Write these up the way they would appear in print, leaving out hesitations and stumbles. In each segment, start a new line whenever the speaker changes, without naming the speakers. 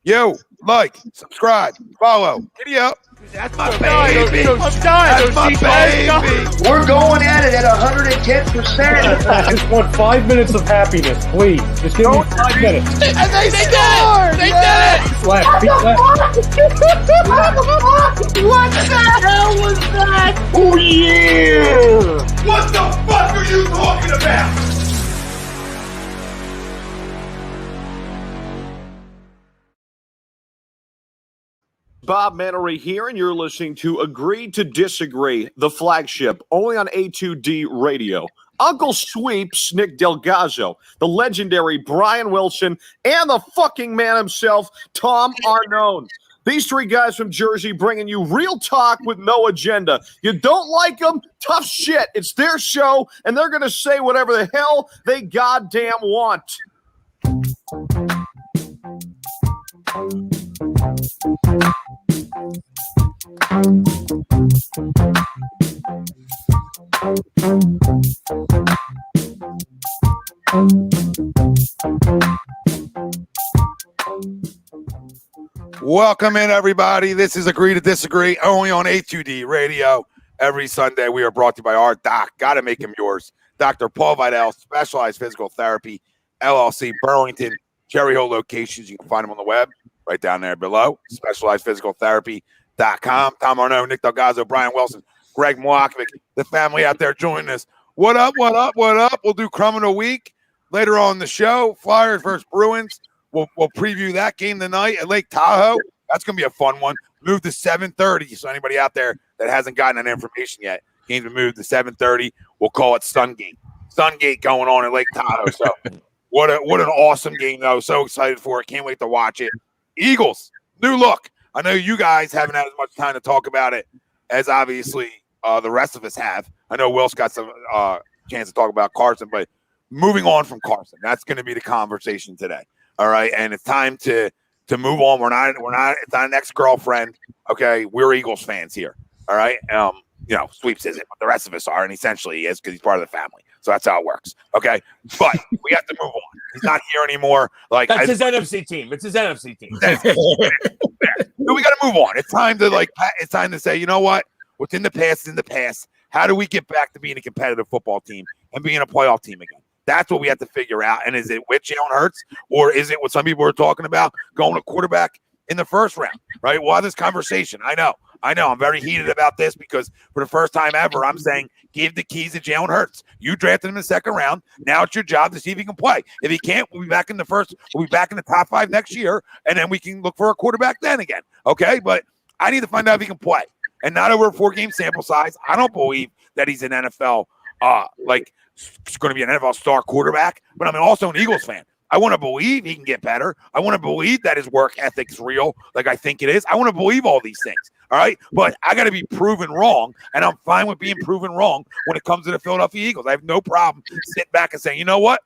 Yo, like, subscribe, follow. Giddy up.
That's my baby. That's my baby.
We're going at it at 110%.
I just want 5 minutes of happiness, please. Just give me 5 minutes.
And they scored! They did it!
Left, feet left.
What the hell was that?
Oh, yeah!
What the fuck are you talking about?
Bob Mannery here, and you're listening to Agree to Disagree, the flagship, only on A2D Radio. Uncle Sweeps, Nick DelGozzo, the legendary Brian Wilson, and the fucking man himself, Tom Arnone. These three guys from Jersey bringing you real talk with no agenda. You don't like them? Tough shit. It's their show, and they're going to say whatever the hell they goddamn want.
Welcome in, everybody. This is Agree to Disagree, only on A2D Radio. Every Sunday, we are brought to you by our doc. Got to make him yours. Dr. Paul Vidal, Specialized Physical Therapy, LLC, Burlington, Cherry Hill locations. You can find them on the web right down there below. SpecializedPhysicalTherapy.com. Tom Arnone, Nick DelGozzo, Brian Wilson, Greg Milakvoic, the family out there joining us. What up, what up, what up? We'll do Crumb of the Week later on in the show. Flyers versus Bruins. We'll preview that game tonight at Lake Tahoe. That's going to be a fun one. Moved to 7:30. So anybody out there that hasn't gotten that information yet, game's been moved to 7:30. We'll call it Sungate. Sungate going on at Lake Tahoe. So what an awesome game, though. So excited for it. Can't wait to watch it. Eagles, new look. I know you guys haven't had as much time to talk about it as obviously the rest of us have. I know Will's got some chance to talk about Carson, but moving on from Carson, that's going to be the conversation today. All right, and it's time to move on. We're not. It's not an ex-girlfriend. Okay, we're Eagles fans here. All right. Sweeps isn't, but the rest of us are, and essentially he is because he's part of the family. So that's how it works. Okay, but we have to move on. He's not here anymore.
That's his NFC team. It's his NFC team.
So we got to move on. It's time to It's time to say, you know what? What's in the past is in the past. How do we get back to being a competitive football team and being a playoff team again? That's what we have to figure out. And is it with Jalen Hurts, or is it what some people are talking about, going to quarterback in the first round? Right? We'll have this conversation. I know. I'm very heated about this because for the first time ever, I'm saying give the keys to Jalen Hurts. You drafted him in the second round. Now it's your job to see if he can play. If he can't, we'll be back in the top 5 next year, and then we can look for a quarterback then again. Okay? But I need to find out if he can play. And not over a 4-game sample size. I don't believe that he's an NFL it's going to be an NFL star quarterback, but I'm also an Eagles fan. I want to believe he can get better. I want to believe that his work ethic's real, like I think it is. I want to believe all these things, all right? But I got to be proven wrong, and I'm fine with being proven wrong when it comes to the Philadelphia Eagles. I have no problem sitting back and saying, you know what?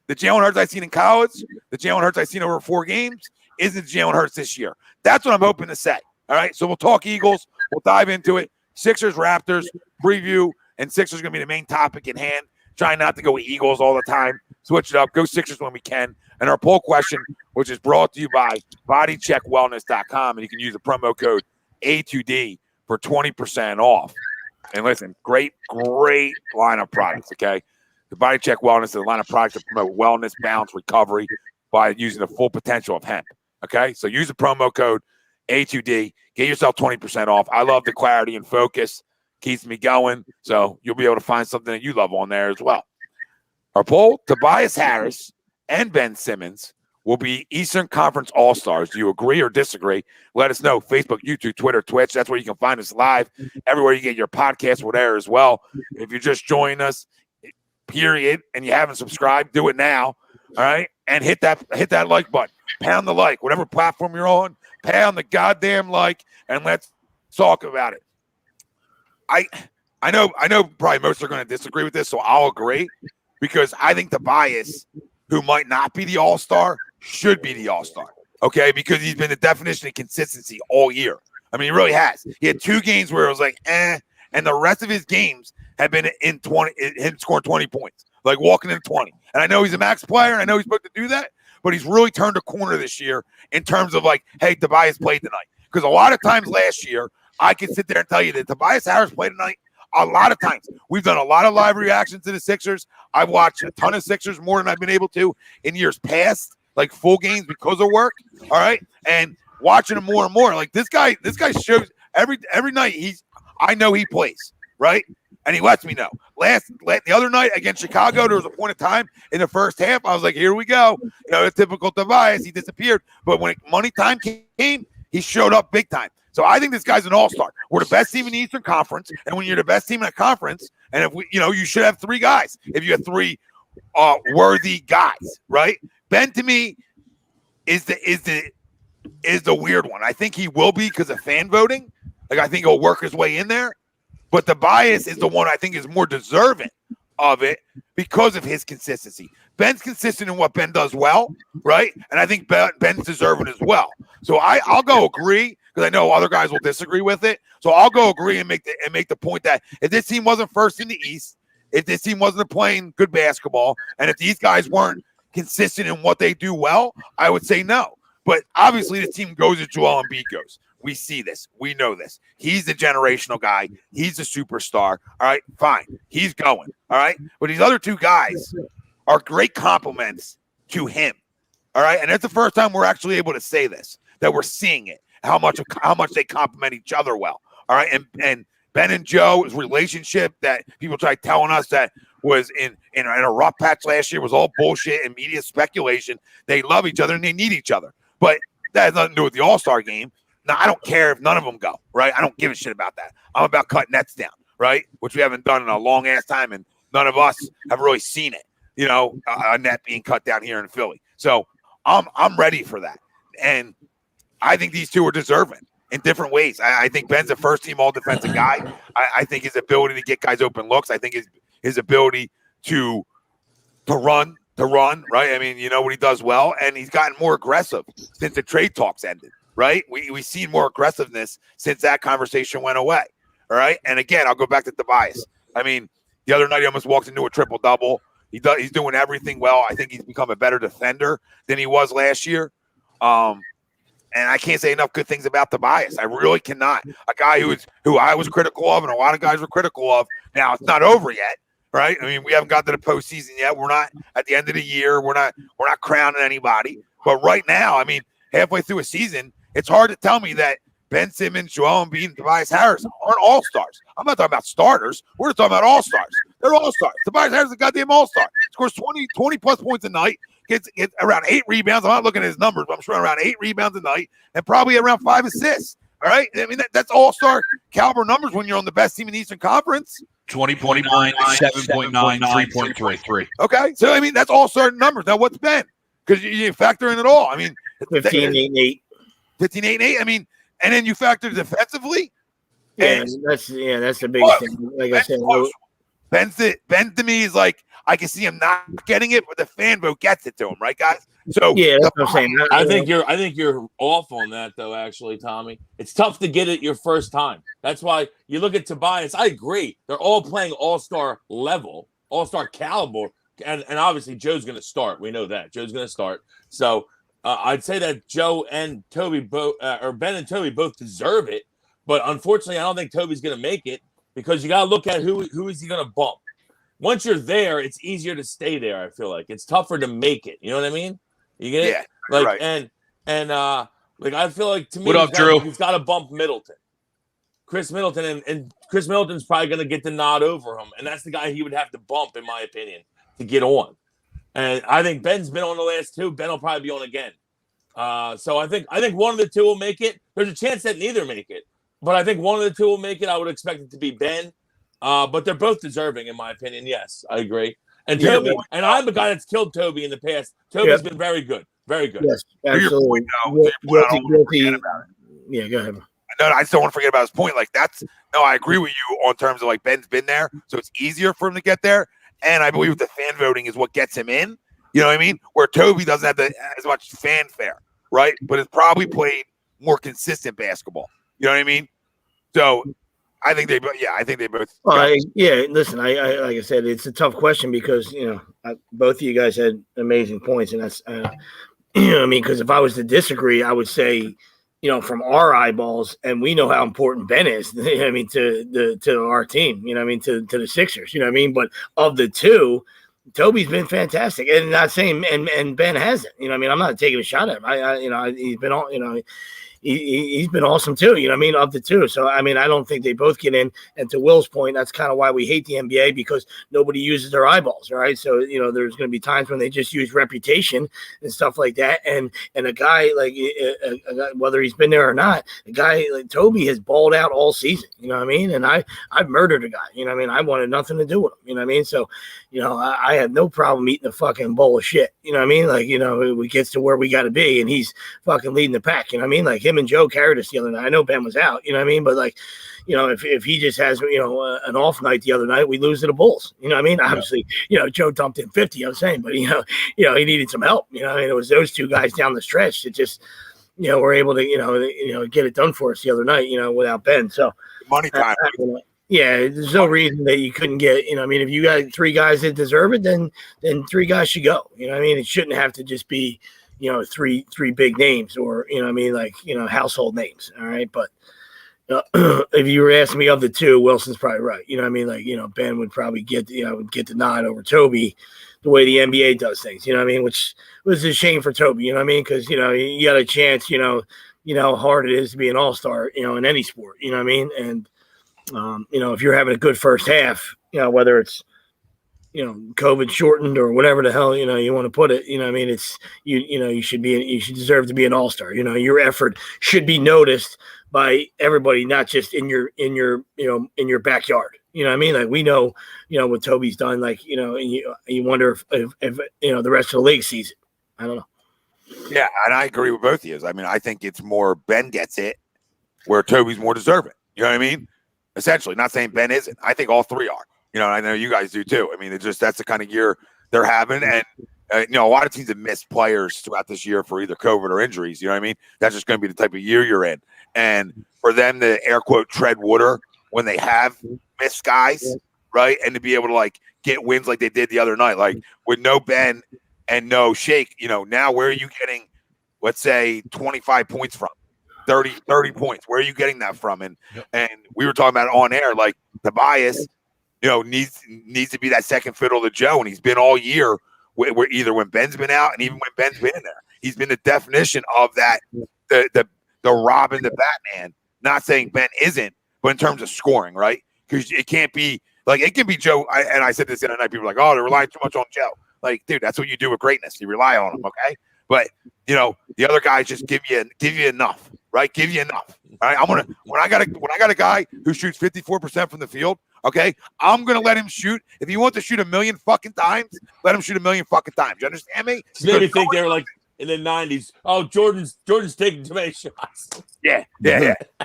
The Jalen Hurts I've seen in college, the Jalen Hurts I've seen over 4 games, isn't Jalen Hurts this year. That's what I'm hoping to say, all right? So we'll talk Eagles. We'll dive into it. Sixers, Raptors, preview, and Sixers are going to be the main topic in hand. Try not to go with Eagles all the time. Switch it up. Go Sixers when we can. And our poll question, which is brought to you by bodycheckwellness.com, and you can use the promo code A2D for 20% off. And listen, great line of products, okay? The Body Check Wellness is a line of products that promote wellness, balance, recovery by using the full potential of hemp, okay? So use the promo code A2D. Get yourself 20% off. I love the clarity and focus. Keeps me going, so you'll be able to find something that you love on there as well. Our poll, Tobias Harris and Ben SImmons will be Eastern Conference All-Stars. Do you agree or disagree? Let us know. Facebook, YouTube, Twitter, Twitch. That's where you can find us live. Everywhere you get your podcast, we're there as well. If you're just joining us, period, and you haven't subscribed, do it now, all right? And hit that like button. Pound the like. Whatever platform you're on, pound the goddamn like, and let's talk about it. I know probably most are going to disagree with this, so I'll agree because I think Tobias, who might not be the all-star, should be the all-star, okay? Because he's been the definition of consistency all year. I mean, he really has. He had 2 games where it was like, and the rest of his games have been in 20, him scoring 20 points, like walking in 20. And I know he's a max player, and I know he's supposed to do that, but he's really turned a corner this year in terms of like, hey, Tobias played tonight. Because a lot of times last year, I can sit there and tell you that Tobias Harris played tonight. A lot of times. We've done a lot of live reactions to the Sixers. I've watched a ton of Sixers more than I've been able to in years past, like full games because of work. All right. And watching him more and more. Like this guy shows every night I know he plays, right? And he lets me know. The other night against Chicago, there was a point of time in the first half. I was like, here we go. You know, it's typical Tobias. He disappeared. But when money time came, he showed up big time. So I think this guy's an all-star. We're the best team in the Eastern Conference, and when you're the best team in a conference, and if you should have three guys. If you have three worthy guys, right? Ben to me is the weird one. I think he will be because of fan voting. Like I think he'll work his way in there, but Tobias is the one I think is more deserving of it because of his consistency. Ben's consistent in what Ben does well, right? And I think Ben's deserving as well. So I'll go agree. Because I know other guys will disagree with it. So I'll go agree and make the point that if this team wasn't first in the East, if this team wasn't playing good basketball, and if these guys weren't consistent in what they do well, I would say no. But obviously the team goes as Joel Embiid goes. We see this. We know this. He's the generational guy. He's the superstar. All right, fine. He's going. All right. But these other two guys are great compliments to him. All right. And it's the first time we're actually able to say this, that we're seeing it. How much they complement each other well. All right. And Ben and Joe's relationship that people tried telling us that was in a rough patch last year was all bullshit and media speculation. They love each other and they need each other. But that has nothing to do with the All-Star game. Now, I don't care if none of them go, right? I don't give a shit about that. I'm about cutting nets down, right? Which we haven't done in a long ass time, and none of us have really seen it, a net being cut down here in Philly. So I'm ready for that. And I think these two are deserving in different ways. I think Ben's a first-team all-defensive guy. I think his ability to get guys open looks. I think his ability to run, right? I mean, you know what he does well, and he's gotten more aggressive since the trade talks ended, right? We've seen more aggressiveness since that conversation went away, all right? And again, I'll go back to Tobias. I mean, the other night he almost walked into a triple-double. He's doing everything well. I think he's become a better defender than he was last year. And I can't say enough good things about Tobias. I really cannot. A guy who I was critical of and a lot of guys were critical of. Now, it's not over yet, right? I mean, we haven't got to the postseason yet. We're not at the end of the year. We're not crowning anybody. But right now, I mean, halfway through a season, it's hard to tell me that Ben Simmons, Joel Embiid, and Tobias Harris aren't all-stars. I'm not talking about starters. We're just talking about all-stars. They're all-stars. Tobias Harris is a goddamn all-star. Scores 20-plus points a night. Gets around 8 rebounds. I'm not looking at his numbers, but I'm sure around 8 rebounds a night and probably around 5 assists. All right. I mean, that's all-star caliber numbers when you're on the best team in the Eastern Conference.
20.9, 7.9, 3.3.
Okay. So, I mean, that's all-star numbers. Now, what's Ben? Because you factor in it all. I mean,
15, 8, 8.
15, 8, 8. I mean, and then you factor defensively.
Yeah, that's the biggest thing. Like I said,
Ben to me is like, I can see him not getting it, but the fan vote gets it to him, right, guys? So
yeah, that's what I'm saying.
I think you're off on that, though. Actually, Tommy, it's tough to get it your first time. That's why you look at Tobias. I agree; they're all playing all-star level, all-star caliber, and obviously Joe's going to start. We know that Joe's going to start. So I'd say that Joe and Toby both, or Ben and Toby both deserve it, but unfortunately, I don't think Toby's going to make it because you got to look at who is he going to bump. Once you're there, it's easier to stay there. I feel like it's tougher to make it. You know what I mean? You get it?
Yeah,
like
right.
and I feel like to me,
What up, Drew?
He's got to bump Middleton, Chris Middleton, and Chris Middleton's probably going to get the nod over him, and that's the guy he would have to bump, in my opinion, to get on. And I think Ben's been on the last two. Ben will probably be on again. So I think one of the two will make it. There's a chance that neither make it, but I think one of the two will make it. I would expect it to be Ben. But they're both deserving, in my opinion. Yes, I agree. And Toby, and I'm the guy that's killed Toby in the past. Toby's been very good. Very good.
Yes, absolutely. Yeah, go ahead.
No, I just don't want to forget about his point. Like I agree with you on terms of like Ben's been there, so it's easier for him to get there. And I believe the fan voting is what gets him in. You know what I mean? Where Toby doesn't have as much fanfare, right? But has probably played more consistent basketball. You know what I mean? So I think they both.
Listen, I like I said, it's a tough question because both of you guys had amazing points, and that's You know what I mean? Because if I was to disagree, I would say, from our eyeballs, and we know how important Ben is, you know what I mean, to our team, you know what I mean, to the Sixers, you know what I mean? But of the two, Toby's been fantastic, and not saying and Ben hasn't, you know what I mean? I'm not taking a shot at him. He's been all, he's been awesome too, you know what I mean, of the two. So, I mean, I don't think they both get in. And to Will's point, that's kind of why we hate the NBA, because nobody uses their eyeballs, right? So, there's going to be times when they just use reputation and stuff like that. And a guy like, whether he's been there or not, a guy like Toby has balled out all season, you know what I mean? And I've murdered a guy, you know what I mean? I wanted nothing to do with him, you know what I mean? So, I have no problem eating a fucking bowl of shit, you know what I mean? Like, it gets to where we got to be, and he's fucking leading the pack, you know what I mean? Like, him and Joe carried us the other night. I know Ben was out, you know what I mean? But like, if he just has, an off night the other night, we lose to the Bulls, you know what I mean? Obviously, Joe dumped in 50, I'm saying, but, he needed some help, you know what I mean? It was those two guys down the stretch that just, were able to, get it done for us the other night, without Ben. So
money time.
Yeah, there's no reason that you couldn't get, I mean, if you got three guys that deserve it, then three guys should go, you know what I mean? It shouldn't have to just be, three big names, or, I mean, like, household names. All right. But if you were asking me of the two, Wilson's probably right. You know what I mean? Like, Ben would probably get the nod over Toby the way the NBA does things, you know what I mean? Which was a shame for Toby, you know what I mean? Because, you got a chance, how hard it is to be an all-star, in any sport, you know what I mean? And, if you're having a good first half, whether it's, COVID shortened or whatever the hell, you want to put it, I mean, it's, you should deserve to be an all-star. Your effort should be noticed by everybody, not just in your backyard. You know what I mean? Like, we know, what Toby's done, like, and you wonder if the rest of the league sees it. I don't know.
Yeah. And I agree with both of you. I mean, I think it's more Ben gets it where Toby's more deserving. You know what I mean? Essentially, not saying Ben isn't. I think all three are. I know you guys do too. I mean, that's the kind of year they're having. And, a lot of teams have missed players throughout this year for either COVID or injuries. You know what I mean? That's just going to be the type of year you're in. And for them to, air quote, tread water when they have missed guys, right? And to be able to, like, get wins like they did the other night, like with no Ben and no Shake, now where are you getting, let's say, 25 points from? 30 points. Where are you getting that from? And we were talking about it on air, like Tobias, needs to be that second fiddle to Joe, and he's been all year where either when Ben's been out and even when Ben's been in there, he's been the definition of that, the Robin, the Batman. Not saying Ben isn't, but in terms of scoring, right? Because it can't be like, it can be Joe. And I said this the other night. People are like, oh, they're relying too much on Joe. Like, dude, that's what you do with greatness. You rely on him, okay? But the other guys just give you enough. Right, give you enough. All right, when I got a guy who shoots 54% from the field, okay, I'm gonna let him shoot. If he wants to shoot 1,000,000 fucking times, let him shoot 1,000,000 fucking times. You understand me?
It's made me think they were like in the 90s. Oh, Jordan's taking too many shots.
Yeah.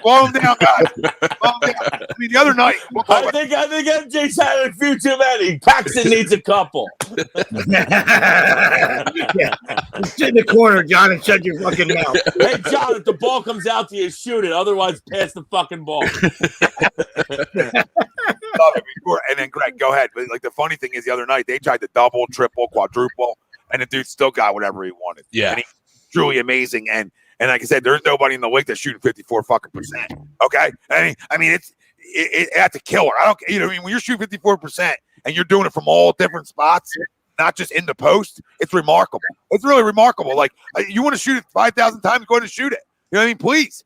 Slow him down, guys. Slow him down. I mean, the other night,
I think MJ's had a few too many. Paxton needs a couple.
Sit in the corner, John, and shut your fucking mouth.
Hey, John, if the ball comes out to you, shoot it. Otherwise, pass the fucking ball.
And then, Greg, go ahead. But, like, the funny thing is, the other night they tried to double, triple, quadruple, and the dude still got whatever he wanted.
Yeah,
and he's truly amazing. And like I said, there's nobody in the league that's shooting 54%. Okay, I mean, that's a killer. I don't, I mean, when you're shooting 54% and you're doing it from all different spots, not just in the post, it's remarkable. It's really remarkable. Like, you want to shoot it 5,000 times, go ahead and shoot it. You know what I mean?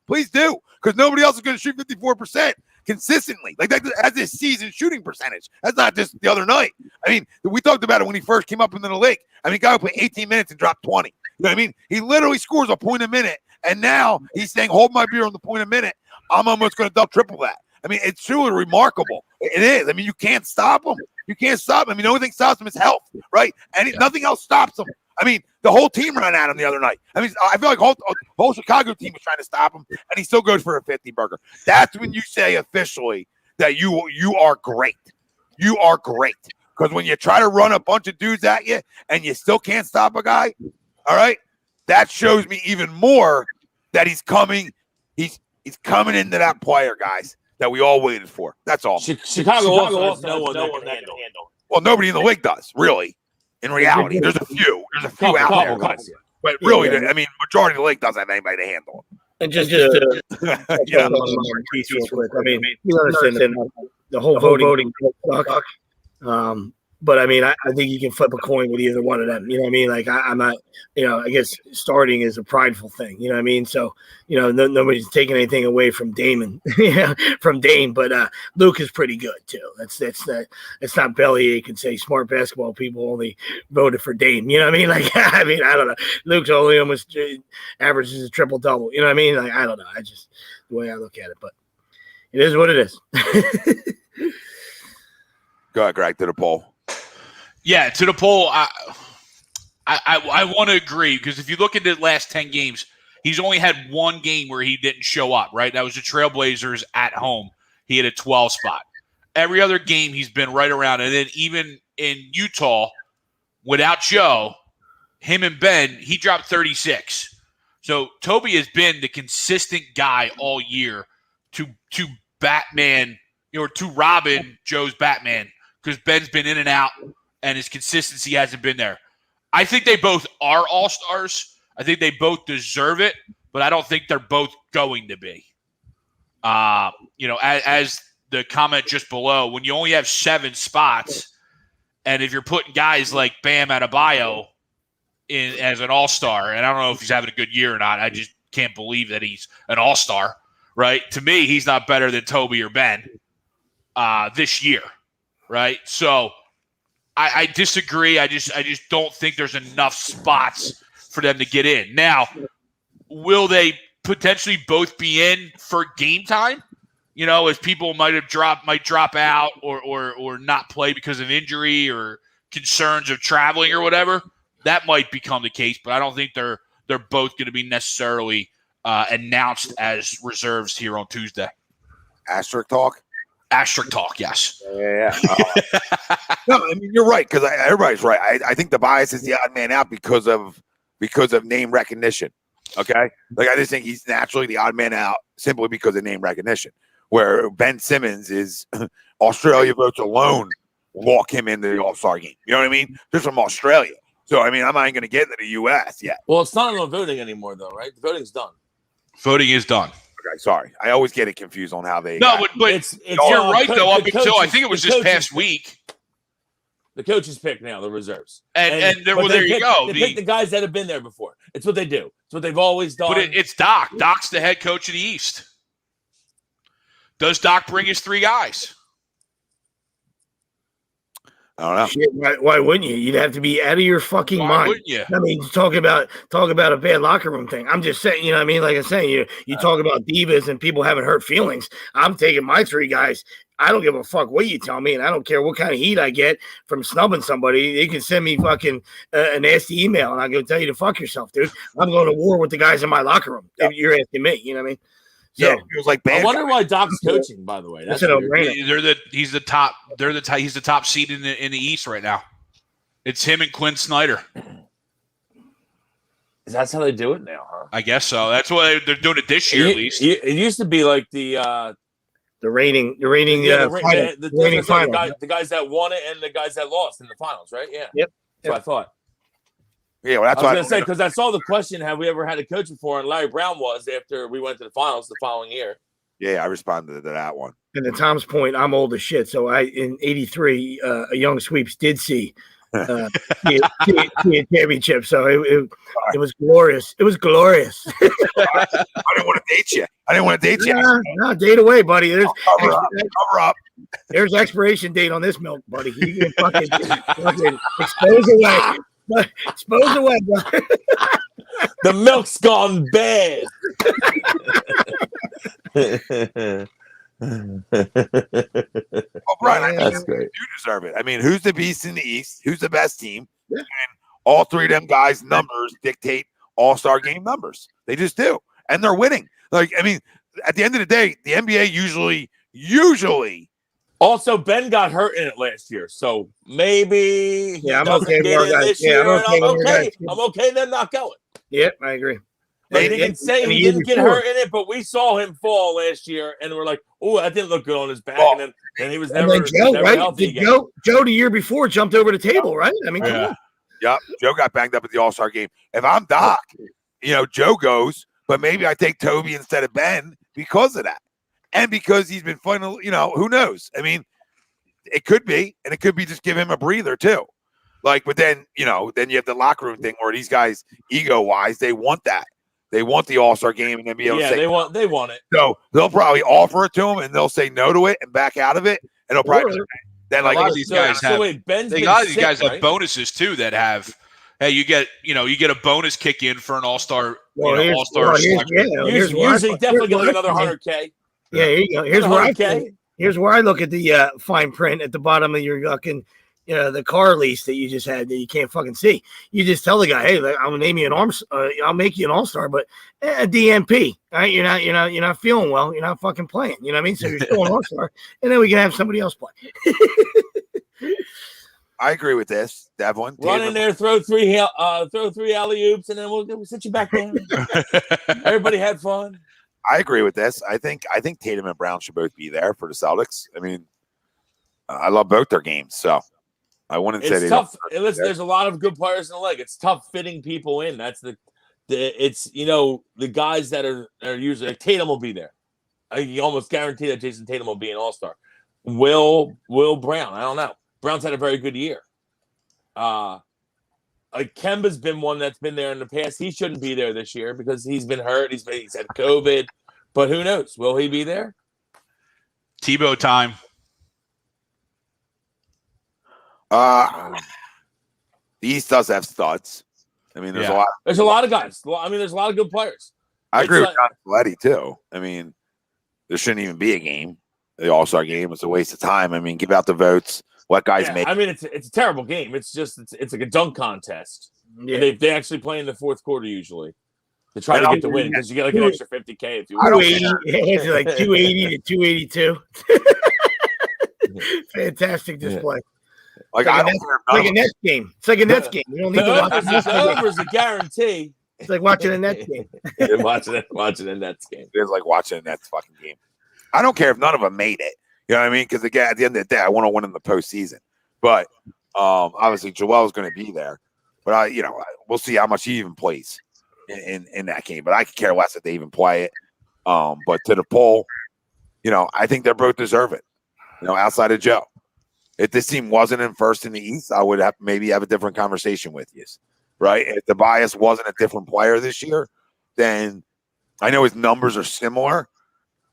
Please do, because nobody else is going to shoot 54% consistently. Like, that's his season shooting percentage. That's not just the other night. I mean, we talked about it when he first came up into the league. I mean, guy would play 18 minutes and drop 20. You know what I mean? He literally scores a point a minute, and now he's saying, hold my beer on the point a minute. I'm almost going to double triple that. I mean, it's truly remarkable. It is. I mean, you can't stop him. You can't stop him. I mean, the only thing stops him is health, right? And nothing else stops him. I mean, the whole team ran at him the other night. I mean, I feel like whole Chicago team was trying to stop him, and he still goes for a 50 burger. That's when you say officially that you are great. You are great. Because when you try to run a bunch of dudes at you and you still can't stop a guy, all right, that shows me even more that he's coming. He's coming into that player, guys, that we all waited for. That's all.
Chicago also has no one that can handle.
Well, nobody in the league does, really. In reality, there's a few. There's a few out there. But really, I mean, majority of the league doesn't have anybody to handle him.
And just
you know,
piece real quick. I mean, you understand the whole voting suck. But I mean, I think you can flip a coin with either one of them. You know what I mean? Like I'm not, I guess starting is a prideful thing. You know what I mean? So, nobody's taking anything away from Damon, from Dame. But Luke is pretty good too. It's not bellyache and say smart basketball people only voted for Dame. You know what I mean? Like I don't know. Luke's only almost averages a triple double. You know what I mean? Like I don't know. I just the way I look at it, but it is what it is.
Go ahead, Greg, to the poll.
Yeah, to the poll, I want to agree because if you look at the last 10 games, he's only had one game where he didn't show up, right? That was the Trailblazers at home. He had a 12 spot. Every other game, he's been right around. And then even in Utah, without Joe, him and Ben, he dropped 36. So Toby has been the consistent guy all year to Batman, to Robin Joe's Batman, because Ben's been in and out. And his consistency hasn't been there. I think they both are all-stars. I think they both deserve it, but I don't think they're both going to be. As the comment just below, when you only have 7 spots, and if you're putting guys like Bam Adebayo in as an all-star, and I don't know if he's having a good year or not, I just can't believe that he's an all-star, right? To me, he's not better than Toby or Ben this year, right? So I disagree. I just don't think there's enough spots for them to get in. Now, will they potentially both be in for game time? As people might drop out or not play because of injury or concerns of traveling or whatever. That might become the case, but I don't think they're both going to be necessarily announced as reserves here on Tuesday.
Asterisk talk.
Asterisk talk, yes.
Yeah. No, I mean you're right because everybody's right. I think Tobias is the odd man out because of name recognition. Okay, like I just think he's naturally the odd man out simply because of name recognition. Where Ben SImmons is Australia votes alone walk him into the All-Star game. You know what I mean? Just from Australia. So I mean I'm not even going to get into the U.S. yet.
Well, it's not on voting anymore though, right? The voting's done.
Voting is done.
Okay, sorry. I always get it confused on how they.
No, but it's you're right though. Up until I think it was this past week.
The coaches pick now the reserves,
and there you go.
They pick the guys that have been there before. It's what they do. It's what they've always done.
But it's Doc. Doc's the head coach of the East. Does Doc bring his 3 guys?
I don't know.
Shit, why wouldn't you? You'd have to be out of your fucking mind.
Why wouldn't you?
I mean, talk about a bad locker room thing. I'm just saying, you know what I mean? Like I'm saying, you talk about divas and people having hurt feelings. I'm taking my 3 guys. I don't give a fuck what you tell me, and I don't care what kind of heat I get from snubbing somebody. They can send me fucking a nasty email, and I'm going to tell you to fuck yourself, dude. I'm going to war with the guys in my locker room. If you're asking me, you know what I mean? So,
yeah, it was like
I wonder why Doc's coaching. By the way,
that's weird.
He's the top. He's the top seed in the East right now. It's him and Quinn Snyder.
That's how they do it now, huh?
I guess so. That's why they're doing it this year, at least.
It used to be like the
reigning final.
The guys that won it and the guys that lost in the finals, right? Yeah.
Yep.
That's what I thought.
Yeah, well, that's
what I was going to say, because I saw the question, have we ever had a coach before? And Larry Brown was after we went to the finals the following year.
Yeah, I responded to that one.
And to Tom's point, I'm old as shit. So in '83, a Young Sweeps did see a championship. So it was glorious. It was glorious.
I didn't want to date you.
No, date away, buddy. There's
cover up.
There's expiration date on this milk, buddy. You can fucking expose away. Expose away, brother.
The milk's gone bad.
Brian,
that's great.
You deserve it. I mean, who's the beast in the East? Who's the best team? Yeah. And all 3 of them guys' numbers dictate All-Star game numbers. They just do, and they're winning. Like, I mean, at the end of the day, the NBA usually.
Also, Ben got hurt in it last year, so maybe
I'm okay.
I'm okay them not going.
Yep, I agree.
Like they can say he didn't get hurt in it, but we saw him fall last year, and we're like, "Oh, that didn't look good on his back." And then he was never
Joe, right?
healthy again.
Joe the year before jumped over the table, right? I mean, come on.
Yep. Joe got banged up at the All-Star game. If I'm Doc, Joe goes, but maybe I take Toby instead of Ben because of that. And because he's been fun, who knows? I mean, it could be, and it could be just give him a breather too. But then you have the locker room thing where these guys, ego-wise, they want that. They want the All-Star game and then be able to say,
they want it.
So they'll probably offer it to him and they'll say no to it and back out of it. And they'll probably then
a lot of these guys have.
Ben's
a lot of these guys have bonuses too that have. Hey, you get a bonus kick in for an All-Star. All-Star.
Usually, definitely get another $100K.
Yeah, here you go. Here's where I look at the fine print at the bottom of your fucking, the car lease that you just had that you can't fucking see. You just tell the guy, hey, I'm gonna name you I'll make you an All-Star, but a DNP. All right, you're not feeling well. You're not fucking playing. You know what I mean? So you're still an All-Star, and then we can have somebody else play.
I agree with this. Devlin,
run in there, throw three alley oops, and then we'll sit you back down. Everybody had fun.
I agree with this. I think Tatum and Brown should both be there for the Celtics. I mean, I love both their games, so I wouldn't say
it's tough. Listen, there's a lot of good players in the league. It's tough fitting people in. That's the guys that are usually like Tatum will be there. You almost guarantee that Jason Tatum will be an All-Star. Will Brown? I don't know. Brown's had a very good year. Kemba's been one that's been there in the past. He shouldn't be there this year because he's been hurt. He's had COVID, but who knows? Will he be there?
Tebow time.
The East does have studs. I mean, there's a lot.
There's a lot of guys. I mean, there's a lot of good players.
I agree with John Coletti too. I mean, there shouldn't even be a game. The All-Star game. It's a waste of time. I mean, give out the votes. Let guys make.
I mean, it's a terrible game. It's just it's like a dunk contest. Yeah. They actually play in the fourth quarter usually to try to get the win because you get like an extra $50K if you win.
It's like 280 to 282. Fantastic display.
Like
a Nets game. It's like a Nets game. You don't need to watch
the over's a guarantee.
It's like watching a Nets game.
watching a Nets game.
It's like watching a Nets fucking game. I don't care if none of them made it. You know what I mean? Because again, at the end of the day, I want to win in the postseason. But obviously, Joel's going to be there. But we'll see how much he even plays in that game. But I could care less if they even play it. But to the poll, I think they're both deserve it. Outside of Joe, if this team wasn't in first in the East, I would maybe have a different conversation with you, right? If Tobias wasn't a different player this year, then I know his numbers are similar.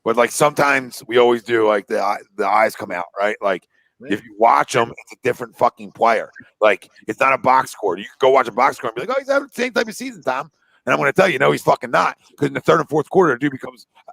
But like sometimes we always do, like the eyes come out, right? Like if you watch him, it's a different fucking player. Like it's not a box score. You can go watch a box score and be like, oh, he's having the same type of season, Tom. And I'm going to tell you, no, he's fucking not. Because in the third and fourth quarter, the dude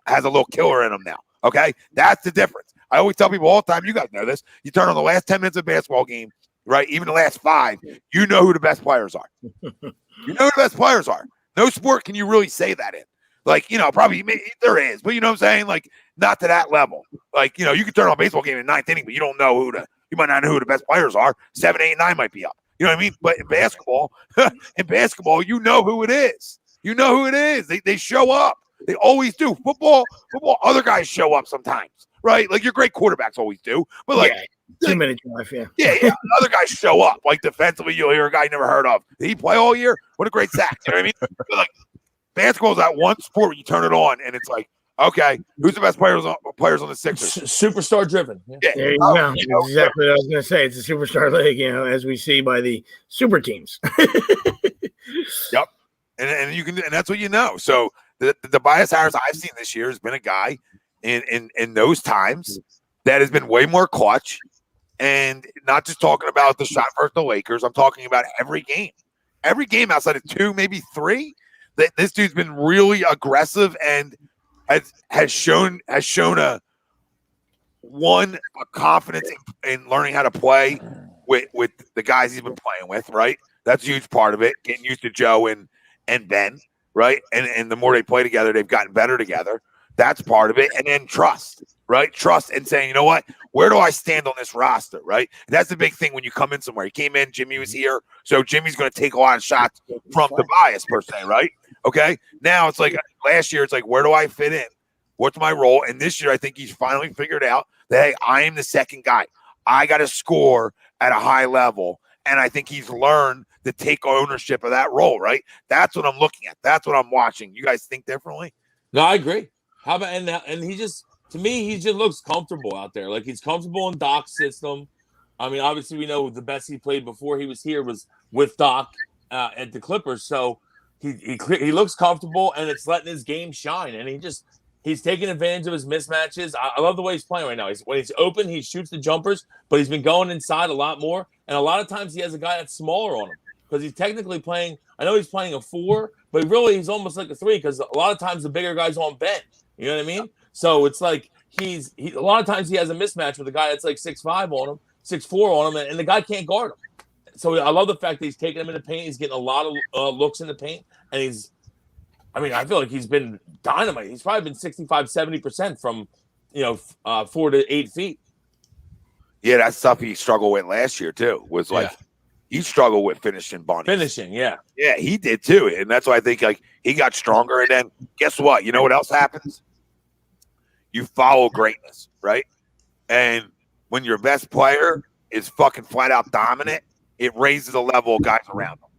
has a little killer in him now. Okay, that's the difference. I always tell people all the time. You guys know this. You turn on the last 10 minutes of a basketball game, right? Even the last 5, you know who the best players are. You know who the best players are. No sport can you really say that in. Like, probably there is, but you know what I'm saying? Like, not to that level. Like, you can turn on a baseball game in 9th inning, but you don't know you might not know who the best players are. 7, 8, 9 might be up. You know what I mean? But in basketball, you know who it is. You know who it is. They show up. They always do. Football, other guys show up sometimes, right? Like your great quarterbacks always do. But like
2-minute drive,
yeah. Other guys show up. Like defensively, you'll hear a guy you never heard of. Did he play all year? What a great sack. You know what I mean? But like, basketball is that one sport where you turn it on and it's like, okay, who's the best players on the Sixers?
Superstar driven.
Yeah. There you go. That's exactly what I was going to say. It's a superstar league, as we see by the super teams.
Yep, and that's what you know. So the Tobias Harris I've seen this year has been a guy in those times that has been way more clutch, and not just talking about the shot versus the Lakers. I'm talking about every game outside of 2, maybe 3. This dude's been really aggressive and has shown a confidence in learning how to play with the guys he's been playing with, right? That's a huge part of it. Getting used to Joe and Ben, right? And the more they play together, they've gotten better together. That's part of it. And then trust, right? Trust and saying, you know what? Where do I stand on this roster, right? And that's the big thing when you come in somewhere. He came in, Jimmy was here, so Jimmy's going to take a lot of shots from Tobias per se, right? Okay. Now it's like last year, it's like, where do I fit in? What's my role? And this year, I think he's finally figured out that, hey, I am the second guy. I got to score at a high level, And I think he's learned to take ownership of that role, right? That's what I'm looking at. That's what I'm watching. You guys think differently?
No, I agree. How about and he just, to me, he just looks comfortable out there. Like, he's comfortable in Doc's system. I mean, obviously, we know the best he played before he was here was with Doc at the Clippers. So he looks comfortable, and it's letting his game shine. And he's taking advantage of his mismatches. I love the way he's playing right now. When he's open, he shoots the jumpers, but he's been going inside a lot more. And a lot of times he has a guy that's smaller on him because he's technically playing. I know he's playing a 4, but really he's almost like a 3 because a lot of times the bigger guy's on bench. You know what I mean? So it's like a lot of times he has a mismatch with a guy that's like 6'5" on him, 6'4" on him, and the guy can't guard him. So I love the fact that he's taking him in the paint. He's getting a lot of looks in the paint, and I feel like he's been dynamite. He's probably been 65-70% from 4 to 8 feet.
Yeah, that's stuff he struggled with last year too. Was like he struggled with finishing bunnies.
Finishing, yeah.
Yeah, he did too. And that's why I think like he got stronger. And then guess what? You know what else happens? You follow greatness, right? And when your best player is fucking flat out dominant, it raises the level of guys around them.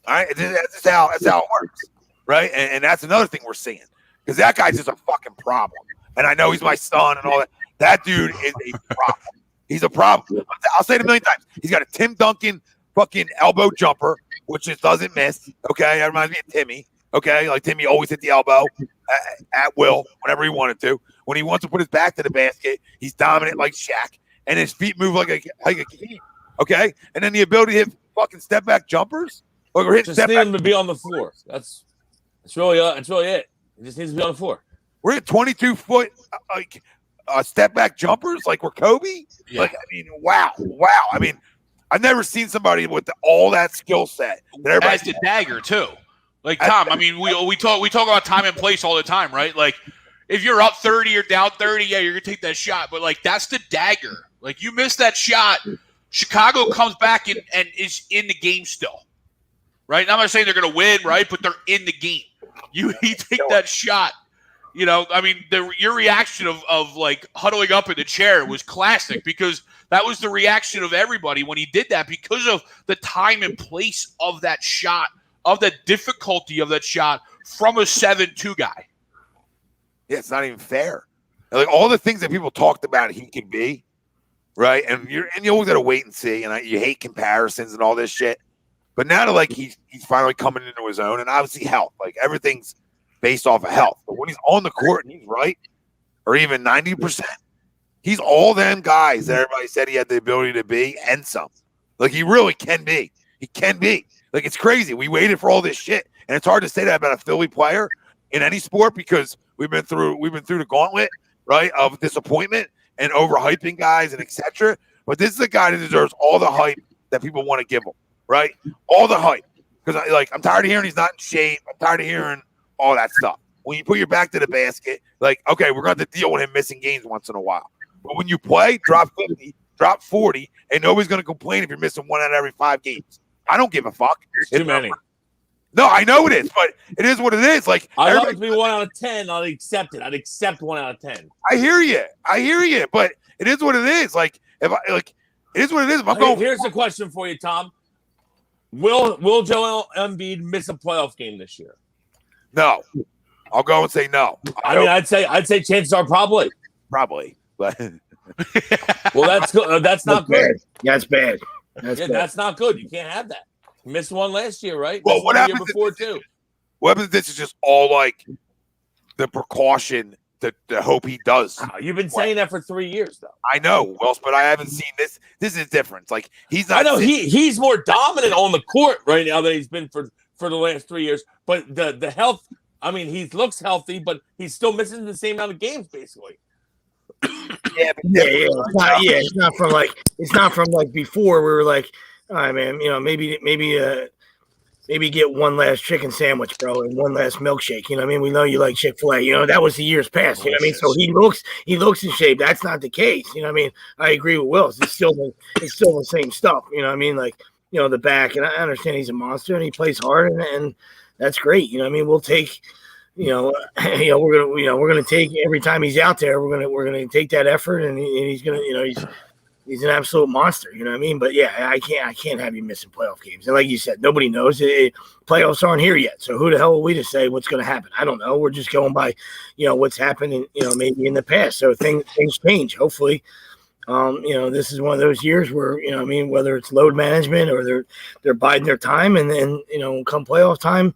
All right? That's how it works. Right? And that's another thing we're seeing. Because that guy's just a fucking problem. And I know he's my son and all that. That dude is a problem. He's a problem. I'll say it a million times. He's got a Tim Duncan fucking elbow jumper, which just doesn't miss. Okay, that reminds me of Timmy. Okay, like Timmy always hit the elbow at will whenever he wanted to. When he wants to put his back to the basket, he's dominant like Shaq, and his feet move like a king. Okay, and then the ability to hit fucking step back jumpers. Like we're hitting
just need him to be on the floor. That's really it. He just needs to be on the floor.
We're at 22-foot step back jumpers like we're Kobe.
Yeah.
Like, I mean, wow. I mean, I've never seen somebody with all that skill set.
As the dagger too. Like Tom, I mean, we talk about time and place all the time, right? Like if you're up 30 or down 30, yeah, you're gonna take that shot. But like that's the dagger. Like you miss that shot, Chicago comes back and is in the game still. Right? And I'm not saying they're gonna win, right? But they're in the game. You take that shot. You know, I mean, your reaction of like huddling up in the chair was classic because that was the reaction of everybody when he did that because of the time and place of that shot, of the difficulty of that shot from a 7-2 guy.
Yeah, it's not even fair. Like all the things that people talked about he could be, right? And you always got to wait and see. And you hate comparisons and all this shit. But now that like he's finally coming into his own, and obviously health, like everything's based off of health. But when he's on the court and he's right, or even 90%, he's all them guys that everybody said he had the ability to be and some. Like he really can be. He can be. Like it's crazy. We waited for all this shit, and it's hard to say that about a Philly player in any sport because we've been through the gauntlet, right, of disappointment and overhyping guys and etc. But this is a guy that deserves all the hype that people want to give him, right? All the hype because I'm tired of hearing he's not in shape. I'm tired of hearing all that stuff. When you put your back to the basket, like, okay, we're going to have to deal with him missing games once in a while. But when you play, drop 50, drop 40, and nobody's going to complain if you're missing 1 out of every 5 games. I don't give a fuck.
It's too many.
No, I know it is, but it is what it is. Like
I love it to be 1 out of 10. I'd accept it. I'd accept 1 out of 10.
I hear you, but it is what it is. Like it is what it is. If I'm going,
here's a question for you, Tom. Will Joel Embiid miss a playoff game this year?
No, I'll go and say no.
I'd say chances are probably,
but
well, that's good. That's not good.
That's bad.
That's not good. You can't have that. You missed one last year, right?
Well, what happened
before too?
What happens? This is just all like the precaution, the hope he does.
You've been saying that for 3 years, though.
I know, Wells, but I haven't seen this. This is different. Like he's not.
I know he's more dominant on the court right now than he's been for the last 3 years. But the health, I mean, he looks healthy, but he's still missing the same amount of games, basically.
It's not from like before. We were like, all right, man, maybe get one last chicken sandwich, bro, and one last milkshake. You know what I mean? We know you like Chick-fil-A. You know, that was the years past. You know what I mean? So he looks in shape. That's not the case. You know what I mean? I agree with Wills. It's still the same stuff. You know what I mean? Like, the back, and I understand he's a monster and he plays hard, and that's great. You know what I mean? We'll take, we're gonna take every time he's out there. We're gonna take that effort, and he's gonna, He's an absolute monster, you know what I mean? But yeah, I can't have you missing playoff games. And like you said, nobody knows. Playoffs aren't here yet. So who the hell are we to say what's going to happen? I don't know. We're just going by, what's happened, maybe in the past. So things change. Hopefully, this is one of those years where, whether it's load management or they're biding their time, and then, come playoff time,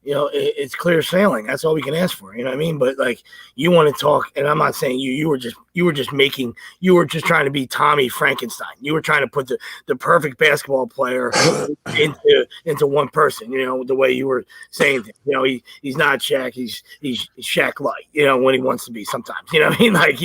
it's clear sailing. That's all we can ask for. You know what I mean? But like, you want to talk, and I'm not saying you were just trying to be Tommy Frankenstein. You were trying to put the perfect basketball player into one person, the way you were saying things. He's not Shaq. He's Shaq light, when he wants to be sometimes, you know what I mean? Like,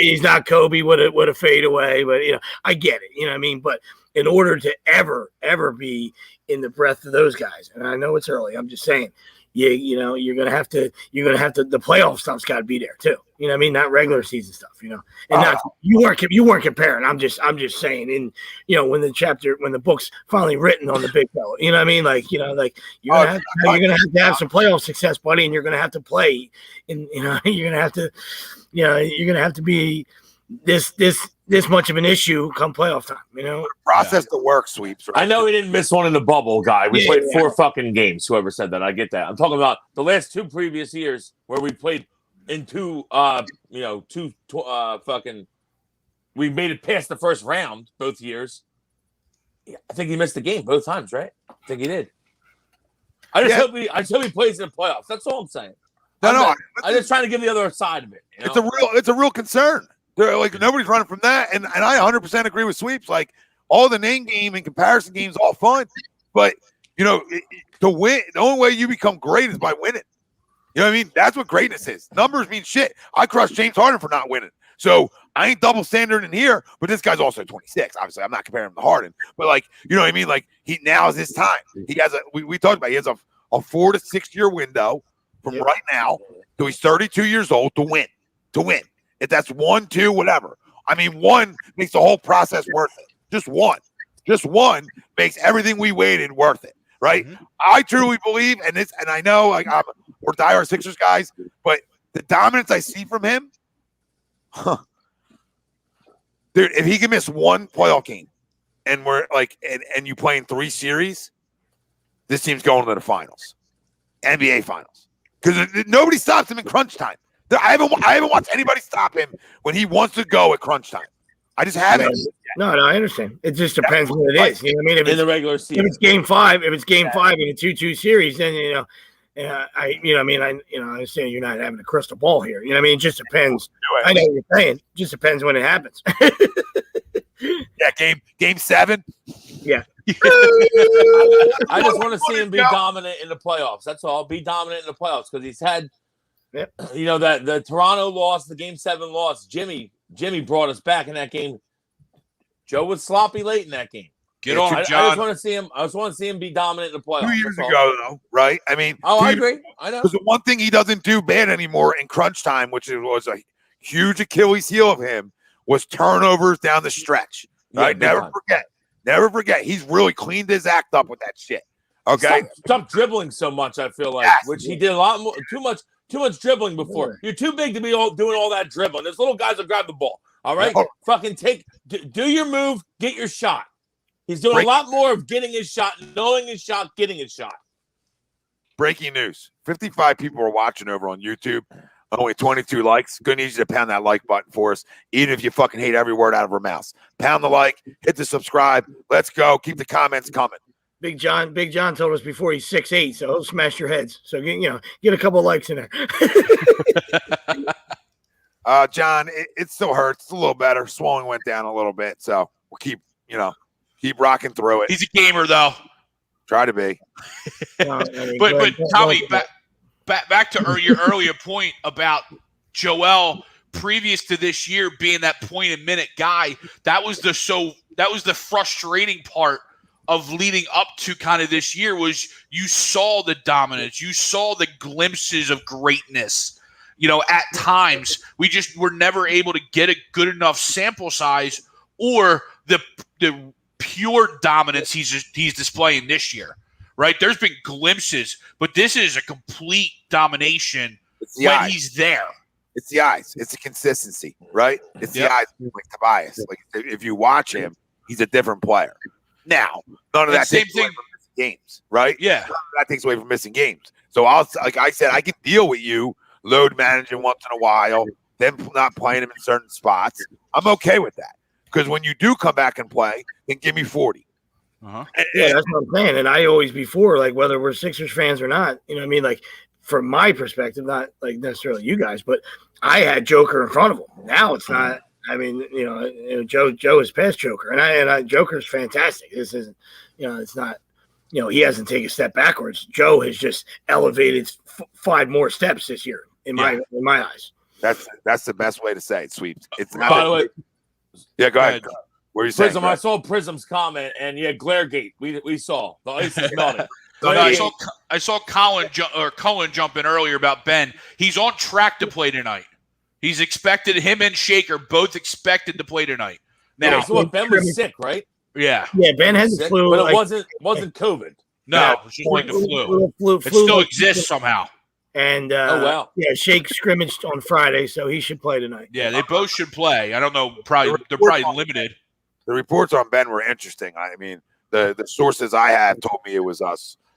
he's not Kobe with a fadeaway, but I get it. You know what I mean? But in order to ever be in the breath of those guys, and I know it's early, I'm just saying, you're gonna have to. The playoff stuff's got to be there too. You know what I mean? Not regular season stuff. And not you weren't comparing. I'm just saying. In when the book's finally written on the big fella. You know what I mean? Like you're gonna have to have some playoff success, buddy, and you're gonna have to play. And you're gonna have to be this much of an issue come playoff time,
Process the work sweeps. Right?
I know he didn't miss one in the bubble, guy. We played 4 fucking games. Whoever said that, I get that. I'm talking about the last 2 previous years where we played in we made it past the first round both years. Yeah, I think he missed the game both times, right? I think he did. I just hope he plays in the playoffs. That's all I'm saying. I'm just trying to give the other side of it.
It's a real concern. They're like, nobody's running from that, and I 100% agree with sweeps. Like, all the name game and comparison games, all fun, but to win, the only way you become great is by winning. You know what I mean? That's what greatness is. Numbers mean shit. I crushed James Harden for not winning, so I ain't double standard in here. But this guy's also 26. Obviously, I'm not comparing him to Harden, but like, you know what I mean? Like, now is his time. He has we talked about. He has a 4 to 6 year window from right now till he's 32 years old to win. If that's 1, 2, whatever. I mean, 1 makes the whole process worth it. Just one makes everything we waited worth it, right? Mm-hmm. I truly believe, and I know, like, we're diehard Sixers guys, but the dominance I see from him, dude, if he can miss 1 playoff game, and we're like, and you play in 3 series, this team's going to the finals, NBA finals, because nobody stops him in crunch time. I haven't watched anybody stop him when he wants to go at crunch time. I just haven't.
No, I understand. It just depends what it is. You know what I mean?
In the regular season,
if it's game 5 in a 2-2 series, then I understand you're not having a crystal ball here. You know what I mean? It just depends. I know what you're saying. It just depends when it happens.
Yeah, game 7.
Yeah.
I just want to see him be dominant in the playoffs. That's all. Be dominant in the playoffs because he's had.
Yep.
That the Toronto loss, the game 7 loss. Jimmy brought us back in that game. Joe was sloppy late in that game.
Get on, John.
I just want to see him. I just want to see him be dominant in the playoffs.
2 years ago, though, right? I mean,
I agree. I know.
Because the one thing he doesn't do bad anymore in crunch time, which was a huge Achilles heel of him, was turnovers down the stretch. Right? Never forget. He's really cleaned his act up with that shit. Okay.
Stop dribbling so much. I feel like, which he did a lot more. Too much dribbling before. You're too big to be doing all that dribbling. There's little guys that grab the ball. All right? Fucking do your move, get your shot. He's doing a lot more of getting his shot, knowing his shot, getting his shot.
Breaking news. 55 people are watching over on YouTube. Only 22 likes. Good news to pound that like button for us, even if you fucking hate every word out of our mouths. Pound the like, hit the subscribe. Let's go. Keep the comments coming.
Big John told us before he's 6'8", so he'll smash your heads. So get a couple of likes in there.
John, it still hurts. It's a little better. Swelling went down a little bit, so we'll keep rocking through it.
He's a gamer, though.
Try to be.
But Tommy, back to your earlier point about Joel. Previous to this year being that point a minute guy, that was the frustrating part of leading up to kind of this year was you saw the dominance, you saw the glimpses of greatness. At times we just were never able to get a good enough sample size or the pure dominance he's displaying this year. Right? There's been glimpses, but this is a complete domination when he's there.
It's the eyes. It's the consistency, right? It's the eyes like Tobias. Like if you watch him, he's a different player. Now, none of that
same
takes away
thing
from missing games, right?
Yeah.
None of that takes away from missing games. So like I said, I can deal with you load managing once in a while, then not playing him in certain spots. I'm okay with that because when you do come back and play, then give me 40.
Yeah, that's what I'm saying. And I always before, like whether we're Sixers fans or not, you know what I mean? Like from my perspective, not like necessarily you guys, but I had Joker in front of him. Now it's not. I mean, Joe is past Joker, and I Joker's fantastic. This isn't, it's not, he hasn't taken a step backwards. Joe has just elevated 5 more steps this year in my eyes.
That's the best way to say it, Sweeps. It's not.
By the way,
yeah, go ahead. What are you saying?
Prism, I saw Prism's comment, and Glaregate. We saw the ice is melting.
I saw Cohen jump in earlier about Ben. He's on track to play tonight. He's expected. Him and Shake are both expected to play tonight. Now,
so Ben was sick, right?
Yeah.
Yeah, Ben had the flu,
but it wasn't COVID.
No, it's just like the flu. It still exists somehow.
And
wow.
Yeah, Shake scrimmaged on Friday, so he should play tonight.
Yeah, they both should play. I don't know. They're probably limited.
The reports on Ben were interesting. I mean, the sources I have told me it was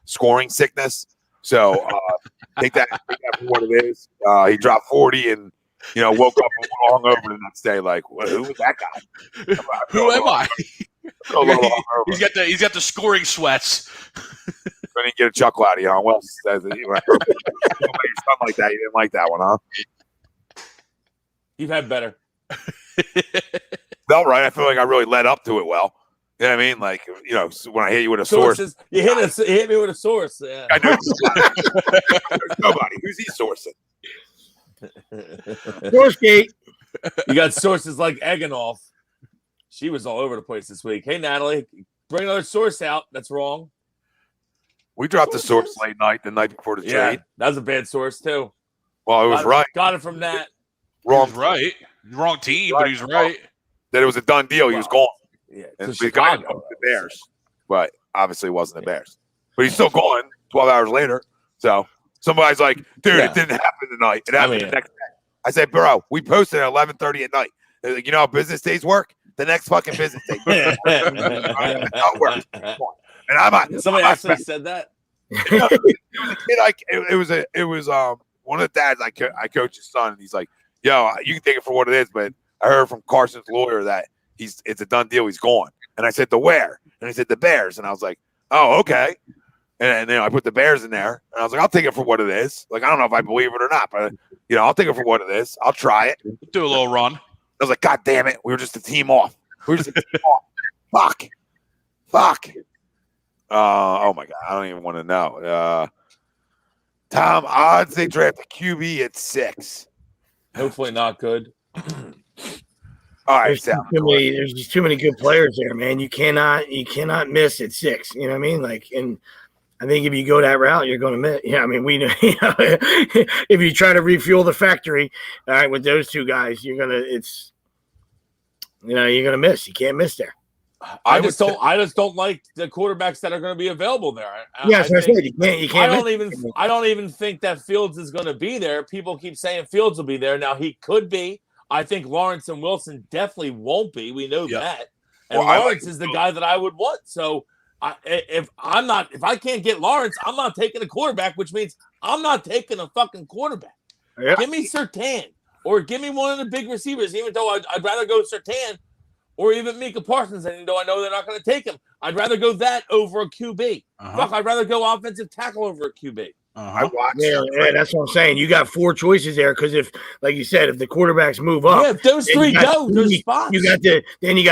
scoring sickness. So take that for what it is. He dropped 40 and woke up a little hungover the next day. Like, who was that guy?
Who am I? He's got the scoring sweats.
I didn't get a chuckle out of you, huh? Well, says it. Something like that. You didn't like that one, huh?
You've had better.
Felt right. I feel like I really led up to it well. You know what I mean? Like, when I hit you with a source.
You hit me with a source. Yeah.
I know. There's nobody. Who's he sourcing?
Sourcegate.
You got sources like Eganoff. She was all over the place this week. Hey, Natalie, bring another source out. That's wrong.
We dropped the source late night, the night before the trade.
That was a bad source, too.
Well, it was right.
Got it from that.
Wrong.
Right. Wrong team, but he's right.
That it was a done deal. He was gone.
Yeah,
and we got the Bears. But obviously it wasn't the Bears. But he's still gone 12 hours later. So somebody's like, dude, it didn't happen tonight. It happened the next day. I said, bro, we posted at 11:30 at night. They're like, how business days work? The next fucking business day. That's how it works. And
somebody actually said that.
It was one of the dads I coach his son, and he's like, yo, you can take it for what it is, but I heard from Carson's lawyer that it's a done deal. He's gone. And I said, the where? And he said, the Bears. And I was like, oh, okay. And I put the Bears in there, and I was like, I'll take it for what it is. Like, I don't know if I believe it or not, but I'll take it for what it is. I'll try it.
Do a little run.
I was like, God damn it, we were just a team off. Fuck. Oh my God, I don't even want to know. Tom, odds they draft a QB at 6.
Hopefully not good.
All right,
there's just too many good players there, man. You cannot miss at 6. You know what I mean? Like, and I think if you go that route, you're going to miss. Yeah, I mean, we know. If you try to refuel the factory, all right, with those two guys, you're gonna miss. You can't miss there.
I just don't like the quarterbacks that are going to be available there.
I said you can't.
I don't even think that Fields is going to be there. People keep saying Fields will be there. Now he could be. I think Lawrence and Wilson definitely won't be. We know that. And Lawrence is the guy that I would want. So if I can't get Lawrence, I'm not taking a quarterback, which means I'm not taking a fucking quarterback. Yeah. Give me Surtain or give me one of the big receivers, even though I'd rather go Surtain or even Micah Parsons, even though I know they're not going to take him. I'd rather go that over a QB. Fuck, I'd rather go offensive tackle over a QB.
Yeah, that's what I'm saying. You got 4 choices there because if, like you said, if the quarterbacks move up,
if those 3 go, those spots.
You got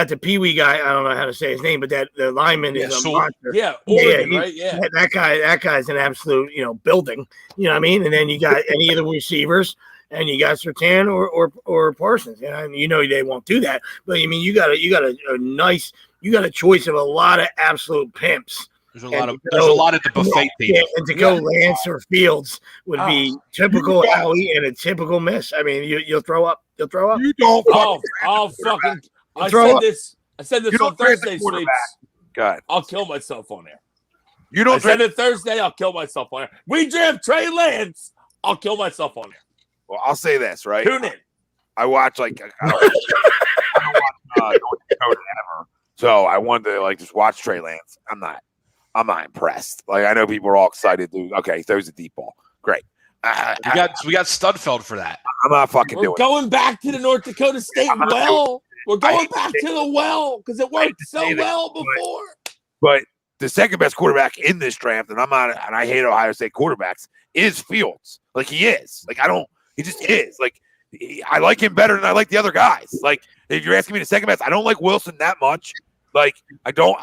the Pee Wee guy. I don't know how to say his name, but the lineman is a monster.
Oregon, right? Yeah,
that guy's an absolute building. You know what I mean? And then you got any of the receivers, and you got Surtain or Parsons. And they won't do that, but I mean you got a choice of a lot of absolute pimps.
There's a lot at the buffet table.
And to go Lance or Fields would be typical Howie and a typical miss. I mean, you'll throw up. You'll throw up.
You don't.
I'll fucking. I said this on Thursday, Sleeps.
God,
I'll kill myself on there.
You don't.
I said it Thursday. I'll kill myself on there. We draft Trey Lance. I'll kill myself on there.
Well, I'll say this, right?
Tune in.
I watch I don't watch North Dakota ever, so I wanted to just watch Trey Lance. I'm not impressed. I know people are all excited. Okay, he throws a deep ball. Great.
We got Studfeld for that.
I'm not fucking
We're
doing
going back to the North Dakota State well. We're going back to the well because it worked so well before.
But the second best quarterback in this draft, and I hate Ohio State quarterbacks, is Fields. He is. He just is. I like him better than I like the other guys. If you're asking me the second best, I don't like Wilson that much. I don't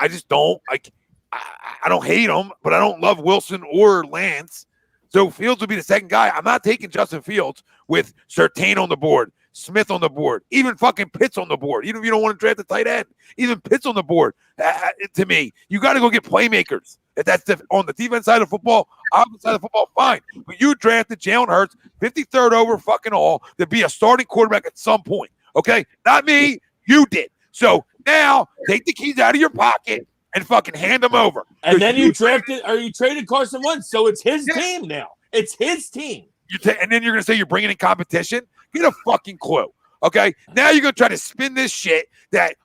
hate him, but I don't love Wilson or Lance. So Fields would be the second guy. I'm not taking Justin Fields with Surtain on the board, Smith on the board, even fucking Pitts on the board. Even if you don't want to draft the tight end, even Pitts on the board. To me, you got to go get playmakers. If that's on the defense side of football, offense side of football, fine. But you drafted Jalen Hurts, 53rd over fucking all, to be a starting quarterback at some point. Okay? Not me. You did. So now take the keys out of your pocket and fucking hand them over.
And then you traded Carson Wentz, so it's his team now. It's his team.
And then you're going to say you're bringing in competition? Get a fucking clue. Okay? Now you're going to try to spin this shit that,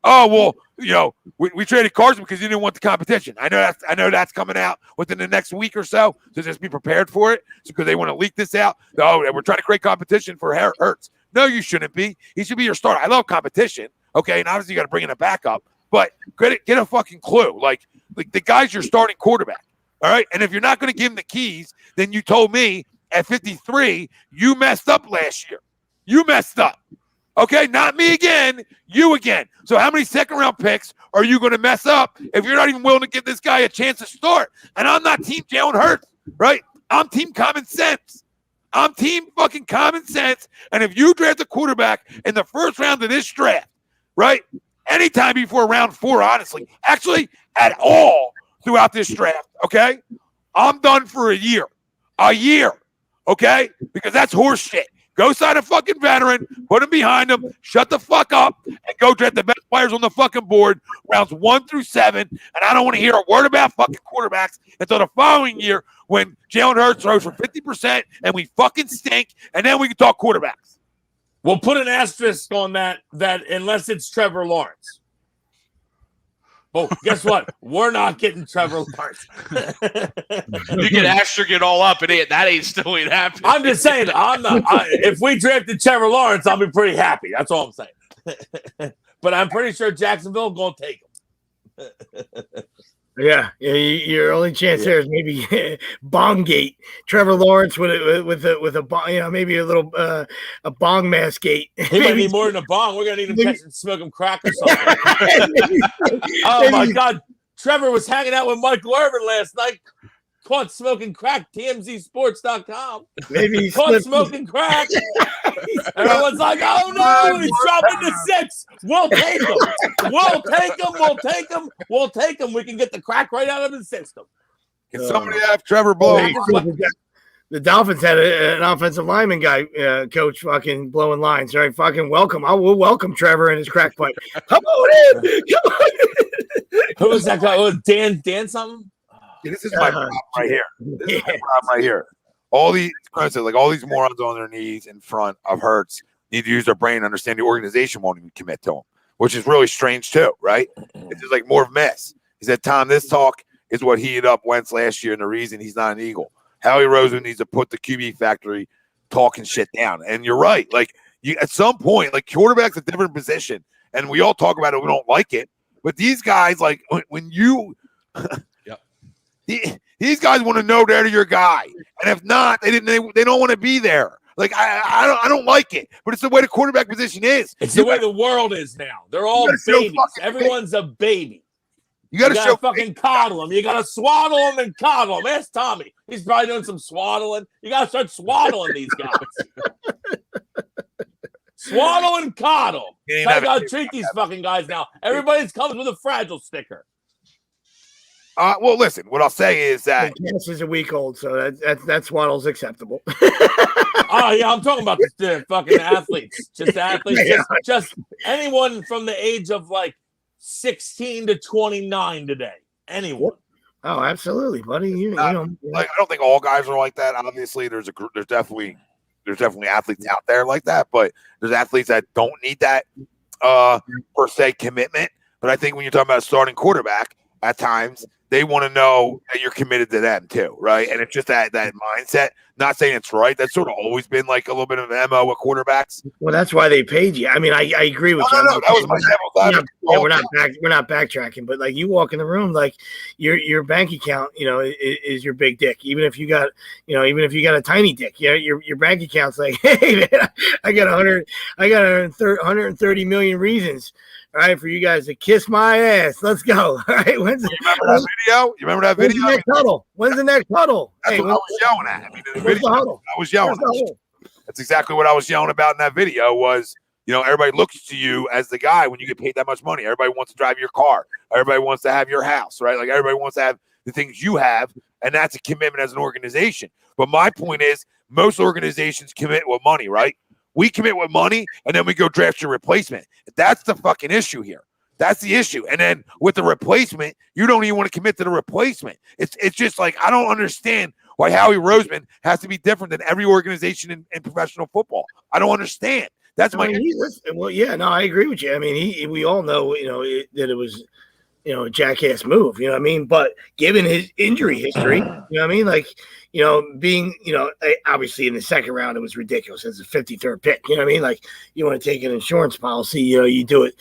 we traded Carson because you didn't want the competition. I know that's coming out within the next week or so, so just be prepared for it because they want to leak this out. Oh, we're trying to create competition for Hurts. No, you shouldn't be. He should be your starter. I love competition, okay? And obviously you got to bring in a backup, but get a fucking clue. The guy's your starting quarterback, all right? And if you're not going to give him the keys, then you told me at 53 you messed up last year. You messed up. Okay, not me again, you again. So how many second-round picks are you going to mess up if you're not even willing to give this guy a chance to start? And I'm not team Jalen Hurts, right? I'm team common sense. I'm team fucking common sense. And if you draft a quarterback in the first round of this draft, right, anytime before round 4, honestly, actually at all throughout this draft, okay, I'm done for a year, okay, because that's horse shit. Go sign a fucking veteran, put him behind him, shut the fuck up, and go draft the best players on the fucking board, rounds 1 through 7. And I don't want to hear a word about fucking quarterbacks until the following year when Jalen Hurts throws for 50% and we fucking stink, and then we can talk quarterbacks.
We'll put an asterisk on that unless it's Trevor Lawrence. Well, guess what? We're not getting Trevor Lawrence.
You get asterisk it all up, and that ain't still ain't happening.
I'm just saying, if we drafted Trevor Lawrence, I'll be pretty happy. That's all I'm saying. But I'm pretty sure Jacksonville going to take him.
Yeah, your only chance there is maybe Bonggate, Trevor Lawrence with a maybe a little a bong mask gate.
He might need more than a bong. We're gonna need him catching smoking crack or something. Oh my God, Trevor was hanging out with Michael Irvin last night. Caught smoking crack. TMZSports.com.
Maybe he's
caught smoking crack. Everyone's like, "Oh no, he's dropping to 6. We'll take him. We'll take him. We'll take him. We'll take him. We can get the crack right out of his system."
Can somebody have Trevor blow?
The Dolphins had an offensive lineman guy, coach, fucking blowing lines. Right, fucking welcome. We'll welcome Trevor and his crack pipe. Come on in. Come on in.
Who was that guy? Oh, Dan something.
Yeah, this is my problem right here. This is my problem right here. All these morons on their knees in front of Hurts need to use their brain and understand the organization won't even commit to him, which is really strange too, right? It's just more of a mess. He said, Tom, this talk is what heated up Wentz last year and the reason he's not an Eagle. Howie Roseman needs to put the QB factory talking shit down. And you're right. At some point, quarterback's a different position, and we all talk about it. We don't like it. But these guys, when you these guys want to know they're your guy, and if not, they don't want to be there. I don't like it, but it's the way the quarterback position is.
It's the way the world is now. They're all babies. Everyone's a baby.
You got to
fucking coddle them. You got to swaddle them and coddle them. Ask Tommy. He's probably doing some swaddling. You got to start swaddling these guys. Swaddle and coddle. I got to treat these fucking guys now. Everybody's comes with a fragile sticker.
Well, listen. What I'll say is that
Cass is a week old, so that swaddle's acceptable.
Oh yeah, I'm talking about the fucking athletes. Just athletes. Yeah. Just anyone from the age of 16 to 29 today. Anyone.
Oh, absolutely, buddy. You know.
I don't think all guys are like that. Obviously, there's there's definitely athletes out there like that, but there's athletes that don't need that per se commitment. But I think when you're talking about a starting quarterback, at times they want to know that you're committed to them too, right? And it's just that mindset. Not saying it's right. That's sort of always been like a little bit of an MO with quarterbacks.
Well, that's why they paid you. I mean, I agree with you.
No, that was my example.
We're not backtracking, but like you walk in the room, like your bank account, is your big dick. Even if you got a tiny dick, your bank account's like, hey man, I got 130 million reasons. All right, for you guys to kiss my ass. Let's go. All right.
You remember that video? When's the next
huddle? When's the next huddle?
That's what I was yelling at. I mean, in the video, I was yelling at. That's exactly what I was yelling about in that video was, everybody looks to you as the guy when you get paid that much money. Everybody wants to drive your car. Everybody wants to have your house, right? Like everybody wants to have the things you have, and that's a commitment as an organization. But my point is most organizations commit with money, right? We commit with money, and then we go draft your replacement. That's the fucking issue here. That's the issue. And then with the replacement, you don't even want to commit to the replacement. It's just like I don't understand why Howie Roseman has to be different than every organization in professional football. I don't understand. That's my
well, yeah, no, I agree with you. I mean, we all know, that it was, a jackass move, you know what I mean? But given his injury history, you know what I mean? Like, being, obviously in the second round, it was ridiculous. It's a 53rd pick. You know what I mean? Like, you want to take an insurance policy, you do it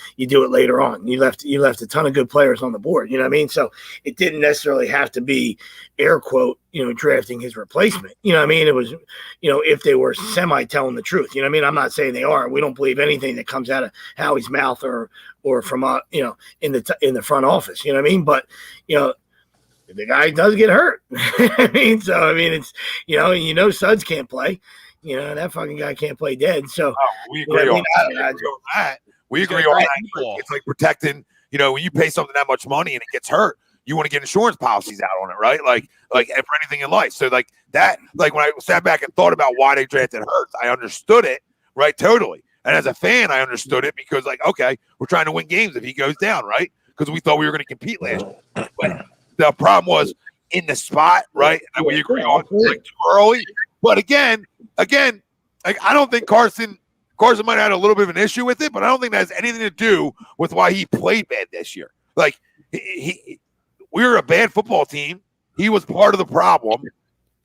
later on. You left a ton of good players on the board. You know what I mean? So it didn't necessarily have to be air quote, drafting his replacement. You know what I mean? It was, if they were semi telling the truth, you know what I mean? I'm not saying they are. We don't believe anything that comes out of Howie's mouth or from, in the front office, you know what I mean? But, the guy does get hurt. It's, Suds can't play. That fucking guy can't play dead. So
we agree on that. We agree on that. It's like protecting, when you pay something that much money and it gets hurt, you want to get insurance policies out on it, right? Like for anything in life. So like that, like when I sat back and thought about why they drafted Hurts, I understood it, right? Totally. And as a fan, I understood it because like, okay, we're trying to win games if he goes down, right? Because we thought we were going to compete last year. But the problem was in the spot, right? And we agree on like too early. But again, like I don't think Carson might have had a little bit of an issue with it, but I don't think that has anything to do with why he played bad this year. Like we were a bad football team. He was part of the problem.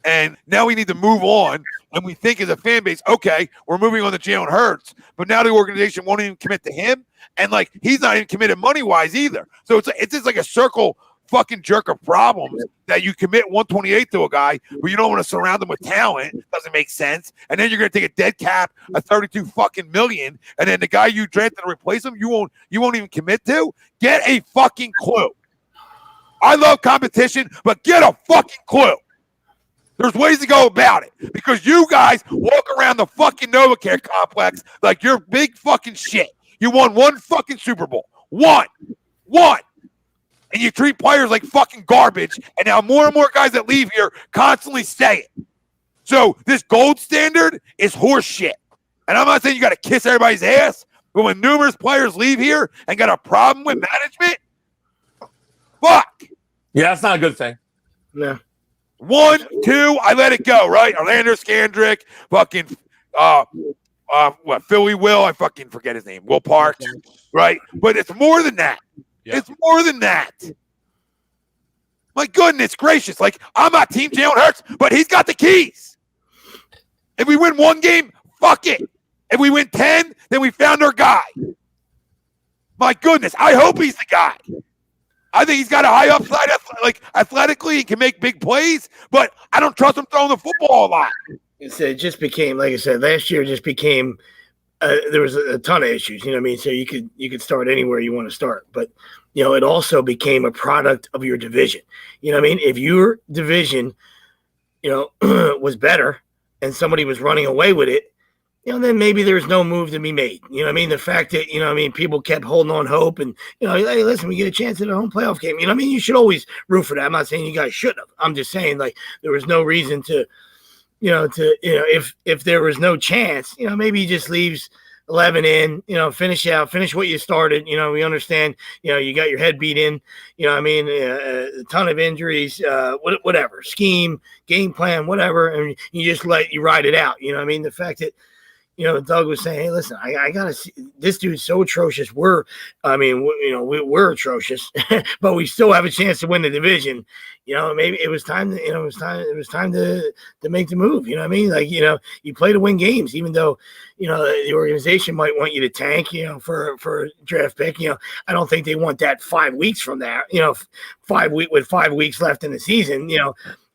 And now we need to move on. And we think as a fan base, okay, we're moving on to Jalen Hurts, but now the organization won't even commit to him. And like he's not even committed money-wise either. So it's just like a circle fucking jerk of problems that you commit 128 to a guy, but you don't want to surround him with talent. Doesn't make sense. And then you're going to take a dead cap of 32 fucking million, and then the guy you drafted to replace him, you won't even commit to. Get a fucking clue. I love competition, but get a fucking clue. There's ways to go about it because you guys walk around the fucking NovaCare complex like you're big fucking shit. You won one fucking Super Bowl. One. And you treat players like fucking garbage. And now more and more guys that leave here constantly say it. So this gold standard is horse shit. And I'm not saying you got to kiss everybody's ass, but when numerous players leave here and got a problem with management, fuck.
Yeah, that's not a good thing.
Yeah.
1, 2, I let it go, right? Orlando Scandrick, fucking Philly Will, I fucking forget his name, Will Parks, right? But it's more than that. Yeah. It's more than that. My goodness gracious. Like, I'm not Team Jalen Hurts, but he's got the keys. If we win one game, fuck it. If we win 10, then we found our guy. My goodness. I hope he's the guy. I think he's got a high upside, like athletically, he can make big plays, but I don't trust him throwing the football a lot.
It just became, like I said, last year just became there was a ton of issues, you know what I mean? So you could start anywhere you want to start, but it also became a product of your division. You know what I mean? If your division, was better and somebody was running away with it, then maybe there's no move to be made. You know what I mean? The fact that, people kept holding on hope and, hey, listen, we get a chance at a home playoff game. You know what I mean? You should always root for that. I'm not saying you guys shouldn't have. I'm just saying, like, there was no reason to, if there was no chance, maybe he just leaves 11 in, finish what you started. We understand, you got your head beat in, a ton of injuries, whatever, scheme, game plan, whatever. And you just let you ride it out. The fact that, Doug was saying, hey, listen, I got to see this dude's so atrocious. We're atrocious, but we still have a chance to win the division. Maybe it was time to make the move. You play to win games, even though, the organization might want you to tank, for a draft pick. I don't think they want that 5 weeks from there, 5 weeks left in the season.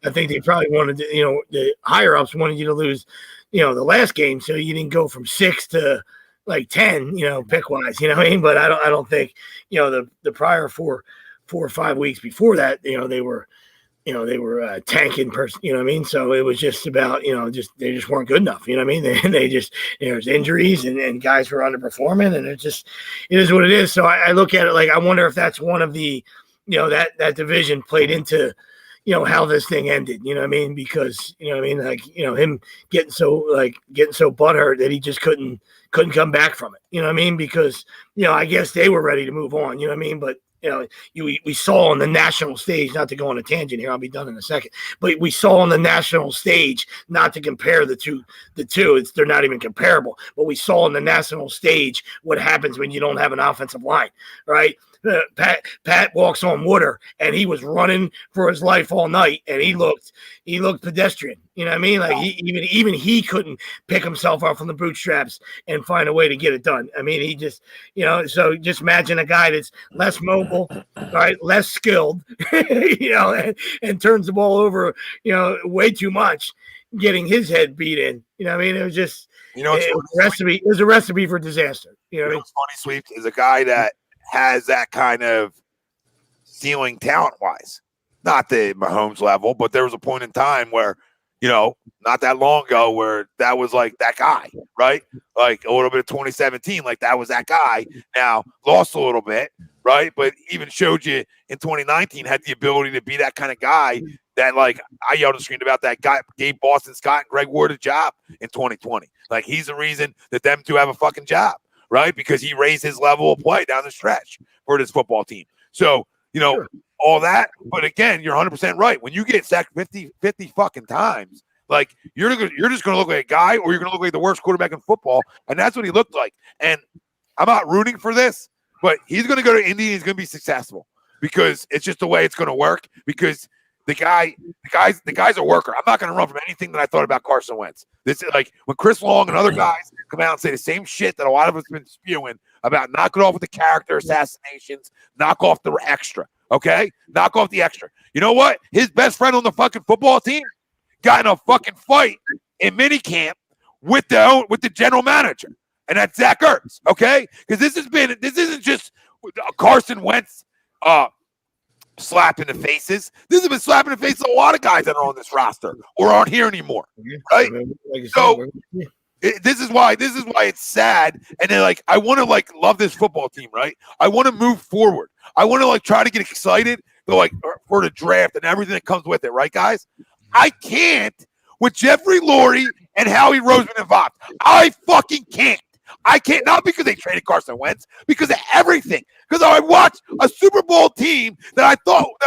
I think they probably wanted to, the higher ups wanted you to lose, the last game, so you didn't go from 6 to like 10, pick wise, but I don't think, the prior 4 or 5 weeks before that, they were tanking person, so it was just about, they just weren't good enough, they just, there's injuries and guys were underperforming, and it is what it is. So I look at it like, I wonder if that's one of the, that division played into, how this thing ended, because, him getting so butthurt that he just couldn't come back from it, because, I guess they were ready to move on, but, we saw on the national stage, not to go on a tangent here, I'll be done in a second, but we saw on the national stage, not to compare the two, they're not even comparable, but we saw on the national stage what happens when you don't have an offensive line, right? Pat walks on water, and he was running for his life all night, and he looked pedestrian. Like even he couldn't pick himself up from the bootstraps and find a way to get it done. He just, so just imagine a guy that's less mobile, right, less skilled, and turns the ball over, way too much, getting his head beat in. It was just, it was a recipe for disaster.
What's funny, Sweeps, is a guy that has that kind of ceiling talent-wise. Not the Mahomes level, but there was a point in time where, not that long ago where that was like that guy, right? Like a little bit of 2017, like that was that guy. Now, lost a little bit, right? But even showed you in 2019 had the ability to be that kind of guy that, like, I yelled and screamed about that guy, gave Boston Scott and Greg Ward a job in 2020. Like, he's the reason that them two have a fucking job. Right? Because he raised his level of play down the stretch for this football team. So, sure, all that. But again, you're 100% right. When you get sacked 50 fucking times, like you're just going to look like a guy, or you're going to look like the worst quarterback in football. And that's what he looked like. And I'm not rooting for this, but he's going to go to Indy and he's going to be successful because it's just the way it's going to work, because the guy's a worker. I'm not going to run from anything that I thought about Carson Wentz. This is like when Chris Long and other guys come out and say the same shit that a lot of us have been spewing about, knock it off with the character assassinations, knock off the extra, okay? Knock off the extra. You know what? His best friend on the fucking football team got in a fucking fight in minicamp with the general manager, and that's Zach Ertz, okay? Because this isn't just Carson Wentz slap in the faces. This has been slapping in the face of a lot of guys that are on this roster or aren't here anymore, right? So this is why it's sad. And then, like, I want to love this football team, right? I want to move forward. I want to try to get excited for the draft and everything that comes with it, right, guys? I can't with Jeffrey Lurie and Howie Roseman involved. I fucking can't. I can't, not because they traded Carson Wentz, because of everything. Because I watched a Super Bowl team that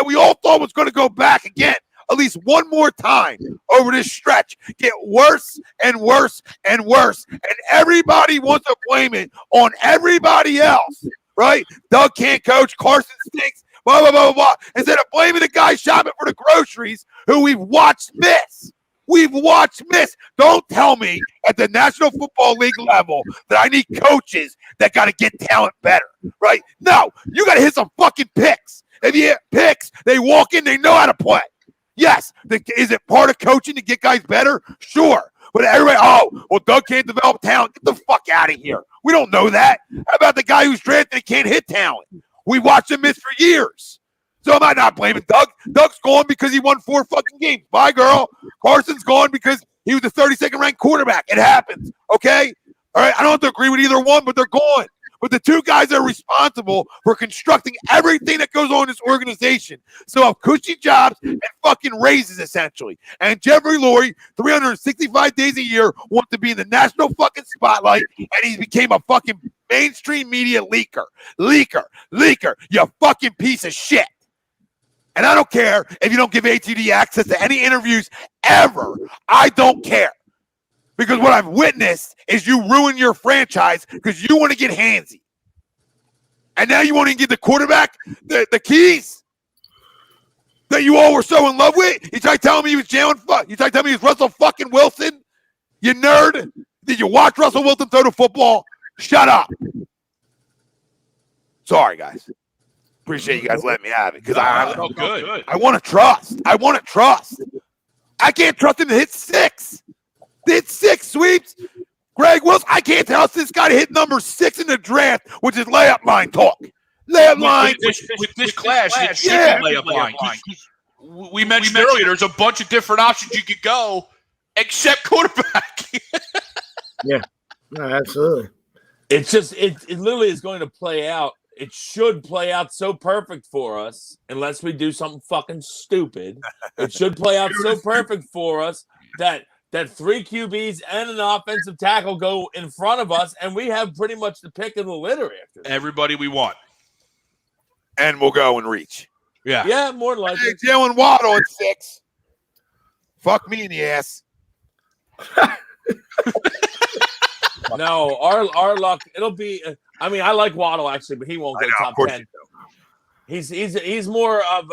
we all thought was going to go back again at least one more time over this stretch, get worse and worse and worse. And everybody wants to blame it on everybody else, right? Doug can't coach, Carson stinks, blah, blah, blah, blah, blah. Instead of blaming the guy shopping for the groceries who we've watched miss. We've watched miss. Don't tell me at the National Football League level that I need coaches that got to get talent better, right? No, you got to hit some fucking picks. If you hit picks, they walk in, they know how to play. Yes. Is it part of coaching to get guys better? Sure. But everybody, Doug can't develop talent. Get the fuck out of here. We don't know that. How about the guy who's drafted and can't hit talent? We watched him miss for years. So am I not blaming Doug? Doug's gone because he won 4 fucking games. Bye, girl. Carson's gone because he was the 32nd ranked quarterback. It happens. Okay? All right. I don't have to agree with either one, but they're gone. but the two guys that are responsible for constructing everything that goes on in this organization. So have cushy jobs and fucking raises, essentially. And Jeffrey Lurie, 365 days a year, wants to be in the national fucking spotlight, and he became a fucking mainstream media leaker. Leaker, you fucking piece of shit. And I don't care if you don't give ATD access to any interviews ever. I don't care. Because what I've witnessed is you ruin your franchise because you want to get handsy. And now you won't even give the quarterback the keys that you all were so in love with? You try telling me he was you try telling me he was Russell fucking Wilson? You nerd. Did you watch Russell Wilson throw the football? Shut up. Sorry, guys. Appreciate you guys letting me have it. Because I want to trust. I want to trust. I can't trust him to hit 6. Did 6 sweeps. Greg Wilson, I can't trust this guy to hit number 6 in the draft, which is layup line talk. Layup line.
With this class, it should be layup line. We mentioned earlier, there's a bunch of different options you could go, except quarterback.
Yeah, no, absolutely.
It's just it literally is going to play out. It should play out so perfect for us, unless we do something fucking stupid. It should play out so perfect for us that 3 QBs and an offensive tackle go in front of us, and we have pretty much the pick of the litter after that.
Everybody we want.
And we'll go and reach.
Yeah, more than likely.
Hey, Jalen Waddle at 6. Fuck me in the ass.
No, our luck. It'll be. I mean, I like Waddle actually, but he won't go top 10. He's more of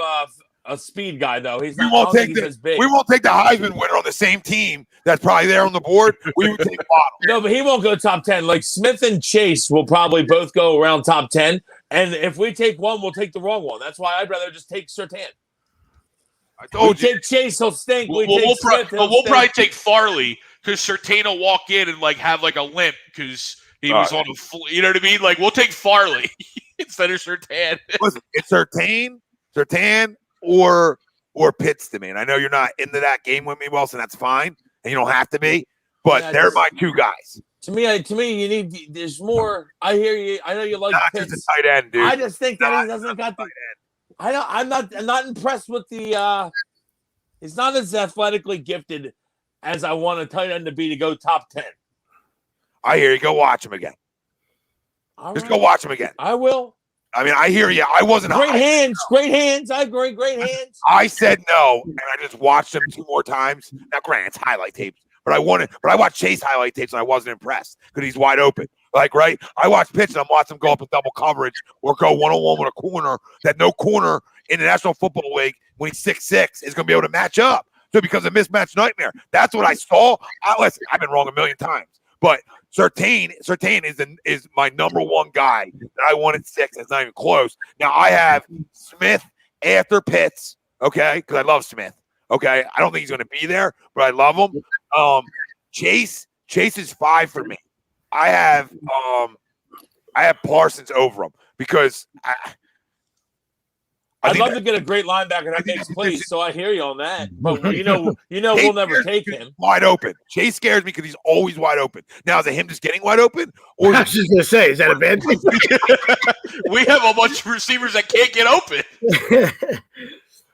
a speed guy though. He's not. As big.
We won't take the Heisman winner on the same team that's probably there on the board. We would take Waddle.
No, but he won't go top 10. Like Smith and Chase will probably both go around top 10. And if we take one, we'll take the wrong one. That's why I'd rather just take Surtain.
I told you.
Take Chase, he'll stink.
We'll probably take Farley because Surtain will walk in and have a limp because he was on the you know what I mean? Like we'll take Farley instead of Surtain.
Listen, it's Surtain or Pitts to me. And I know you're not into that game with me, Wilson. That's fine, and you don't have to be. But they're my 2 guys.
To me, you need. There's more. I hear you. I know you like
not
Pitts.
Just a tight end, dude.
I just think that he doesn't got the. I'm not impressed with the. He's not as athletically gifted as I want a tight end to be to go top 10.
I hear you. Go watch him again. Go watch him again.
I will.
I mean, I hear you. I wasn't
great hands. I have great hands.
I said no, and I just watched him 2 more times. Now, granted, it's highlight tapes, but I watched Chase highlight tapes, and I wasn't impressed because he's wide open. Right? I watched Pitts, and I'm watching him go up in double coverage or go one-on-one with a corner that no corner in the National Football League when he's 6'6" is going to be able to match up. So because of mismatch nightmare, that's what I saw. Listen, I've been wrong a million times, but Surtain is my number 1 guy that I wanted 6. It's not even close. Now I have Smith after Pitts, okay, because I love Smith. Okay, I don't think he's going to be there, but I love him. Chase is 5 for me. I have Parsons over him because
I'd love to get a great linebacker that makes plays, so I hear you on that. But you know, we'll never take him.
Wide open. Chase scares me because he's always wide open. Now, is it him just getting wide open? Or
I was just going to say, is that a bad thing?
We have a bunch of receivers that can't get open.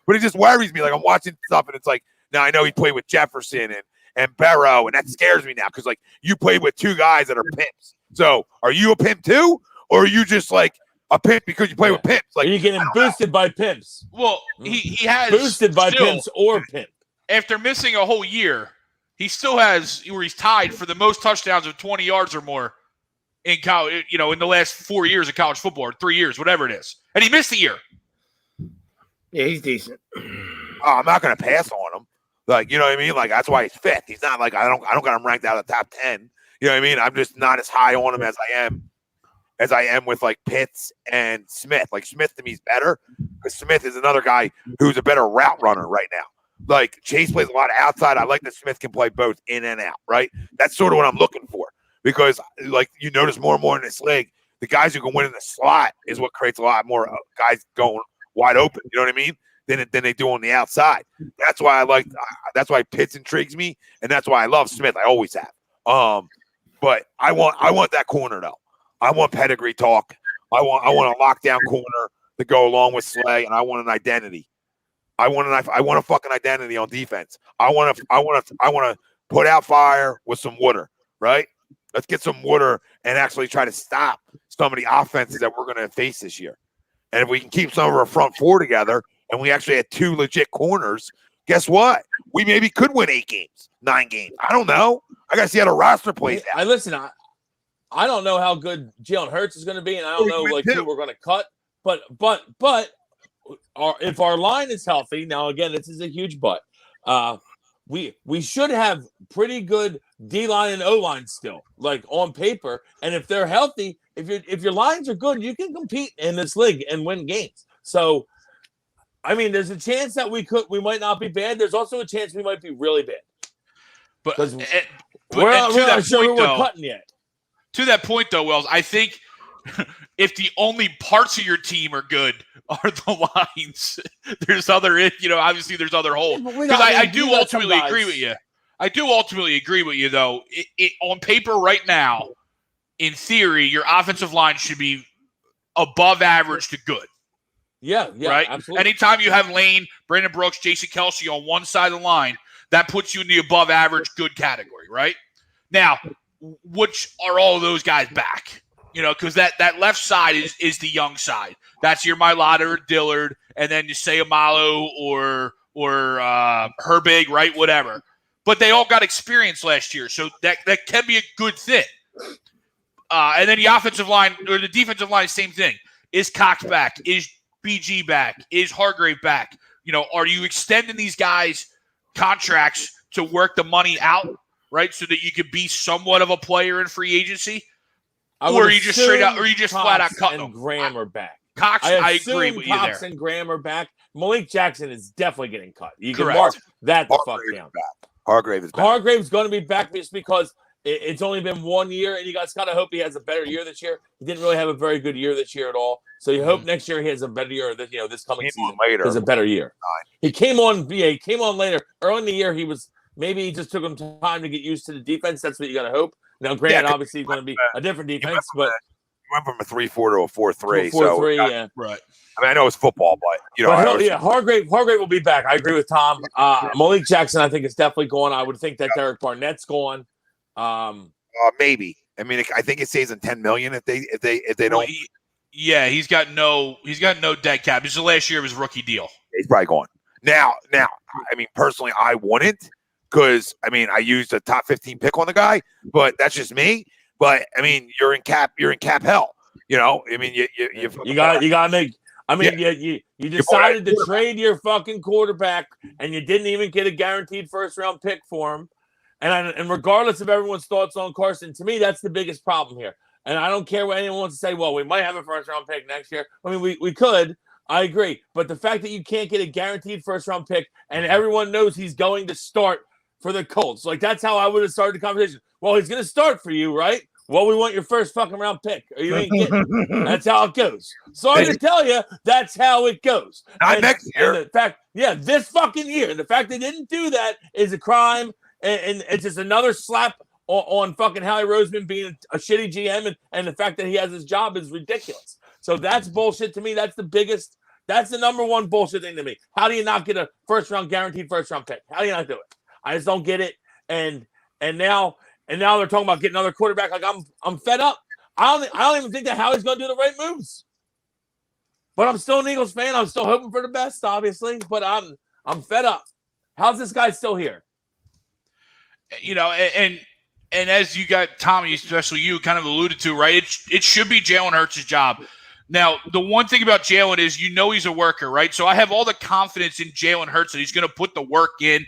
But it just worries me. Like, I'm watching stuff, and it's like, now I know he played with Jefferson and Barrow, and that scares me now because, like, you played with 2 guys that are pimps. So, are you a pimp too? Or are you just, like, a pimp because you play with pimps? Like,
are you getting boosted by pimps?
Well, he has
boosted by pimps or pimp.
After missing a whole year, he still has where he's tied for the most touchdowns of 20 yards or more in college. You know, in the last 4 years of college football, or 3 years, whatever it is, and he missed a year.
Yeah, he's decent.
I'm not going to pass on him. Like, you know what I mean? Like, that's why he's 5th. He's not like I don't got him ranked out of the top 10. You know what I mean? I'm just not as high on him as I am with like Pitts and Smith. Like, Smith to me is better because Smith is another guy who's a better route runner right now. Like, Chase plays a lot of outside. I like that Smith can play both in and out, right? That's sort of what I'm looking for because, like, you notice more and more in this league, the guys who can win in the slot is what creates a lot more guys going wide open. You know what I mean? Than they do on the outside. That's why that's why Pitts intrigues me, and that's why I love Smith. I always have. But I want that corner though. I want pedigree talk. I want a lockdown corner to go along with Slay, and I want an identity. I want a fucking identity on defense. I want to put out fire with some water, right? Let's get some water and actually try to stop some of the offenses that we're going to face this year. And if we can keep some of our front four together, and we actually had 2 legit corners, guess what? We maybe could win 8 games, 9 games. I don't know. I got to see how the roster plays out.
I don't know how good Jalen Hurts is going to be, and I don't know who we're going to cut. But if our line is healthy, now again, this is a huge but. We should have pretty good D line and O line still, like on paper. And if they're healthy, if your lines are good, you can compete in this league and win games. So, I mean, there's a chance that we might not be bad. There's also a chance we might be really bad.
But
we're not sure who we're cutting yet.
To that point, though, Wells, I think if the only parts of your team are good are the lines, there's other, obviously there's other holes. Because I do ultimately agree with you. I do ultimately agree with you, though. On paper right now, in theory, your offensive line should be above average to good.
Yeah,
right?
Absolutely.
Anytime you have Lane, Brandon Brooks, Jason Kelsey on one side of the line, that puts you in the above average good category, right? Now, which are all of those guys back? Because that left side is the young side. That's your Mailata or Dillard, and then you say Amalo or Herbig, right? Whatever. But they all got experience last year, so that can be a good thing. And then the offensive line or the defensive line, same thing. Is Cox back? Is BG back? Is Hargrave back? Are you extending these guys' contracts to work the money out, right? So that you could be somewhat of a player in free agency? Or are you just straight out, or you just flat out cutting them?
Graham are back.
Cox, I agree with you there.
Cox and Graham are back. Malik Jackson is definitely getting cut. You can
Correct.
mark that the fuck down.
Hargrave is back.
Hargrave's going to be back just because it's only been 1 year, and you guys got to hope he has a better year this year. He didn't really have a very good year this year at all. So you hope next year he has a better year. This coming season is a better year. He came on later. Early in the year, maybe he just took him time to get used to the defense. That's what you got to hope. Now, granted, obviously, it's going to be a different defense, but
he went from a 3-4 to a 4-3.
4-3, yeah,
right.
I mean, I know it's football, but
Hargrave will be back. I agree with Tom. Malik Jackson, I think, is definitely gone. I would think that Derek Barnett's gone.
Maybe. I mean, I think it saves him $10 million if they don't.
He's got no dead cap. This is the last year of his rookie deal.
He's probably gone. Now, I mean, personally, I wouldn't. Because, I mean, I used a top 15 pick on the guy, but that's just me. But, I mean, you're in cap hell. I mean, you got to make. I mean, you decided to trade your fucking quarterback, and you didn't even get a guaranteed first-round pick for him. And regardless of everyone's thoughts on Carson, to me, that's the biggest problem here. And I don't care what anyone wants to say, well, we might have a first-round pick next year. I mean, we could. I agree. But the fact that you can't get a guaranteed first-round pick, and everyone knows he's going to start for the Colts. Like, that's how I would have started the conversation. Well, he's going to start for you, right? Well, we want your first fucking round pick. Or you ain't getting it. That's how it goes. Sorry to tell you, that's how it goes. Not next year.
And the fact, this fucking year. And the fact they didn't do that is a crime. And it's just another slap on fucking Howie Roseman being a shitty GM. And the fact that he has his job is ridiculous. So that's bullshit to me. That's the number one bullshit thing to me. How do you not get a guaranteed first round pick? How do you not do it? I just don't get it. And now they're talking about getting another quarterback. Like, I'm fed up. I don't even think that Howie's going to do the right moves. But I'm still an Eagles fan. I'm still hoping for the best, obviously. But I'm fed up. How's this guy still here?
And as you got Tommy, especially you, kind of alluded to, right? It should be Jalen Hurts' job. Now, the one thing about Jalen is he's a worker, right? So I have all the confidence in Jalen Hurts that he's going to put the work in,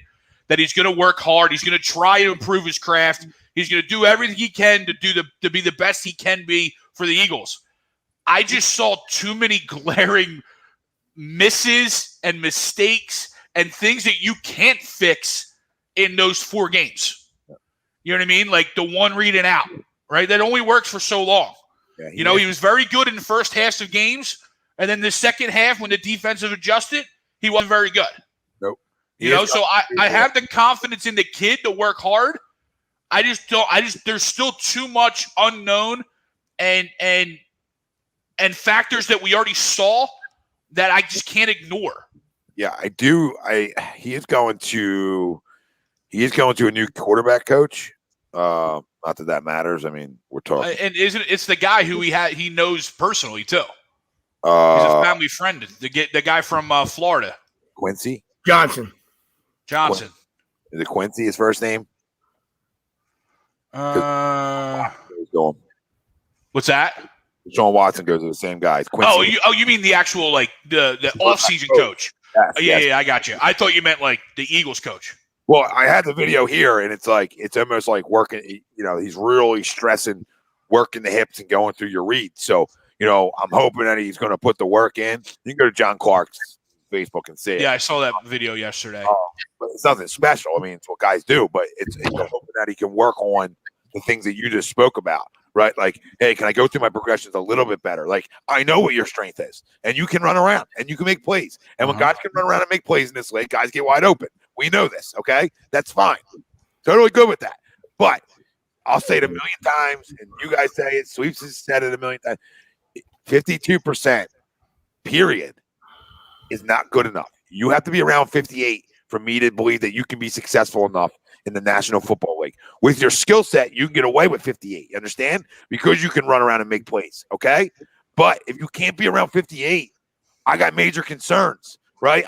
that he's going to work hard. He's going to try to improve his craft. He's going to do everything he can to be the best he can be for the Eagles. I just saw too many glaring misses and mistakes and things that you can't fix in those 4 games. You know what I mean? Like the one read and out, right? That only works for so long. Yeah, he was very good in the first half of games, and then the second half when the defensive adjusted, he wasn't very good.
Nope.
So I have the confidence in the kid to work hard. There's still too much unknown and factors that we already saw that I just can't ignore.
Yeah, I do. He is going to a new quarterback coach. Not that matters. I mean, we're talking.
And it's the guy who he knows personally too. He's a family friend. The guy from Florida.
Quincy
Johnson.
Is it Quincy? His first name?
What's that?
Sean Watson goes to the same guy. Quincy.
You mean the actual the off-season coach?
Yes,
Yeah, I got you. I thought you meant like the Eagles coach.
Well, I had the video here, and it's almost like working. He's really stressing, working the hips and going through your reads. So, I'm hoping that he's going to put the work in. You can go to John Clark's Facebook and see it.
Yeah, I saw that video yesterday.
But it's nothing special. I mean, it's what guys do, but it's hoping that he can work on the things that you just spoke about, right? Like, hey, can I go through my progressions a little bit better? Like, I know what your strength is, and you can run around, and you can make plays. And when guys can run around and make plays in this league, guys get wide open. We know this, okay? That's fine. Totally good with that. But I'll say it a million times, and you guys say it. Sweeps has said it a million times. 52%, period, is not good enough. You have to be around 58 for me to believe that you can be successful enough in the National Football League. With your skill set, you can get away with 58. You understand? Because you can run around and make plays, okay? But if you can't be around 58, I got major concerns, right?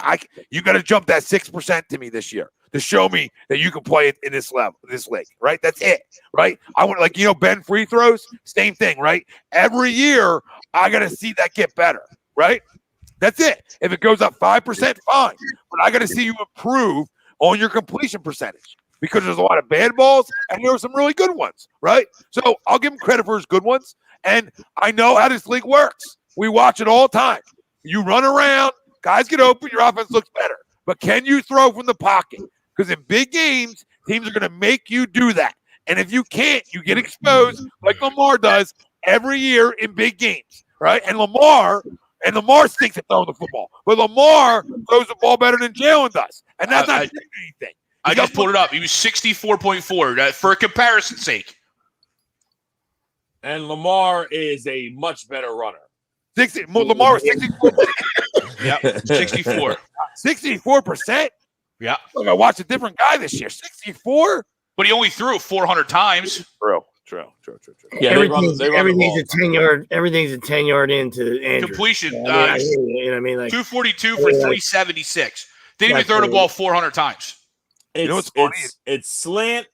You got to jump that 6% to me this year to show me that you can play it in this league, right? That's it, right? I want Ben free throws, same thing, right? Every year, I got to see that get better, right? That's it. If it goes up 5%, fine. But I got to see you improve on your completion percentage because there's a lot of bad balls and there are some really good ones, right? So I'll give him credit for his good ones. And I know how this league works. We watch it all the time. You run around, guys get open, your offense looks better. But can you throw from the pocket? Because in big games, teams are going to make you do that. And if you can't, you get exposed like Lamar does every year in big games, right? And Lamar stinks at throwing the football. But Lamar throws the ball better than Jalen does. And that's not saying anything.
I just pulled it up. He was 64.4 for comparison's sake.
And Lamar is a much better runner.
Lamar was 64.
Yep, 64.
64%?
Yeah.
Look, I watched a different guy this year. 64?
But he only threw 400 times.
True.
Yeah,
everything's
they run
a 10-yard. Everything's a 10-yard into Andrew.
Completion.
You know what I mean? Like
242 for 376. Didn't even throw the ball 400 times.
It's slant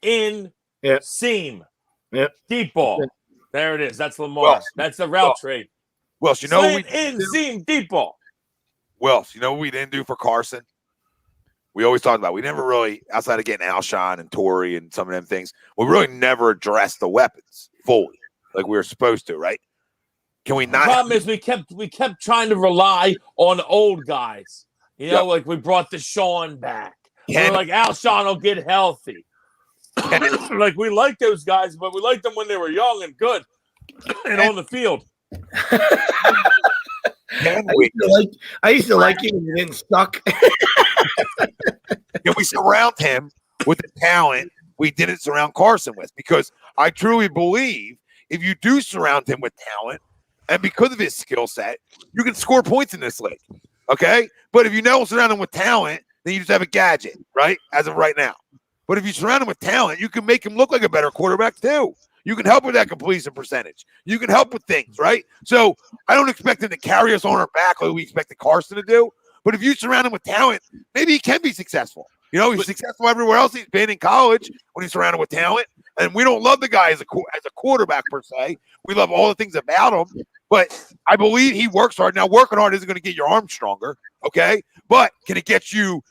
in seam.
Yep.
Deep ball. There it is. That's Lamar. That's the route trade.
Well,
slant in seam deep ball.
Well, you know what we didn't do for Carson? We always talked about we never really, outside of getting Alshon and Torrey and some of them things, we really never addressed the weapons fully like we were supposed to, right? Can we not?
The problem is we kept trying to rely on old guys. Like we brought Deshaun back. We're like Alshon will get healthy. Like we like those guys, but we liked them when they were young and good and on the field.
I used to like him when he didn't suck.
Can we surround him with the talent we didn't surround Carson with? Because I truly believe if you do surround him with talent, and because of his skill set, you can score points in this league. Okay? But if you don't surround him with talent, then you just have a gadget, right? As of right now. But if you surround him with talent, you can make him look like a better quarterback too. You can help with that completion percentage. You can help with things, right? So I don't expect him to carry us on our back like we expected Carson to do. But if you surround him with talent, maybe he can be successful. He's successful everywhere else he's been in college when he's surrounded with talent. And we don't love the guy as a quarterback per se. We love all the things about him. But I believe he works hard. Now, working hard isn't going to get your arm stronger, okay? But can it get your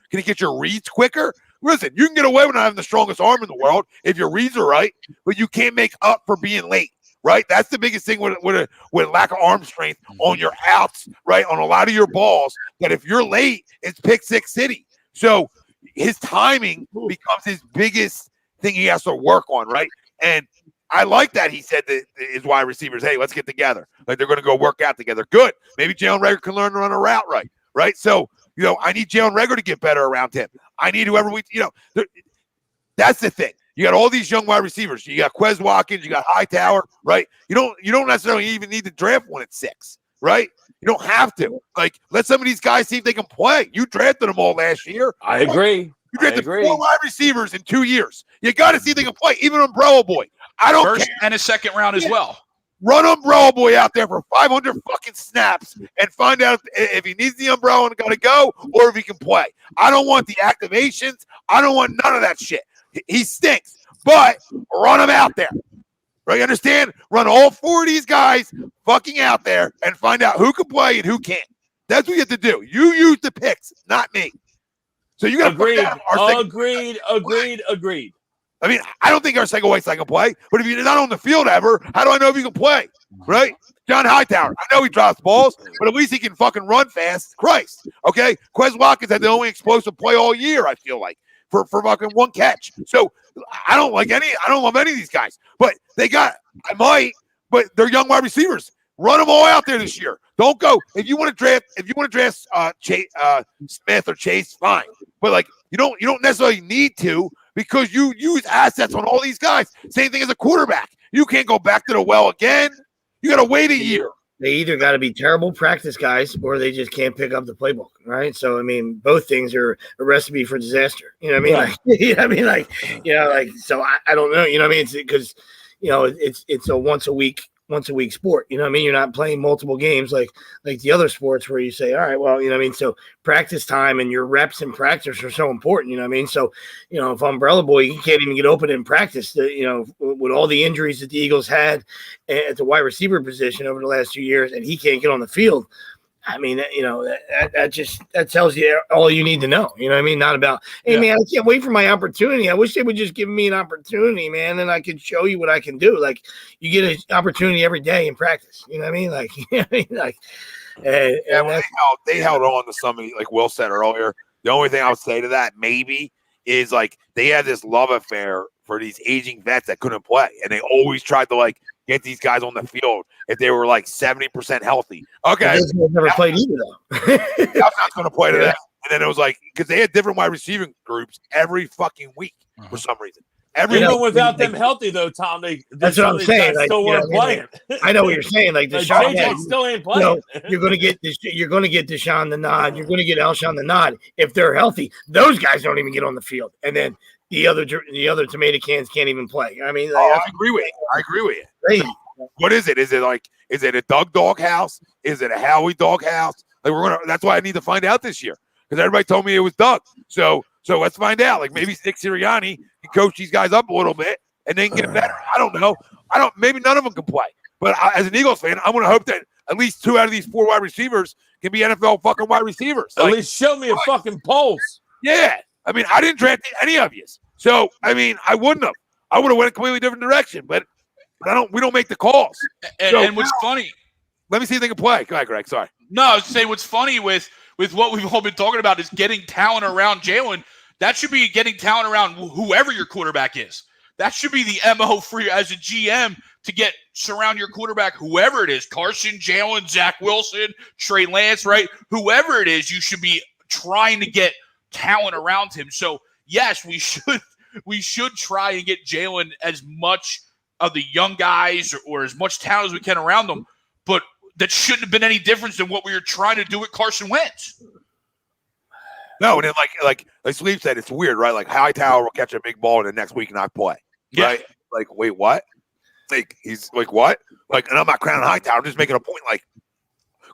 reads quicker? Listen, you can get away with not having the strongest arm in the world if your reads are right, but you can't make up for being late, right? That's the biggest thing with lack of arm strength on your outs, right? On a lot of your balls, that if you're late, it's pick six city. So his timing becomes his biggest thing he has to work on, right? And I like that he said to his wide receivers, hey, let's get together. Like they're going to go work out together. Good. Maybe Jalen Reagor can learn to run a route right? So, I need Jalen Reagor to get better around him. I need whoever that's the thing. You got all these young wide receivers. You got Quez Watkins. You got Hightower, right? You don't necessarily even need to draft one at 6, right? You don't have to. Like, let some of these guys see if they can play. You drafted them all last year.
I agree.
You drafted 4 wide receivers in 2 years. You got to see if they can play. Even Umbrella Boy. I don't
First
care.
and a second round as well.
Run Umbrella Boy out there for 500 fucking snaps and find out if he needs the umbrella and got to go or if he can play. I don't want the activations. I don't want none of that shit. He stinks, but run him out there. Right? You understand? Run all 4 of these guys fucking out there and find out who can play and who can't. That's what you have to do. You use the picks, not me. So you got to
Agreed.
I mean, I don't think Arcega White's like a play, but if you're not on the field ever, how do I know if you can play? Right? John Hightower. I know he drops balls, but at least he can fucking run fast. Christ. Okay? Quez Watkins had the only explosive play all year, I feel like, for fucking 1 catch. So I don't love any of these guys. But but they're young wide receivers. Run them all out there this year. Don't go. If you want to draft Smith or Chase, fine. But like you don't necessarily need to, because you use assets on all these guys. Same thing as a quarterback. You can't go back to the well again. You got to wait a year.
They either got to be terrible practice guys or they just can't pick up the playbook, right? So, I mean, both things are a recipe for disaster. You know what I mean? So I don't know. You know what I mean? It's because, it's a once a week sport. You know what I mean? You're not playing multiple games like the other sports where you say, all right, well, you know what I mean? So practice time and your reps in practice are so important. You know what I mean? So, if Umbrella Boy, he can't even get open in practice, with all the injuries that the Eagles had at the wide receiver position over the last 2 years, and he can't get on the field. I mean, that tells you all you need to know. You know what I mean? Not about, hey, man, I can't wait for my opportunity. I wish they would just give me an opportunity, man, and I could show you what I can do. Like, you get an opportunity every day in practice. You know what I mean? Like,
they held on to something, like Will said earlier. The only thing I would say to that maybe is, like, they had this love affair for these aging vets that couldn't play, and they always tried to, like, get these guys on the field if they were like 70% healthy. Okay.
Never played either, though.
I'm not going to play to that. And then it was like, because they had different wide receiving groups every fucking week for some reason.
Even without them healthy, though, Tom,
that's what I'm saying.
Still weren't playing.
I know what you're saying. Like
JJ still ain't playing.
You're going to get Deshaun the nod. You're going to get Alshon the nod if they're healthy. Those guys don't even get on the field, and then the other tomato cans can't even play. I mean,
I agree with you.
Hey.
What is it? Is it a Doug doghouse? Is it a Howie doghouse? Like, that's why I need to find out this year, because everybody told me it was Doug. So let's find out. Like, maybe Nick Sirianni can coach these guys up a little bit and they can get better. I don't know. Maybe none of them can play. But as an Eagles fan, I want to hope that at least 2 out of these 4 wide receivers can be NFL fucking wide receivers.
At least show me a fucking pulse.
Yeah. I mean, I didn't draft any of you. So, I mean, I wouldn't have. I would have went a completely different direction, but we don't make the calls.
And what's funny,
let me see if they can play. Go ahead, Greg. Sorry.
No, I was saying what's funny with what we've all been talking about is getting talent around Jalen. That should be getting talent around whoever your quarterback is. That should be the MO for you as a GM, to surround your quarterback, whoever it is, Carson, Jalen, Zach Wilson, Trey Lance, right? Whoever it is, you should be trying to get talent around him. So yes, we should try and get Jalen as much of the young guys or as much talent as we can around them, but that shouldn't have been any difference than what we were trying to do with Carson Wentz.
No, and then like Sleep said, it's weird, right? Like, Hightower will catch a big ball and the next week not play, right? Like, wait, what? Like, he's like, what? Like, and I'm not crowning Hightower. I'm just making a point. Like,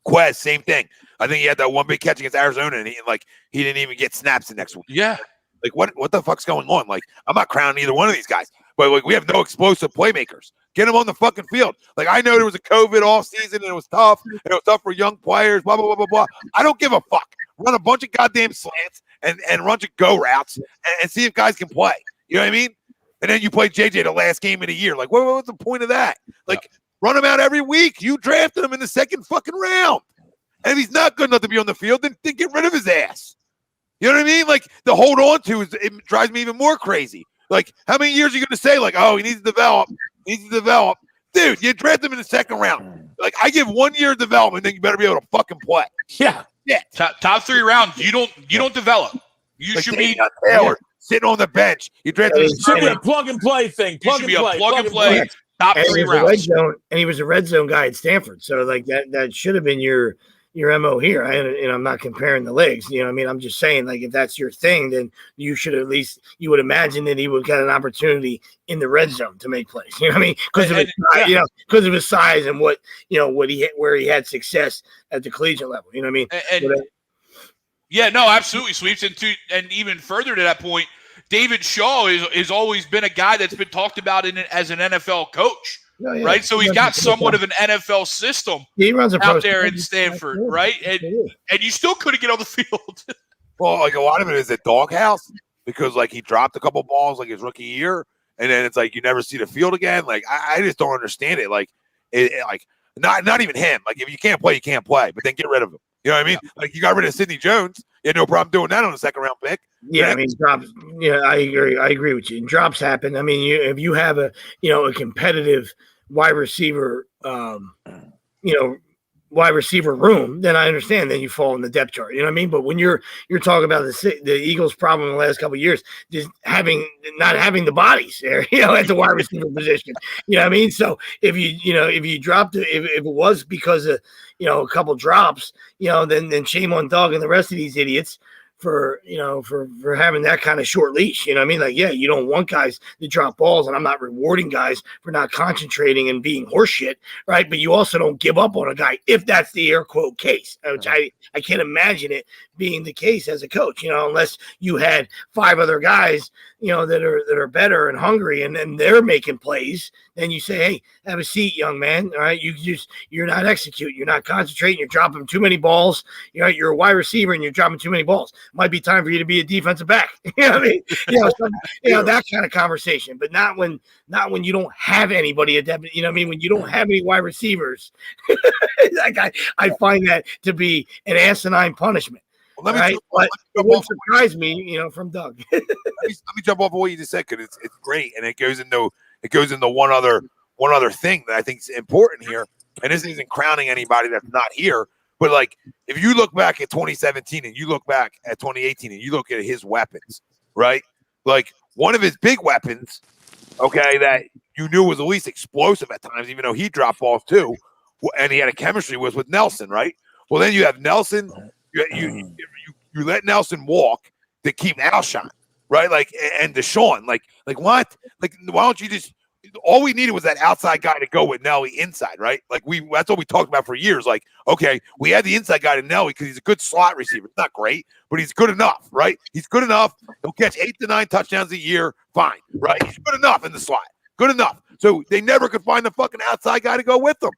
Quez, same thing. I think he had that one big catch against Arizona, and he didn't even get snaps the next week.
Yeah.
Like, what the fuck's going on? Like, I'm not crowning either one of these guys, but like, we have no explosive playmakers. Get them on the fucking field. Like, I know there was a COVID off season and it was tough. And it was tough for young players, blah, blah, blah, blah, blah. I don't give a fuck. Run a bunch of goddamn slants and run a bunch of go routes and see if guys can play. You know what I mean? And then you play JJ the last game of the year. Like, what's the point of that? Like, run him out every week. You drafted him in the second fucking round. And if he's not good enough to be on the field, then get rid of his ass. You know what I mean? Like, the hold on to it drives me even more crazy. Like, how many years are you going to say, like, oh, he needs to develop? Dude, you draft him in the second round. Like, I give 1 year of development, then you better be able to fucking play.
Yeah.
Top 3 rounds, you don't develop. You
like
should be
Taylor. sitting on the bench. You drafted
It should be a plug and play thing.
He should be a plug and play. Top
And
3
he was a red
rounds.
zone, and he was a red zone guy at Stanford. So like that should have been your MO here. I'm not comparing the legs. You know what I mean? I'm just saying, like, if that's your thing, then you should at least, you would imagine that he would get an opportunity in the red zone to make plays. You know what I mean? Because of his size, because of his size and where he had success at the collegiate level. You know what I mean?
Yeah, no, absolutely, Sweeps. And even further to that point, David Shaw has always been a guy that's been talked about as an NFL coach, right? So he's got somewhat of an NFL system
he runs
out there in Stanford, right? And you still couldn't get on the field.
Well, like a lot of it is a doghouse because like he dropped a couple balls like his rookie year, and then it's like you never see the field again. Like I just don't understand it. Like like not even him. Like if you can't play, you can't play. But then get rid of him. You know what I mean? Like you got rid of Sidney Jones. You had no problem doing that on a second round pick.
Yeah, I mean drops. Yeah, I agree with you. And drops happen. I mean, if you have a competitive wide receiver, wide receiver room, then I understand. Then you fall in the depth chart. You know what I mean? But when you're talking about the Eagles' problem in the last couple of years, just not having the bodies there, at the wide receiver position. You know what I mean? So if you dropped it, if it was because of a couple drops, then shame on Doug and the rest of these idiots for having that kind of short leash. You know what I mean? Like, yeah, you don't want guys to drop balls, and I'm not rewarding guys for not concentrating and being horseshit, right? But you also don't give up on a guy if that's the air quote case, which I can't imagine it being the case as a coach, unless you had 5 other guys, that are better and hungry and they're making plays. Then you say, hey, have a seat, young man. All right. You're not executing. You're not concentrating. You're dropping too many balls. You're a wide receiver and you're dropping too many balls. Might be time for you to be a defensive back. You know what I mean? That kind of conversation, but not when you don't have anybody at that, you know what I mean? When you don't have any wide receivers, like I find that to be an asinine punishment.
Well,
it won't surprise me, from Doug.
let me jump off of what you just said because it's great, and it goes into one other thing that I think is important here. And this isn't crowning anybody that's not here, but like if you look back at 2017 and you look back at 2018 and you look at his weapons, right? Like one of his big weapons, okay, that you knew was at least explosive at times, even though he dropped balls too, and he had a chemistry with Nelson, right? Well, then you have Nelson. You let Nelson walk to keep Alshon, right? Like and Deshaun, like what? Like why don't you just? All we needed was that outside guy to go with Nelly inside, right? Like that's what we talked about for years. Like, okay, we had the inside guy to Nelly because he's a good slot receiver. It's not great, but he's good enough, right? He's good enough. He'll catch 8 to 9 touchdowns a year. Fine, right? He's good enough in the slot. Good enough. So they never could find the fucking outside guy to go with them.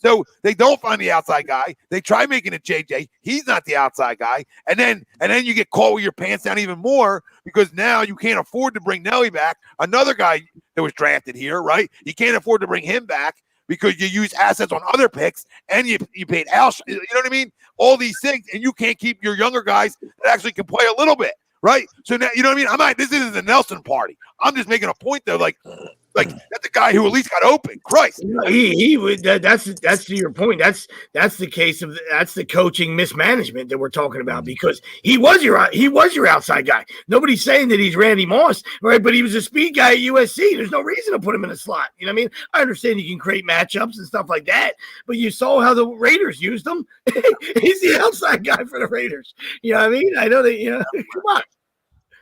So they don't find the outside guy. They try making it JJ. He's not the outside guy. And then you get caught with your pants down even more because now you can't afford to bring Nelly back. Another guy that was drafted here, right? You can't afford to bring him back because you use assets on other picks and you paid Alshon. You know what I mean? All these things, and you can't keep your younger guys that actually can play a little bit, right? So now, you know what I mean? This isn't the Nelson party. I'm just making a point though, like that's a guy who at least got open. Christ,
he would. That's to your point. That's the case of that's the coaching mismanagement that we're talking about because he was your outside guy. Nobody's saying that he's Randy Moss, right? But he was a speed guy at USC. There's no reason to put him in a slot. You know what I mean? I understand you can create matchups and stuff like that, but you saw how the Raiders used him. He's the outside guy for the Raiders. You know what I mean? I know that. Come on.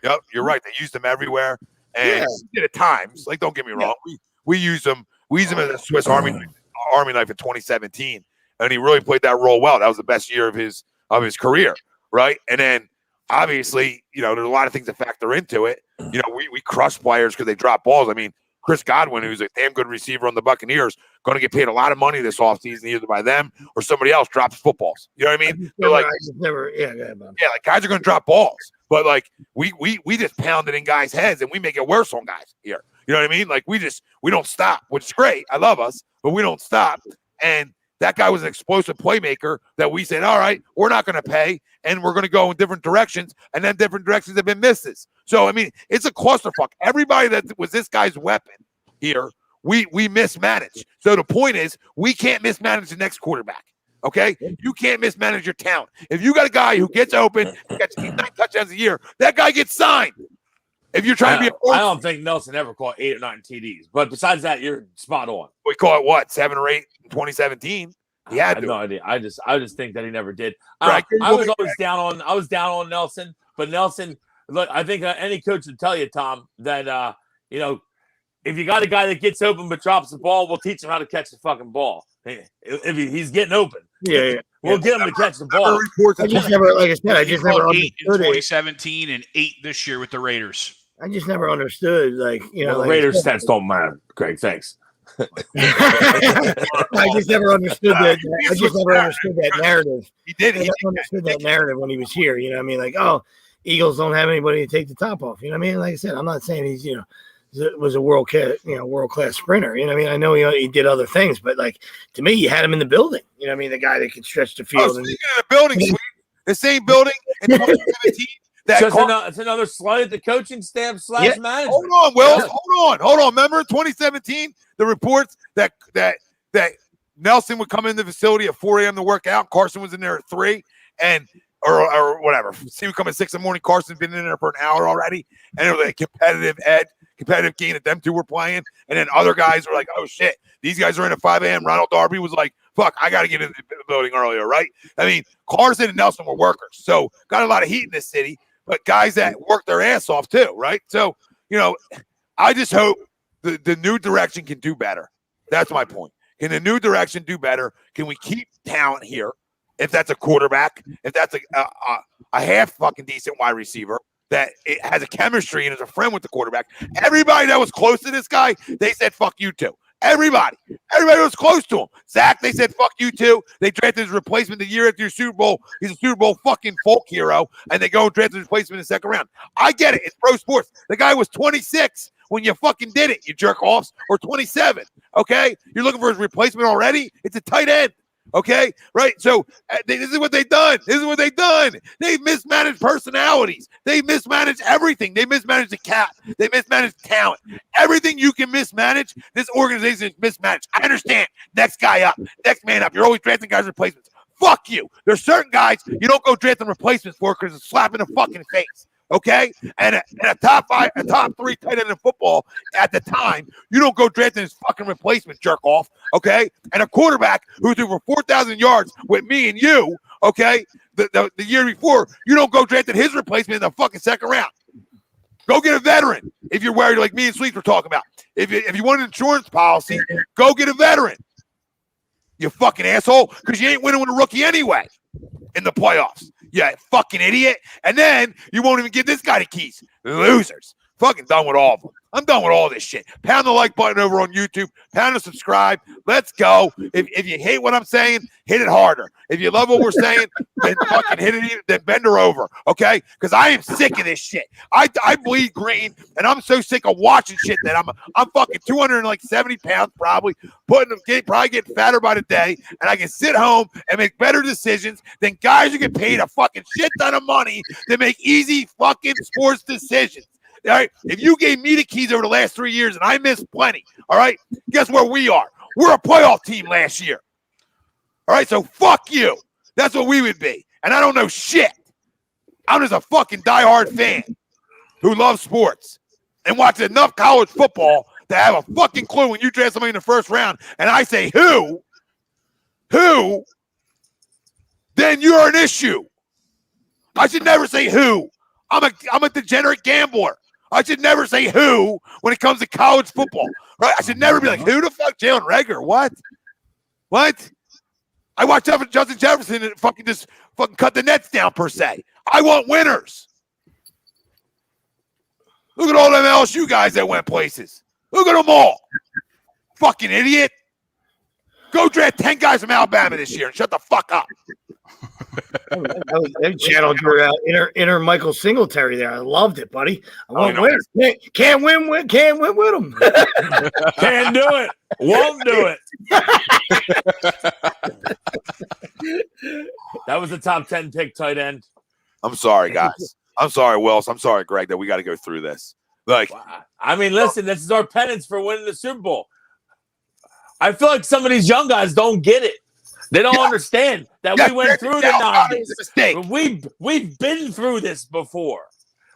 Yep, you're right. They used him everywhere. And we did at times, like don't get me wrong, we use him as a Swiss Army knife in 2017, and he really played that role well. That was the best year of his career, right? And then obviously, there's a lot of things that factor into it. We crush players because they drop balls. I mean, Chris Godwin, who's a damn good receiver on the Buccaneers, going to get paid a lot of money this offseason, either by them or somebody else drops footballs. You know what I mean? Like guys are going to drop balls. But like we just pound it in guys' heads and we make it worse on guys here. You know what I mean? Like we don't stop, which is great. I love us, but we don't stop. And that guy was an explosive playmaker that we said, all right, we're not going to pay and we're going to go in different directions. And then different directions have been misses. So, I mean, it's a clusterfuck. Everybody that was this guy's weapon here, we mismanage. So the point is we can't mismanage the next quarterback. Okay, you can't mismanage your talent. If you got a guy who gets open, gets 9 touchdowns a year, that guy gets signed. If you're trying to be
I don't think Nelson ever caught 8 or 9 TDs. But besides that, you're spot on.
we call it what, 7 or 8 in 2017. He had
I have
to.
no idea. I just think that he never did.
Right.
I was always down on Nelson, but Nelson, look, I think any coach would tell you, Tom, that if you got a guy that gets open but drops the ball, we'll teach him how to catch the fucking ball. If he's getting open, we'll get him to catch the ball.
I just never, like I said, I just never
8 in
understood it.
2017 and 8 this year with the Raiders.
I just never understood, like,
The Raiders stats don't matter. Greg, thanks.
I just never understood that. I just never understood that narrative.
He did.
I never understood that narrative when he was here. You know what I mean? Like, oh, Eagles don't have anybody to take the top off. You know what I mean? Like I said, I'm not saying he's was a world class sprinter. You know what I mean? I know he did other things, but like to me, you had him in the building. You know what I mean? The guy that could stretch the field.
Speaking of the building, Sweet, the same building in 2017.
It's another slight at the coaching staff / management.
Hold on, Will. Hold on. Remember 2017, the reports that Nelson would come in the facility at 4 a.m. to work out. Carson was in there at 3, or whatever. He would come at 6 in the morning. Carson's been in there for an hour already, and it was a competitive game that them two were playing. And then other guys were like, "Oh shit, these guys are in at 5 a.m." Ronald Darby was like, "Fuck, I got to get in the building earlier." Right? I mean, Carson and Nelson were workers, so got a lot of heat in this city. But guys that work their ass off too, right? So, I just hope the new direction can do better. That's my point. Can the new direction do better? Can we keep talent here? If that's a quarterback, if that's a half fucking decent wide receiver that it has a chemistry and is a friend with the quarterback. Everybody that was close to this guy, they said, fuck you too. Everybody was close to him. Zach, they said, fuck you too. They drafted his replacement the year after your Super Bowl. He's a Super Bowl fucking folk hero. And they go and draft his replacement in the second round. I get it. It's pro sports. The guy was 26 when you fucking did it, you jerk offs, or 27. Okay? You're looking for his replacement already? It's a tight end. Okay, right? So this is what they've done. They've mismanaged personalities. They mismanaged everything. They mismanaged the cap. They mismanaged talent. Everything you can mismanage, this organization is mismanaged. I understand. Next guy up. Next man up. You're always drafting guys replacements. Fuck you. There's certain guys you don't go drafting replacements for because it's slap in the fucking face. Okay, and a top 3 tight end in football at the time, you don't go drafting his fucking replacement, jerk off. Okay, and a quarterback who threw for 4,000 yards with me and you. Okay, the year before, you don't go drafting his replacement in the fucking second round. Go get a veteran if you're worried, like me and Sweet were talking about. If you want an insurance policy, go get a veteran. You fucking asshole, because you ain't winning with a rookie anyway in the playoffs. Yeah, fucking idiot. And then you won't even give this guy the keys. Losers. Fucking done with all of them. I'm done with all this shit. Pound the like button over on YouTube. Pound the subscribe. Let's go. If you hate what I'm saying, hit it harder. If you love what we're saying, then fucking hit it, then bend her over. Okay? Because I am sick of this shit. I bleed green, and I'm so sick of watching shit that I'm fucking 270 pounds probably, probably getting fatter by the day, and I can sit home and make better decisions than guys who get paid a fucking shit ton of money to make easy fucking sports decisions. All right, if you gave me the keys over the last 3 years and I missed plenty, all right, guess where we are? We're a playoff team last year. All right, so fuck you. That's what we would be. And I don't know shit. I'm just a fucking diehard fan who loves sports and watches enough college football to have a fucking clue when you draft somebody in the first round and I say who, then you're an issue. I should never say who. I'm a degenerate gambler. I should never say who when it comes to college football, right? I should never be like, who the fuck, Jalen Reagor? What? I watched Justin Jefferson and fucking cut the nets down per se. I want winners. Look at all them LSU guys that went places. Look at them all. Fucking idiot. Go draft 10 guys from Alabama this year and shut the fuck up.
They channeled your inner Michael Singletary there. I loved it, buddy. I want winners. Can't win with them.
Can't do it. Won't do it. That was the top 10 pick tight end.
I'm sorry, guys. I'm sorry, Wells. I'm sorry, Greg, that we got to go through this. Like,
I mean, listen, this is our penance for winning the Super Bowl. I feel like some of these young guys don't get it. They don't understand that we went through the 90s. We've been through this before.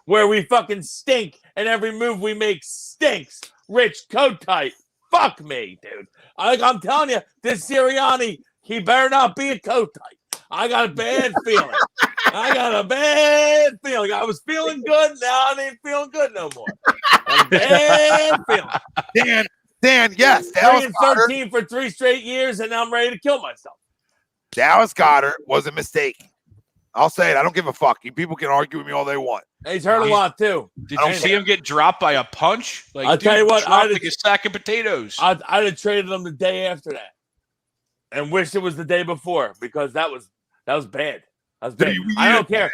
where we fucking stink and every move we make stinks. Rich Kotite. Fuck me, dude. I'm telling you, this Sirianni, he better not be a Kotite. I got a bad feeling. I was feeling good. Now I ain't feeling good no more. A bad feeling.
Dan, yes.
3-13 for 3 straight years, and now I'm ready to kill myself.
Dallas Goedert was a mistake. I'll say it. I don't give a fuck. You people can argue with me all they want.
He's hurt a lot, too.
Did you see him get dropped by a punch? Like,
I'll tell you what.
I'd like a sack of potatoes.
I'd have traded him the day after that and wished it was the day before because that was bad. That was bad. I don't care.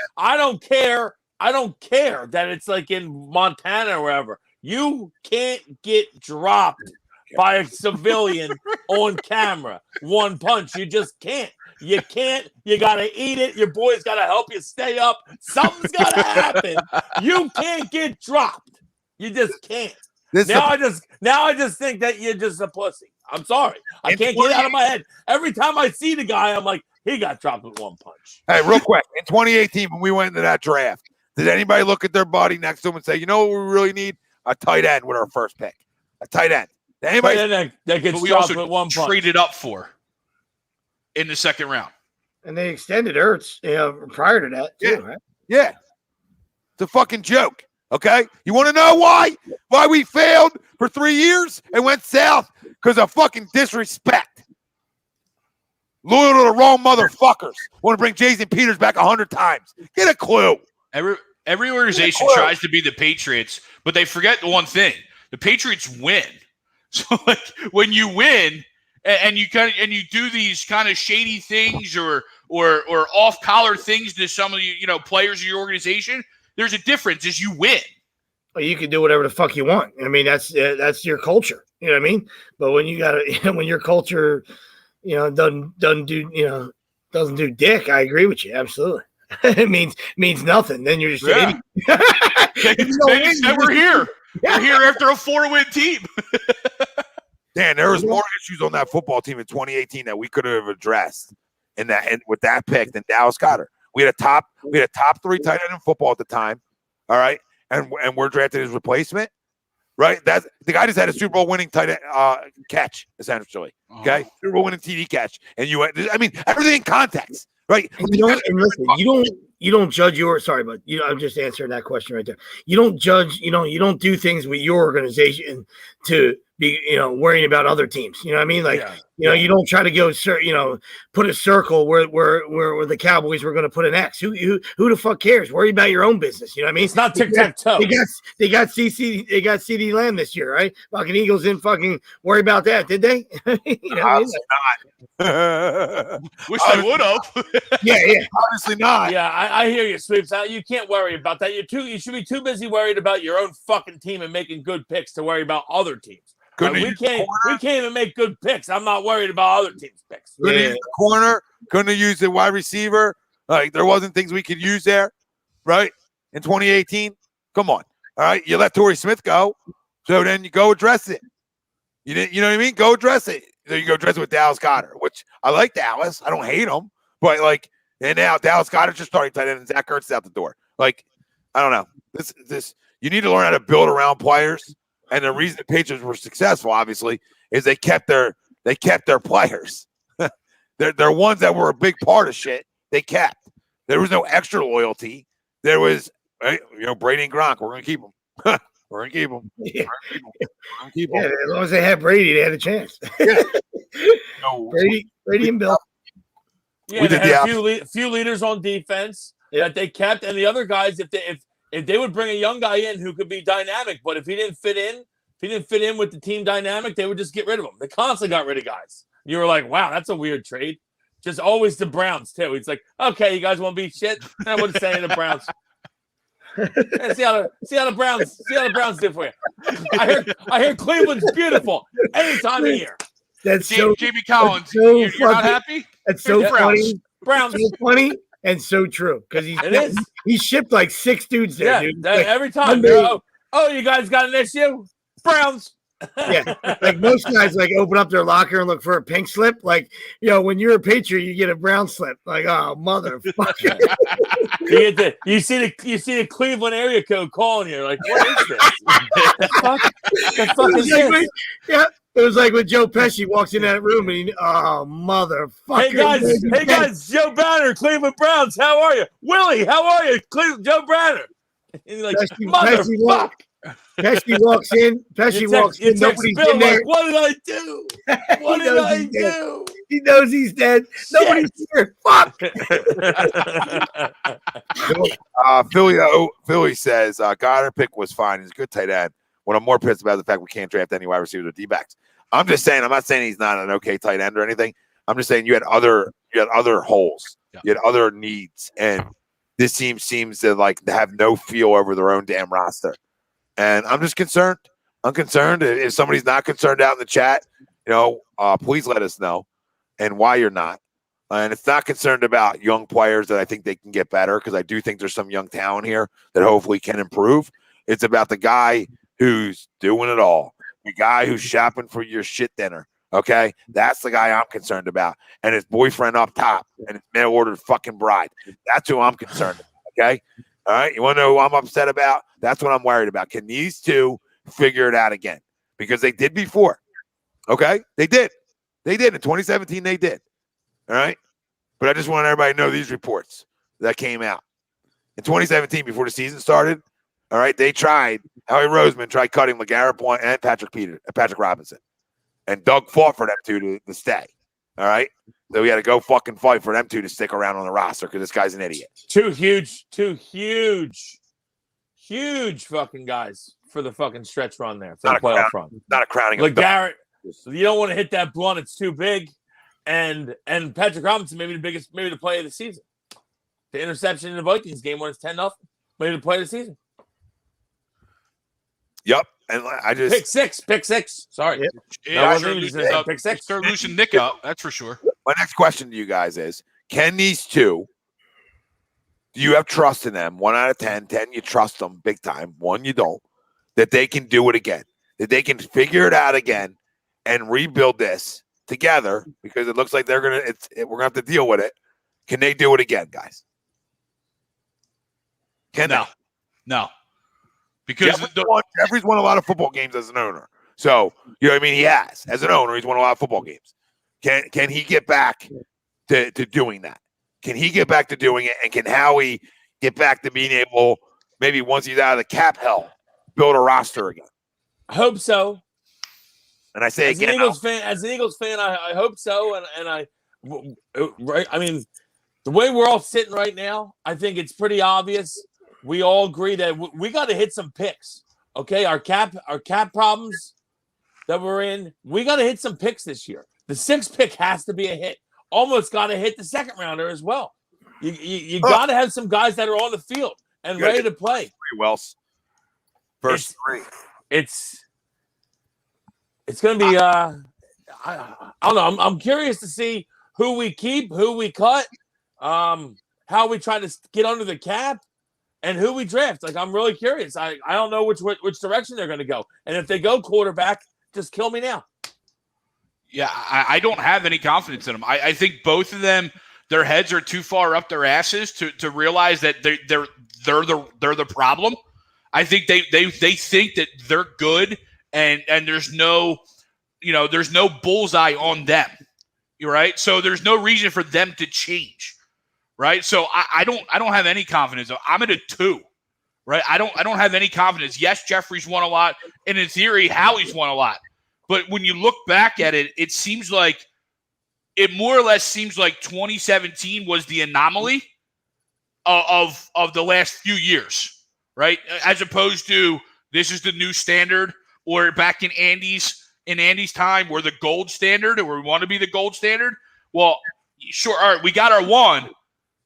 I don't care that it's like in Montana or wherever. You can't get dropped by a civilian on camera. One punch. You just can't. You can't. You got to eat it. Your boy's got to help you stay up. Something's got to happen. You can't get dropped. You just can't. Now I just think that you're just a pussy. I'm sorry. I can't get it out of my head. Every time I see the guy, I'm like, he got dropped with one punch.
Hey, real quick. In 2018, when we went into that draft, did anybody look at their buddy next to him and say, you know what we really need? A tight end with our first pick. A tight end. Did anybody?
That gets
we
dropped
also
with one punch.
traded up for in the second round.
And they extended Hurts prior to that, too, right?
Yeah. It's a fucking joke. Okay? You want to know why? Why we failed for 3 years and went south? Because of fucking disrespect. Loyal to the wrong motherfuckers. Want to bring Jason Peters back 100 times. Get a clue.
Every organization tries to be the Patriots, but they forget the one thing. The Patriots win. So like when you win and you do these kind of shady things or off collar things to some of the players of your organization, there's a difference as you win.
Well, you can do whatever the fuck you want. I mean, that's your culture. You know what I mean? But when you got when your culture, doesn't do dick, I agree with you. Absolutely. It means nothing. Then you're just an idiot.
They said we're here. We're here after a 4-win team.
Dan, there was more issues on that football team in 2018 that we could have addressed with that pick than Dallas Goedert. We had a top 3 tight end in football at the time. All right. And we're drafted his replacement. Right? That's the guy just had a Super Bowl winning tight end catch, essentially. Okay. Super Bowl winning TD catch. And everything in context. Right.
And you don't judge I'm just answering that question right there. You don't judge, you don't do things with your organization to be, worrying about other teams. You know what I mean? Like, you don't try to go, put a circle where the Cowboys were going to put an X. Who the fuck cares? Worry about your own business. You know what I mean?
It's not tic-tac-toe.
They got CD Lamb this year, right? Fucking Eagles didn't fucking worry about that, did they?
Obviously
not. Wish they would have.
Yeah.
Obviously not.
Yeah, I hear you, Sweeps. You can't worry about that. You should be too busy worried about your own fucking team and making good picks to worry about other teams. We can't even make good picks. I'm not worried about other teams' picks.
Couldn't use the corner. Couldn't use the wide receiver. Like there wasn't things we could use there, right? In 2018, come on. All right, you let Torrey Smith go, so then you go address it. You didn't. You know what I mean? Go address it. Then you go address it with Dallas Goedert, which I like Dallas. I don't hate him, but and now Dallas Goedert just starting tight end and Zach Ertz is out the door. Like I don't know. This you need to learn how to build around players. And the reason the Patriots were successful, obviously, is they kept their players. they're ones that were a big part of shit. They kept. There was no extra loyalty. There was, Brady and Gronk. We're gonna keep them. We're gonna keep them.
Yeah. As long as they had Brady, they had a chance.
Yeah.
Brady and Bill.
Yeah, we did a few leaders on defense that they kept, and the other guys, if they would bring a young guy in who could be dynamic, but if he didn't fit in with the team dynamic, they would just get rid of him. They constantly got rid of guys. You were like, wow, that's a weird trade. Just always the Browns too. It's like, okay, you guys want to be shit? I wouldn't say the Browns. See how the Browns did for you. I hear Cleveland's beautiful any time of year.
That's so
Jamie Collins.
So
you're not happy?
That's so funny.
Browns.
So funny. And so true, because he shipped like 6 dudes there, dude.
Every time. You guys got an issue? Browns.
Yeah, like most guys, like open up their locker and look for a pink slip. Like, when you're a Patriot, you get a brown slip. Like, oh, motherfucker.
you see the Cleveland area code calling you. Like, what is this? the fuck is this?
It was like when Joe Pesci walks in that room and motherfucker.
Hey guys, Joe Banner, Cleveland Browns. How are you, Willie? How are you, Joe Banner? And he's like, motherfucker.
Pesci walks in. Nobody's
Bill,
in there.
like, what did I do? What did I do?
He knows he's dead. Shit. Nobody's here. Fuck.
Philly says Goddard pick was fine. He's a good tight end. What I'm more pissed about is the fact we can't draft any wide receivers or D-backs. I'm just saying. I'm not saying he's not an okay tight end or anything. I'm just saying you had other holes. Yeah. You had other needs, and this team seems to have no feel over their own damn roster. And I'm just concerned. I'm concerned. If somebody's not concerned out in the chat, please let us know and why you're not. And it's not concerned about young players that I think they can get better, because I do think there's some young talent here that hopefully can improve. It's about the guy who's doing it all, the guy who's shopping for your shit dinner. Okay, that's the guy I'm concerned about, and his boyfriend up top, and his mail-ordered fucking bride. That's who I'm concerned about. Okay, all right. You want to know who I'm upset about? That's what I'm worried about. Can these two figure it out again? Because they did before. Okay, they did. They did in 2017. They did. All right, but I just want everybody to know these reports that came out in 2017 before the season started. All right, they tried. Howie Roseman tried cutting LeGarrette Blount and Patrick Robinson. And Doug fought for them two to stay. All right? So we had to go fucking fight for them two to stick around on the roster because this guy's an idiot.
Two huge fucking guys for the fucking stretch run there. For the playoff run.
Not a crowning.
LeGarrette, you don't want to hit that blunt. It's too big. And Patrick Robinson, maybe the play of the season. The interception in the Vikings game when it's 10-0. Maybe the play of the season.
Yep. And I just
pick six. Sorry.
Yep. Pick six. Start loosening Nick up. That's for sure.
My next question to you guys is: can these two? Do you have trust in them? 1 out of 10. 10, you trust them big time. 1, you don't. That they can do it again. That they can figure it out again and rebuild this together, because it looks like we're gonna have to deal with it. Can they do it again, guys?
No. Because
Jeffrey's won a lot of football games as an owner. So, you know what I mean? He has. As an owner, he's won a lot of football games. Can he get back to doing that? Can he get back to doing it? And can Howie get back to being able, maybe once he's out of the cap hell, build a roster again?
I hope so.
And I say
as an Eagles fan, I hope so. I mean, the way we're all sitting right now, I think it's pretty obvious. We all agree that we got to hit some picks. Okay, our cap problems that we're in, we got to hit some picks this year. The 6th pick has to be a hit. Almost got to hit the 2nd rounder as well. You got to have some guys that are on the field and ready to play.
Wells, first 3.
It's going to be. I don't know. I'm curious to see who we keep, who we cut, how we try to get under the cap. And who we draft. Like, I'm really curious. I don't know which direction they're going to go. And if they go quarterback, just kill me now.
Yeah, I don't have any confidence in them. I think both of them, their heads are too far up their asses to realize that they're the problem. I think they think that they're good and there's no bullseye on them. You're right. So there's no reason for them to change. Right. So I don't have any confidence. I'm at a 2. Right. I don't have any confidence. Yes, Jeffrey's won a lot. And in theory, Howie's won a lot. But when you look back at it, it more or less seems like 2017 was the anomaly of the last few years. Right. As opposed to this is the new standard, or back in Andy's time, we're the gold standard, or we want to be the gold standard. Well, sure. All right. We got our 1.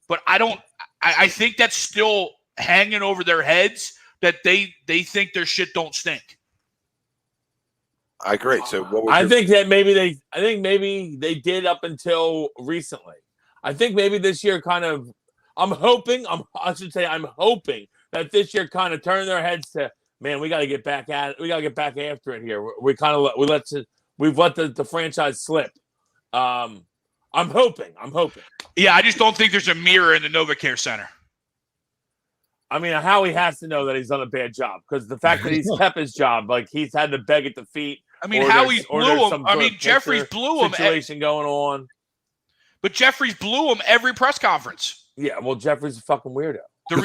But I think that's still hanging over their heads, that they think their shit don't stink.
I agree. So what
I think maybe they did up until recently. I think maybe this year I'm hoping that this year kind of turned their heads to man, we got to get back at it. We got to get back after it here. We've let the franchise slip. I'm hoping.
Yeah, I just don't think there's a mirror in the NovaCare Center.
I mean, Howie has to know that he's done a bad job because the fact that he's kept his job, like he's had to beg at the feet.
I mean, Howie blew him. I mean, Jeffries blew him.
Situation going on.
But Jeffries blew him every press conference.
Yeah, well, Jeffries is a fucking weirdo.
The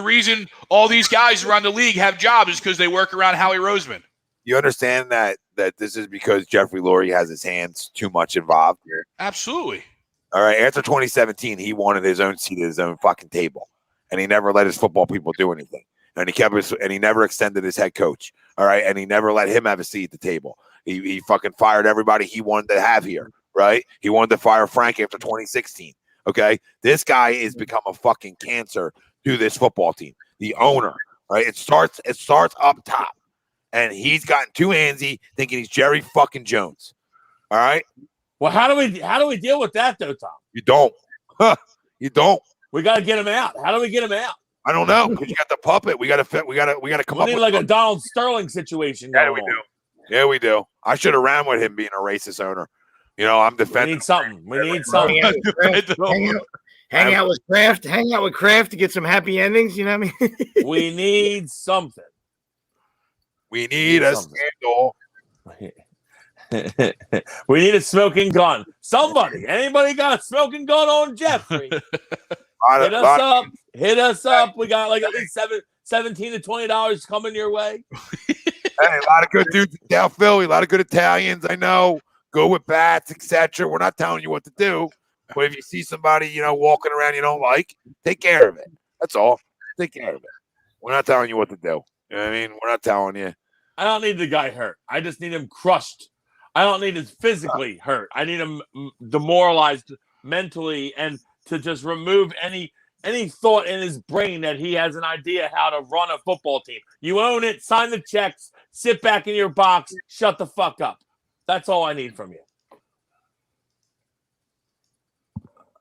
reason all these guys around the league have jobs is because they work around Howie Roseman.
You understand that this is because Jeffrey Lurie has his hands too much involved here?
Absolutely.
All right. After 2017, he wanted his own seat at his own fucking table, and he never let his football people do anything. And he never extended his head coach. All right, and he never let him have a seat at the table. He fucking fired everybody he wanted to have here. Right? He wanted to fire Frank after 2016. Okay, this guy has become a fucking cancer to this football team. The owner. Right? It starts up top. And he's gotten too handsy, thinking he's Jerry fucking Jones. All right.
Well, how do we deal with that though, Tom?
You don't. You don't.
We got to get him out. How do we get him out?
I don't know because you got the puppet. We got to come up.
We need like a Donald Sterling situation.
Yeah, we do. Yeah, we do. I should have ran with him being a racist owner. You know, I'm defending.
We need something.
Hang out with Kraft. Hang out with Kraft to get some happy endings. You know what I mean?
We need something.
We need a scandal.
We need a smoking gun. Somebody, anybody got a smoking gun on Jeffrey? Hit us up. We got like at least $17 to $20 coming your way.
Hey, a lot of good dudes in South Philly, a lot of good Italians. I know. Go with bats, etc. We're not telling you what to do, but if you see somebody, walking around you don't like, take care of it. That's all. Take care of it. We're not telling you what to do. You know what I mean? We're not telling you.
I don't need the guy hurt. I just need him crushed. I don't need him physically hurt. I need him demoralized mentally and to just remove any thought in his brain that he has an idea how to run a football team. You own it, sign the checks, sit back in your box, shut the fuck up. That's all I need from you.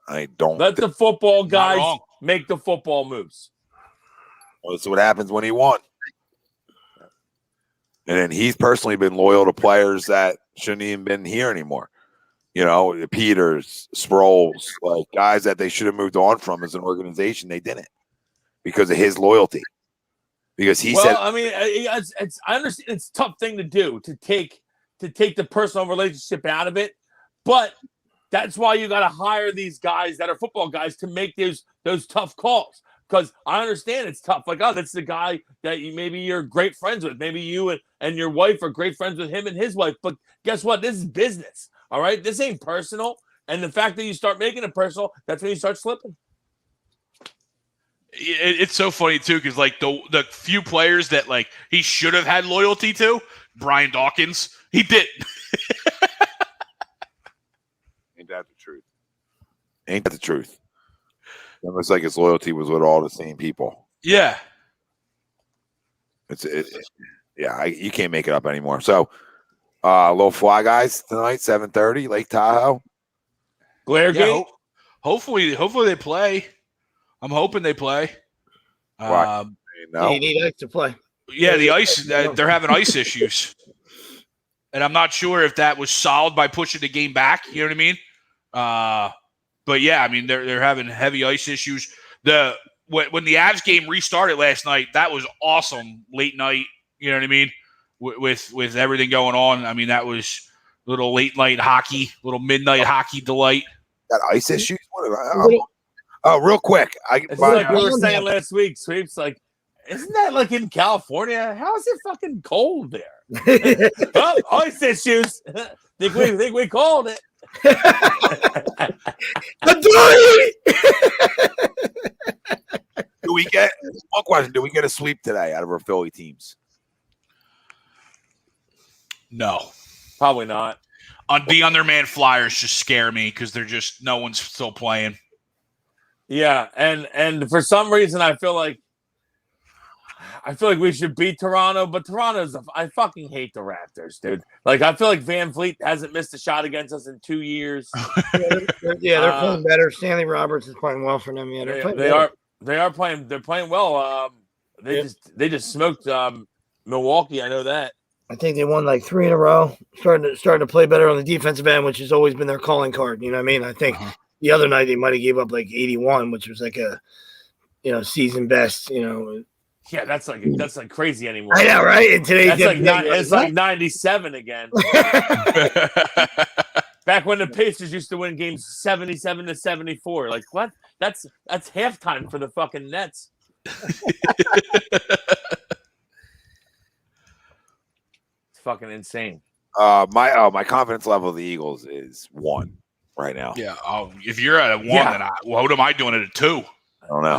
I don't.
Let the football guys make the football moves.
Well, that's what happens when he won. And then he's personally been loyal to players that shouldn't even been here anymore. Peters, Sproles, like guys that they should have moved on from as an organization. They didn't because of his loyalty. Because he said,
I mean, I understand it's a tough thing to do to take the personal relationship out of it, but that's why you got to hire these guys that are football guys to make those tough calls. Because I understand it's tough. Like, that's the guy that maybe you're great friends with. Maybe you and your wife are great friends with him and his wife. But guess what? This is business. All right? This ain't personal. And the fact that you start making it personal, that's when you start slipping.
It's so funny, too, because, like, the few players that, like, he should have had loyalty to, Brian Dawkins, he didn't.
Ain't that the truth? Ain't that the truth? It looks like his loyalty was with all the same people.
Yeah.
You can't make it up anymore. So, little fly guys tonight, 7:30, Lake Tahoe.
Glare game.
Hopefully they play. I'm hoping they play.
No.
You need ice to play.
Yeah, the ice. They're having ice issues, and I'm not sure if that was solved by pushing the game back. You know what I mean? But yeah, I mean they're having heavy ice issues. When the Avs game restarted last night, that was awesome. Late night, you know what I mean? With everything going on, I mean that was little late night hockey, little midnight hockey delight.
Got ice issues? Real quick,
it's like we were saying last week, Sweeps. Like, isn't that like in California? How is it fucking cold there? Ice issues. think we called it.
Do we get one question? Do we get a sweep today out of our Philly teams?
No,
probably not.
The underman Flyers just scare me because they're just no one's still playing.
Yeah, and for some reason I feel like we should beat Toronto, but I fucking hate the Raptors, dude. Like, I feel like Van Fleet hasn't missed a shot against us in 2 years.
They're playing better. Stanley Roberts is playing well for them. Yeah,
they are playing. They're playing well. They just smoked Milwaukee, I know that.
I think they won like 3 in a row. Starting to play better on the defensive end, which has always been their calling card. You know what I mean? I think the other night they might have gave up like 81, which was like a season best.
Yeah, that's like crazy anymore.
I know, right? And today's
it's like 97 again. Back when the Pacers used to win games 77-74. Like what? That's halftime for the fucking Nets. It's fucking insane.
My confidence level of the Eagles is 1 right now.
Yeah. Oh, if you're at a 1, then what am I doing at a 2?
I don't know.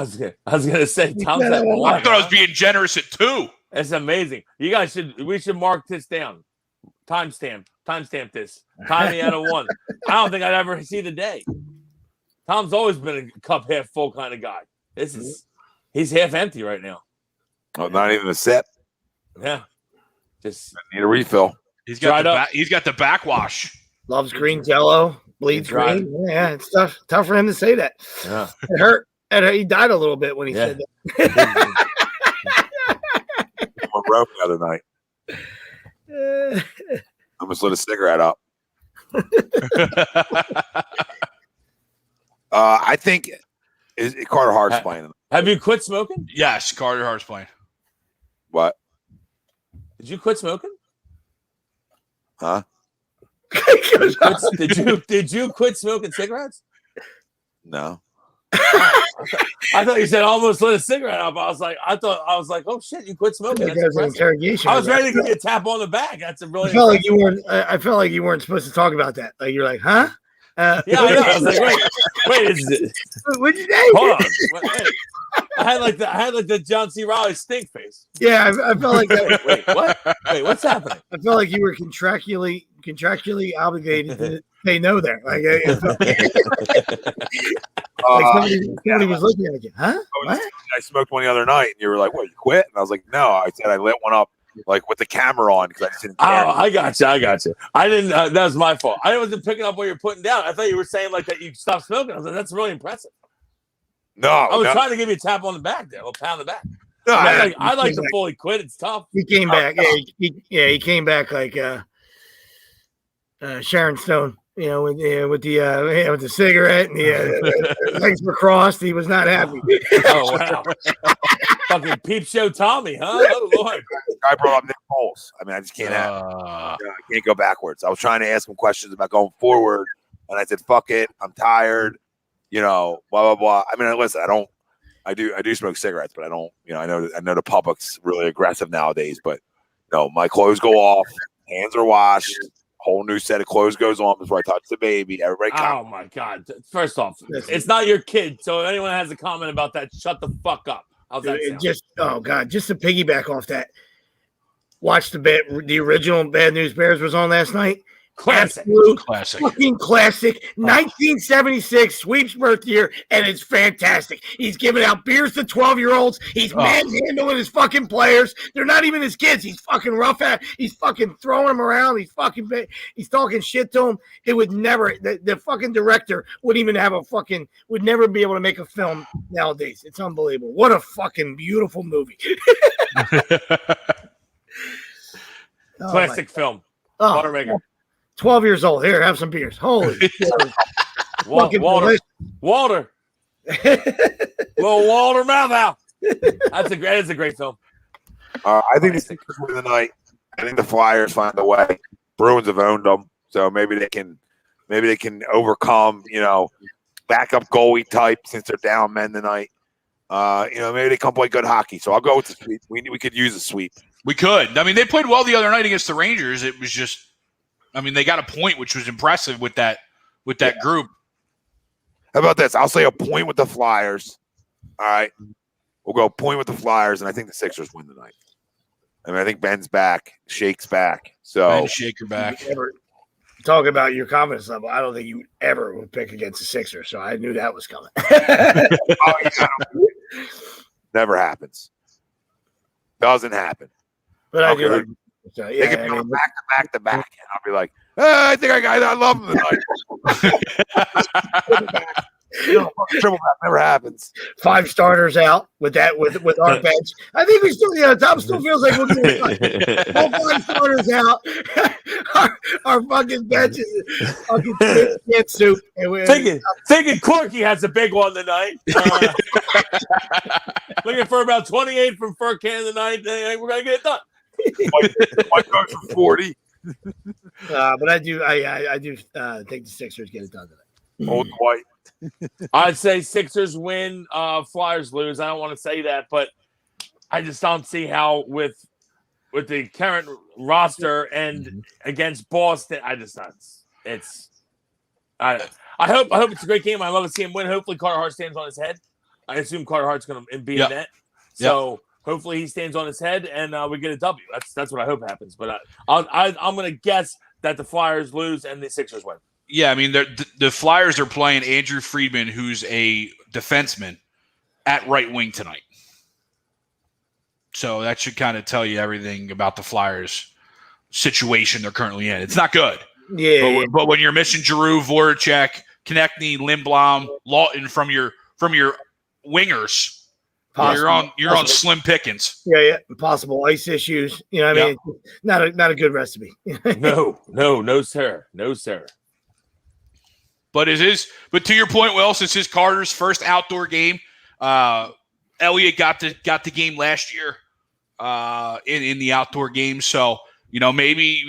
I was gonna say Tom's at 1.
I thought I was being generous at 2.
It's amazing. You guys we should mark this down. Timestamp this. Tommy out of 1. I don't think I'd ever see the day. Tom's always been a cup half full kind of guy. He's half empty right now.
Oh, not even a sip.
Yeah. Just
need a refill.
He's got the backwash.
Loves green Jello, bleeds green. Yeah, it's tough for him to say that.
Yeah.
It hurt. He died a little bit when he said that.
I broke the other night. I almost lit a cigarette up. I think Carter Hart's playing.
Have you quit smoking?
Yes, Carter Hart's playing.
What?
Did you quit smoking?
Huh?
Did you quit smoking cigarettes?
No.
I thought you said almost lit a cigarette up. I was like, oh shit, you quit smoking.
Interrogation.
I was ready to give you a tap on the back. That's a really.
I felt like you weren't supposed to talk about that. Like you're like, huh?
Yeah, I know. I was like, wait, is it?
What'd you say?
Hold on. Wait. I had like the John C. Reilly stink face.
Yeah, I felt like that.
Wait, what? Wait, what's happening?
I felt like you were contractually obligated to say no there. Like, somebody was looking at you. Huh? What?
I smoked one the other night, and you were like, "What? You quit?" And I was like, "No." I said I lit one up like with the camera on because I just didn't care.
Oh, I got you. I didn't. That was my fault. I wasn't picking up what you're putting down. I thought you were saying like that you stopped smoking. I was like, that's really impressive.
No,
I was trying to give you a tap on the back there, a little pound on the back. No, I like to fully quit. It's tough.
He came back. He came back like Sharon Stone. With the cigarette and the legs were crossed. He was not happy.
Oh wow! Fucking peep show Tommy, huh? Oh Lord!
I brought up Nick Foles. I mean, I just can't I can't go backwards. I was trying to ask him questions about going forward, and I said, "Fuck it, I'm tired." Blah blah blah. I mean, listen, I do smoke cigarettes, but I don't. I know the public's really aggressive nowadays, but my clothes go off, hands are washed. Whole new set of clothes goes on before I touch the baby. Everybody
Oh my God. First off, it's not your kid. So if anyone has a comment about that, shut the fuck up. How's that sound?
Just to piggyback off that, watch the original Bad News Bears was on last night.
Classic.
Fucking classic. 1976 sweeps birth year, and it's fantastic. He's giving out beers to 12-year-olds. He's manhandling his fucking players. They're not even his kids. He's fucking rough at. He's fucking throwing them around. He's talking shit to them. It would never. The fucking director wouldn't even have would never be able to make a film nowadays. It's unbelievable. What a fucking beautiful movie.
Classic film. Watermaker.
12 years old. Here, have some beers. Holy shit.
Walter. Little Walter mouth out. That's a great film.
I think the Sixers win the night. I think the Flyers find a way. Bruins have owned them, so maybe they can overcome, backup goalie type since they're down men tonight. Maybe they come play good hockey. So I'll go with the sweep. We could use a sweep.
We could. I mean, they played well the other night against the Rangers. It was just. I mean, they got a point, which was impressive with that group.
How about this? I'll say a point with the Flyers. All right. We'll go point with the Flyers, and I think the Sixers win tonight. I mean, I think Ben's back. Shake's back. So
Ben Shaker back.
Talk about your confidence level. I don't think you ever would pick against the Sixers, so I knew that was coming.
Never happens. Doesn't happen.
But I do.
So, they can go back to back, and I'll be like, I think I love them tonight. Triple back never happens.
5 starters out with our bench. I think we still, Tom still feels like we'll get all 5 starters out. our fucking bench is fucking shit soup.
Thinking Corky has a big one tonight. Looking for about 28 from Furcan tonight. We're gonna get it done.
My cards for 40.
But I do think the Sixers get it done tonight.
Old White.
I'd say Sixers win, Flyers lose. I don't want to say that, but I just don't see how with the current roster and against Boston. I hope it's a great game. I love to see him win. Hopefully Carter Hart stands on his head. I assume Carter Hart's going to be in net. So hopefully he stands on his head and we get a W. That's what I hope happens. But I'm going to guess that the Flyers lose and the Sixers win.
Yeah, I mean, the Flyers are playing Andrew Friedman, who's a defenseman, at right wing tonight. So that should kind of tell you everything about the Flyers' situation they're currently in. It's not good.
Yeah.
But when you're missing Giroux, Voracek, Konechny, Lindblom, Lawton from your wingers, you're on slim pickings.
Yeah. Possible ice issues. I mean, not a good recipe.
No, sir.
But to your point, Will, since it's Carter's first outdoor game, Elliott got the game last year in the outdoor game. So, maybe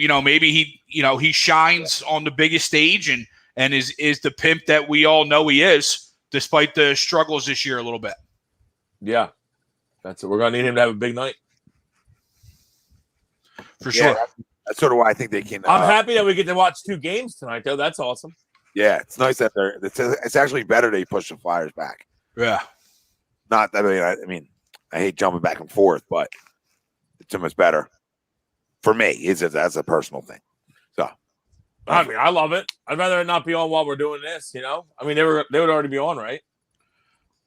he shines on the biggest stage and is the pimp that we all know he is, despite the struggles this year a little bit.
Yeah. That's it. We're going to need him to have a big night.
For sure.
That's sort of why I think they can.
I'm happy that we get to watch 2 games tonight, though. That's awesome.
Yeah, it's nice that it's actually better they push the Flyers back.
Yeah.
Not that I hate jumping back and forth, but it's so much better for me. That's a personal thing. So,
I mean, I love it. I'd rather it not be on while we're doing this. I mean, they would already be on, right?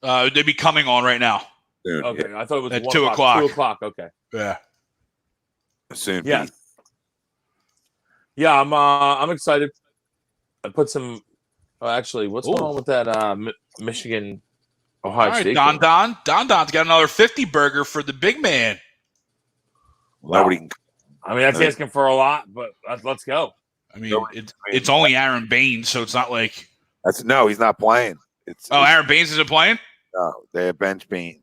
They'd be coming on right now.
Soon,
okay,
yeah.
I thought it was
at
1
2 o'clock.
2 o'clock. Okay.
Yeah.
Soon.
Yeah. Yeah, I'm excited. I put some. Actually, what's going on with that Michigan Ohio
All right,
State?
Don's got another 50 burger for the big man.
Wow. I mean, that's asking for a lot, but let's go.
I mean, it's only Aaron Baines, so it's not like
he's not playing.
Aaron Baines isn't playing?
No, they have bench Baines.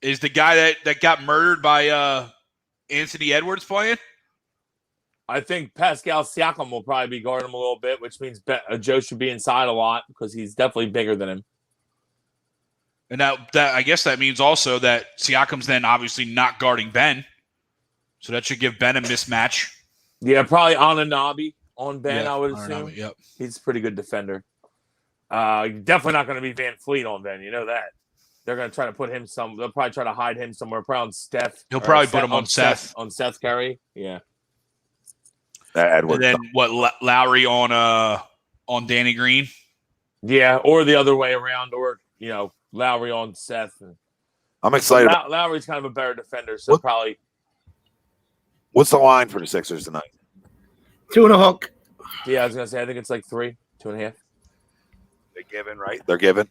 Is the guy that got murdered by Anthony Edwards playing?
I think Pascal Siakam will probably be guarding him a little bit, which means Joe should be inside a lot because he's definitely bigger than him.
And that I guess that means also that Siakam's then obviously not guarding Ben. So that should give Ben a mismatch.
Yeah, probably Anunoby on Ben, I would assume.
Yep.
He's a pretty good defender. Definitely not going to be Van Fleet on Ben. You know that. They're going to try to put him they'll probably try to hide him somewhere. Probably on Steph.
He'll probably put him on Seth.
On Seth Curry. Yeah.
And then Lowry on Danny Green?
Yeah, or the other way around, or Lowry on Seth.
I'm excited.
Lowry's kind of a better defender, so probably.
What's the line for the Sixers tonight?
2 and a hook.
Yeah, I was gonna say I think it's like 3, 2.5.
They're given, right? They're given.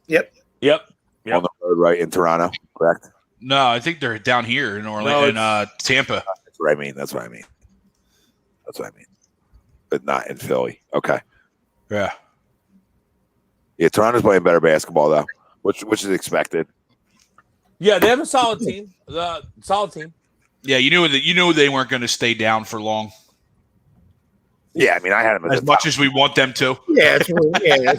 Yep.
On the road, right in Toronto, correct?
No, I think they're down here in Orlando, in Tampa.
That's what I mean. But not in Philly. Okay.
Yeah.
Yeah, Toronto's playing better basketball though, which is expected.
Yeah, they have a solid team.
Yeah, you knew they weren't going to stay down for long.
Yeah, I mean, I had them
as much as we want them to.
Yeah, that's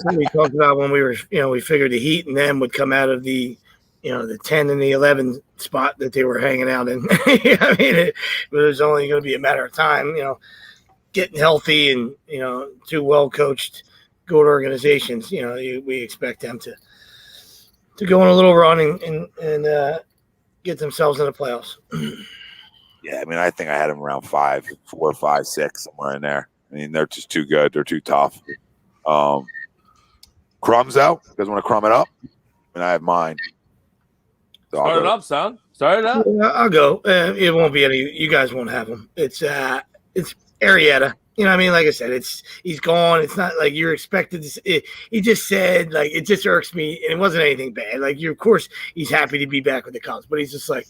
what we talked about when we were. We figured the Heat and them would come out of the, the 10 and the 11 spot that they were hanging out in. I mean, it was only going to be a matter of time. Getting healthy and 2 well coached, good organizations. We expect them to go on a little run and get themselves in the playoffs.
Yeah, I mean, I think I had them around 5, 4, 5, 6, somewhere in there. I mean, they're just too good. They're too tough. Crumbs out. You guys want to crumb it up? And I have mine. So
Start it up, son. Start it up.
I'll go. It won't be any. You guys won't have them. It's Arietta. You know what I mean? Like I said, he's gone. It's not like you're expected to. He just said, like, it just irks me, and it wasn't anything bad. Like, of course, he's happy to be back with the Cubs, but he's just like,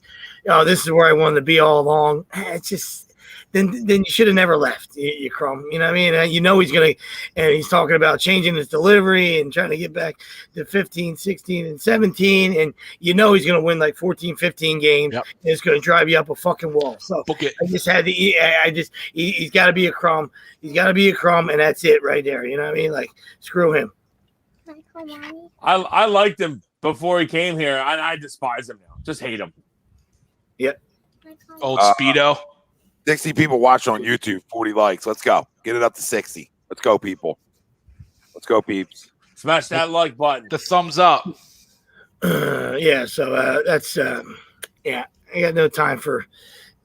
oh, this is where I wanted to be all along. It's just. Then you should have never left, you crumb. You know what I mean? You know he's going to – and he's talking about changing his delivery and trying to get back to 15, 16, and 17. And you know he's going to win like 14, 15 games. Yep. And it's going to drive you up a fucking wall. So I just had to – he's got to be a crumb. He's got to be a crumb, and that's it right there. You know what I mean? Like, screw him.
I liked him before he came here. I despise him now. Just hate him.
Yep.
Old Speedo.
60 people watching on YouTube, 40 likes. Let's go. Get it up to 60. Let's go, people. Let's go, peeps.
Smash that like button.
The thumbs up.
Yeah, so that's I got no time for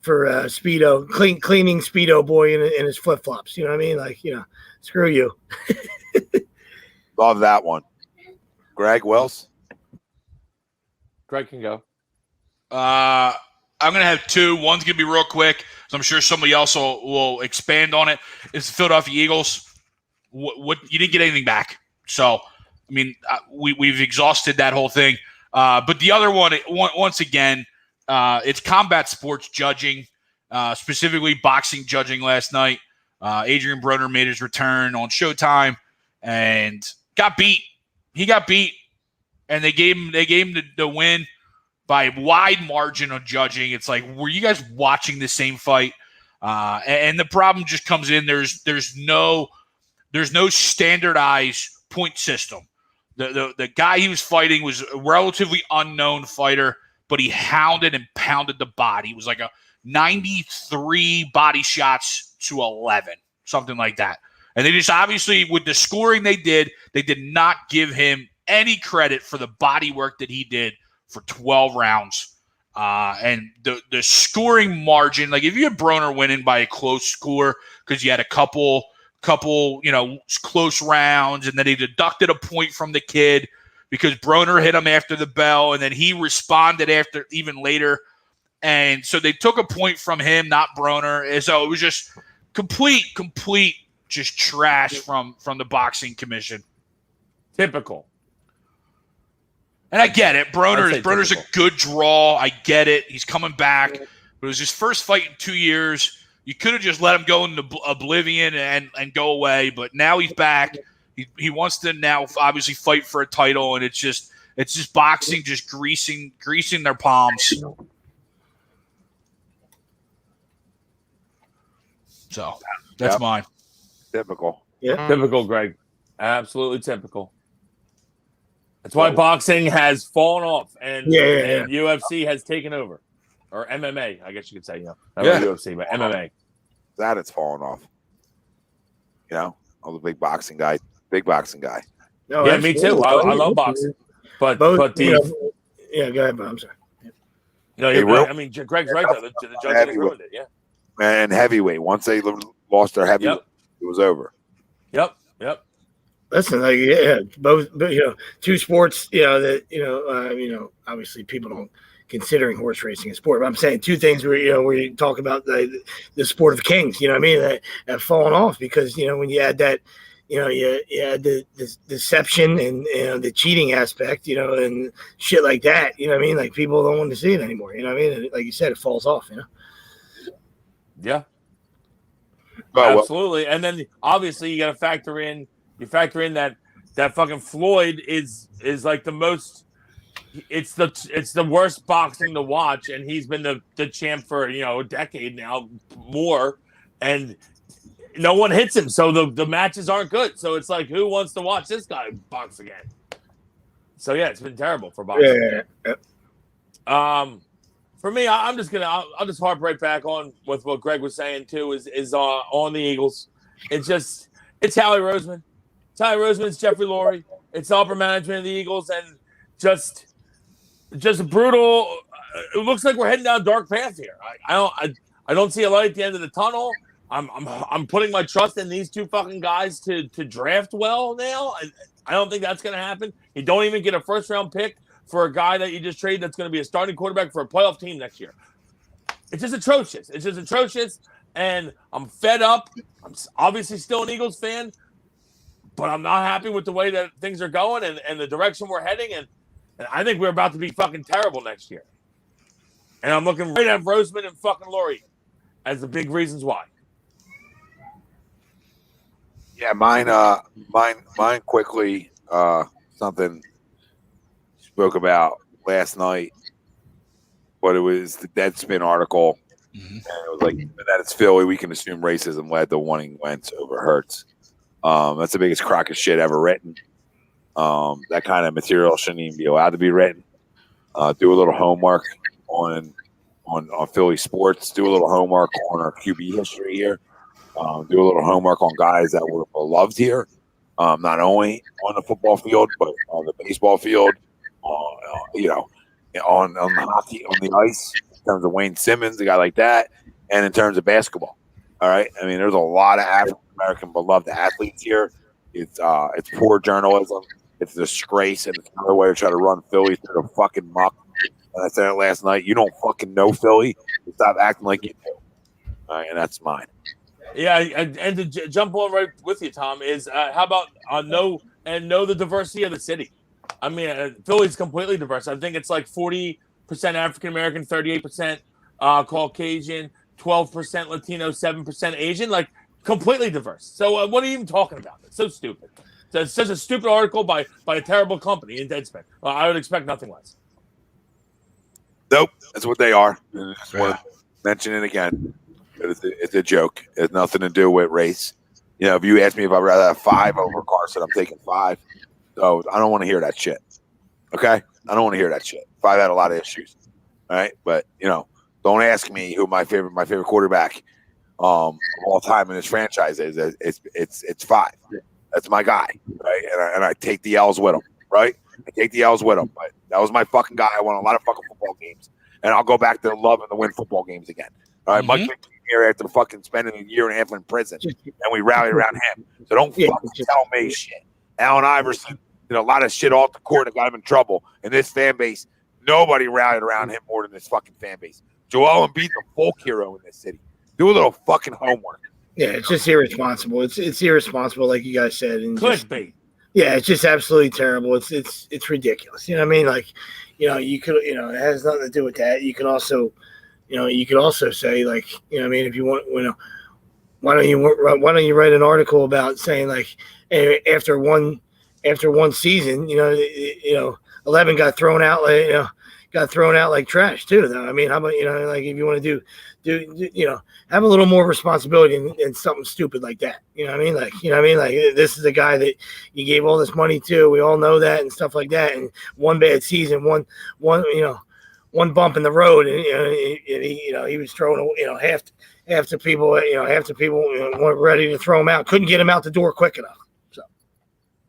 Speedo, cleaning Speedo boy in his flip-flops. You know what I mean? Like, you know, screw you.
Love that one. Greg Wills?
Greg can go.
I'm going to have two. One's going to be real quick, so I'm sure somebody else will expand on it. It's the Philadelphia Eagles. What you didn't get anything back. So, I mean, we've exhausted that whole thing. But the other one, once again, it's combat sports judging, specifically boxing judging last night. Adrian Broner made his return on Showtime and got beat. He got beat, and they gave him the win by a wide margin of judging. It's like, were you guys watching the same fight? And the problem just comes in. There's no standardized point system. The guy he was fighting was a relatively unknown fighter, but he hounded and pounded the body. It was like a 93 body shots to 11, something like that. And they just obviously, with the scoring they did not give him any credit for the body work that he did for 12 rounds. And the scoring margin, like if you had Broner winning by a close score because you had a couple, close rounds, and then he deducted a point from the kid because Broner hit him after the bell, and then he responded after even later. And so they took a point from him, not Broner. And so it was just complete just trash from the boxing commission.
Typical.
And I get it. Broner's a good draw. I get it. He's coming back. But it was his first fight in 2 years. You could have just let him go into oblivion and go away. But now he's back. He wants to now obviously fight for a title. And it's just boxing, just greasing their palms. So that's mine.
Typical.
Yeah.
Typical, Greg. Absolutely typical. That's why boxing has fallen off and UFC has taken over. Or MMA, I guess you could say, Not UFC, but MMA.
That it's fallen off. I'm a big boxing guy.
No, yeah, me too. I love boxing. But go ahead,
but I'm sorry.
I mean, Greg's right though. The judges ruined it, yeah.
And heavyweight. Once they lost their heavyweight, it was over.
Yep.
Listen, both, two sports, that, obviously people don't considering horse racing a sport, but I'm saying two things where you talk about the sport of kings, you know what I mean, that have fallen off because, when you add that, you had the deception and the cheating aspect, and shit like that, you know what I mean? Like people don't want to see it anymore, you know what I mean? And like you said, it falls off,
Yeah. Absolutely. And then obviously you got to factor in that fucking Floyd is like the most. It's the worst boxing to watch, and he's been the champ for a decade now, more, and no one hits him, so the matches aren't good. So it's like, who wants to watch this guy box again? So yeah, it's been terrible for boxing. Yeah. For me, I'll just harp right back on with what Greg was saying too. Is on the Eagles. It's Howie Roseman. It's Howie Roseman. It's Jeffrey Lurie. It's the upper management of the Eagles, and just brutal. It looks like we're heading down a dark path here. I don't see a light at the end of the tunnel. I'm putting my trust in these two fucking guys to draft well now. I don't think that's going to happen. You don't even get a first round pick for a guy that you just traded that's going to be a starting quarterback for a playoff team next year. It's just atrocious. and I'm fed up. I'm obviously still an Eagles fan, but I'm not happy with the way that things are going and the direction we're heading. And I think we're about to be fucking terrible next year. And I'm looking right at Roseman and fucking Laurie as the big reasons why.
Yeah, mine quickly. Something spoke about last night, but it was the Deadspin article, and it was like that it's Philly. We can assume racism led to wanting Wentz over Hurts. That's the biggest crock of shit ever written. That kind of material shouldn't even be allowed to be written. Do a little homework on Philly sports. Do a little homework on our QB history here. Do a little homework on guys that were beloved here, not only on the football field but on the baseball field, on the hockey, on the ice. In terms of Wayne Simmons, a guy like that, and in terms of basketball. All right, I mean, there's a lot of African American beloved athletes here. It's poor journalism. It's a disgrace, and it's another way to try to run Philly through the fucking muck. And I said it last night. You don't fucking know Philly. Stop acting like you do. All right, and that's mine.
Yeah, and to jump on right with you, Tom, is how about know the diversity of the city? I mean, Philly's completely diverse. I think it's like 40% African American, 38% Caucasian, 12% Latino, 7% Asian, like completely diverse. So what are you even talking about? It's so stupid. It's such a stupid article by a terrible company in Deadspin. I would expect nothing less.
Nope, that's what they are. I just want to mention it again. It's a joke. It has nothing to do with race. You know, if you ask me if I'd rather have 5 over Carson, I'm taking 5. So I don't want to hear that shit. Okay? I don't want to hear that shit. 5 had a lot of issues. All right? But, don't ask me who my favorite quarterback of all time in this franchise is. It's 5. That's my guy, right? And I take the L's with him, right? I take the L's with him. But that was my fucking guy. I won a lot of fucking football games. And I'll go back to loving to win football games again. All right, Mike here after fucking spending a year and a half in prison, and we rallied around him. So don't fucking tell me shit. Allen Iverson did a lot of shit off the court that got him in trouble. And this fan base, nobody rallied around him more than this fucking fan base. Joel Embiid's a folk hero in this city. Do a little fucking homework.
Yeah, it's just irresponsible. It's irresponsible, like you guys said. And
clickbait.
Yeah, it's just absolutely terrible. It's ridiculous. You know what I mean? Like, you could, it has nothing to do with that. You can also. You could also say, like, what I mean, if you want, why don't you write an article about saying, like, after one season, 11 got thrown out, like trash too. Though I mean, how about like if you want to do have a little more responsibility in something stupid like that. You know what I mean? Like like this is a guy that you gave all this money to. We all know that and stuff like that. And one bad season, one bump in the road, and he was throwing half the people weren't ready to throw him out, couldn't get him out the door quick enough. So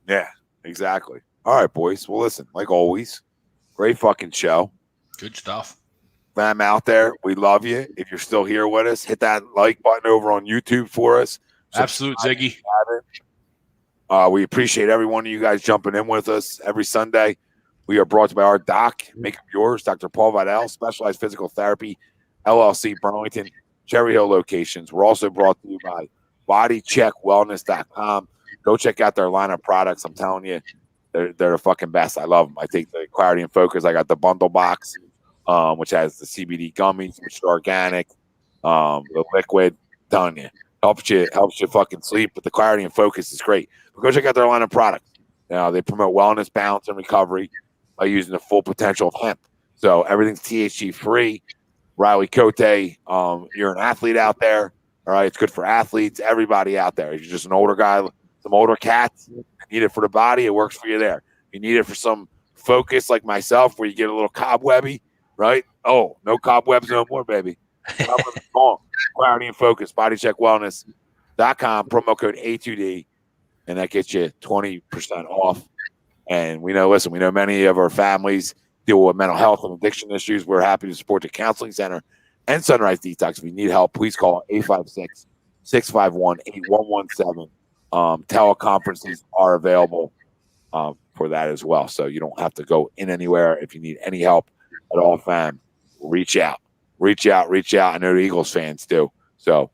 yeah, exactly. All right, boys. Well, listen, like always, great fucking show.
Good stuff.
Fam out there, we love you. If you're still here with us, hit that like button over on YouTube for us.
Absolute Ziggy.
We appreciate every one of you guys jumping in with us every Sunday. We are brought to you by our doc, Make Them Yours, Dr. Paul Vidal, Specialized Physical Therapy, LLC, Burlington, Cherry Hill locations. We're also brought to you by BodyCheckWellness.com. Go check out their line of products. I'm telling you, they're the fucking best. I love them. I take the Clarity and Focus. I got the bundle box, which has the CBD gummies, which are organic, the liquid. I'm telling you, helps you fucking sleep. But the Clarity and Focus is great. But go check out their line of products. They promote wellness, balance, and recovery by using the full potential of hemp. So everything's THC free. Riley Cote, you're an athlete out there. All right, it's good for athletes, everybody out there. If you're just an older guy, some older cats, need it for the body, it works for you there. You need it for some focus like myself where you get a little cobwebby, right? Oh, no cobwebs no more, baby. Clarity and Focus, BodyCheckWellness.com, promo code A2D, and that gets you 20% off. And we know many of our families deal with mental health and addiction issues. We're happy to support the Counseling Center and Sunrise Detox. If you need help, please call 856-651-8117. Teleconferences are available for that as well. So you don't have to go in anywhere. If you need any help at all, fam, reach out. I know the Eagles fans do. So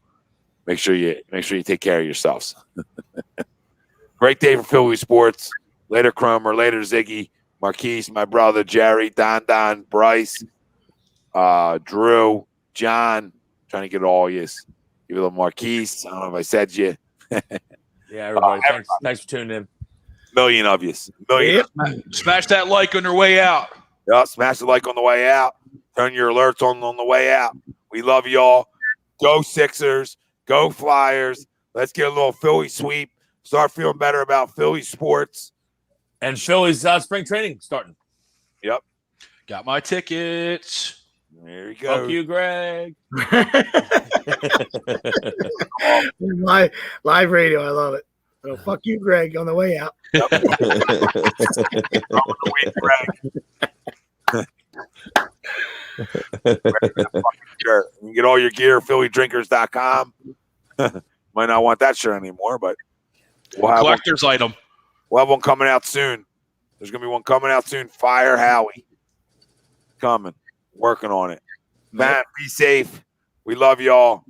make sure you take care of yourselves. Great day for Philly sports. Later, Crummer. Later, Ziggy, Marquise, my brother, Jerry, Don, Bryce, Drew, John. Trying to get all yous. Give it a little Marquise. I don't know if I said you.
Yeah, everybody. Thanks for tuning in.
Million of yous. Million.
Smash that like on your way out.
Yeah, smash the like on the way out. Turn your alerts on the way out. We love y'all. Go Sixers. Go Flyers. Let's get a little Philly sweep. Start feeling better about Philly sports.
And Philly's spring training starting.
Yep.
Got my tickets.
There you go.
Fuck you, Greg.
Live radio. I love it. So fuck you, Greg, on the way out.
Yep. You can get all your gear at PhillyDrinkers.com. Might not want that shirt anymore, but we'll have
Collector's item.
We'll have one coming out soon. There's going to be one coming out soon. Fire Howie. Coming. Working on it. Matt, be safe. We love y'all.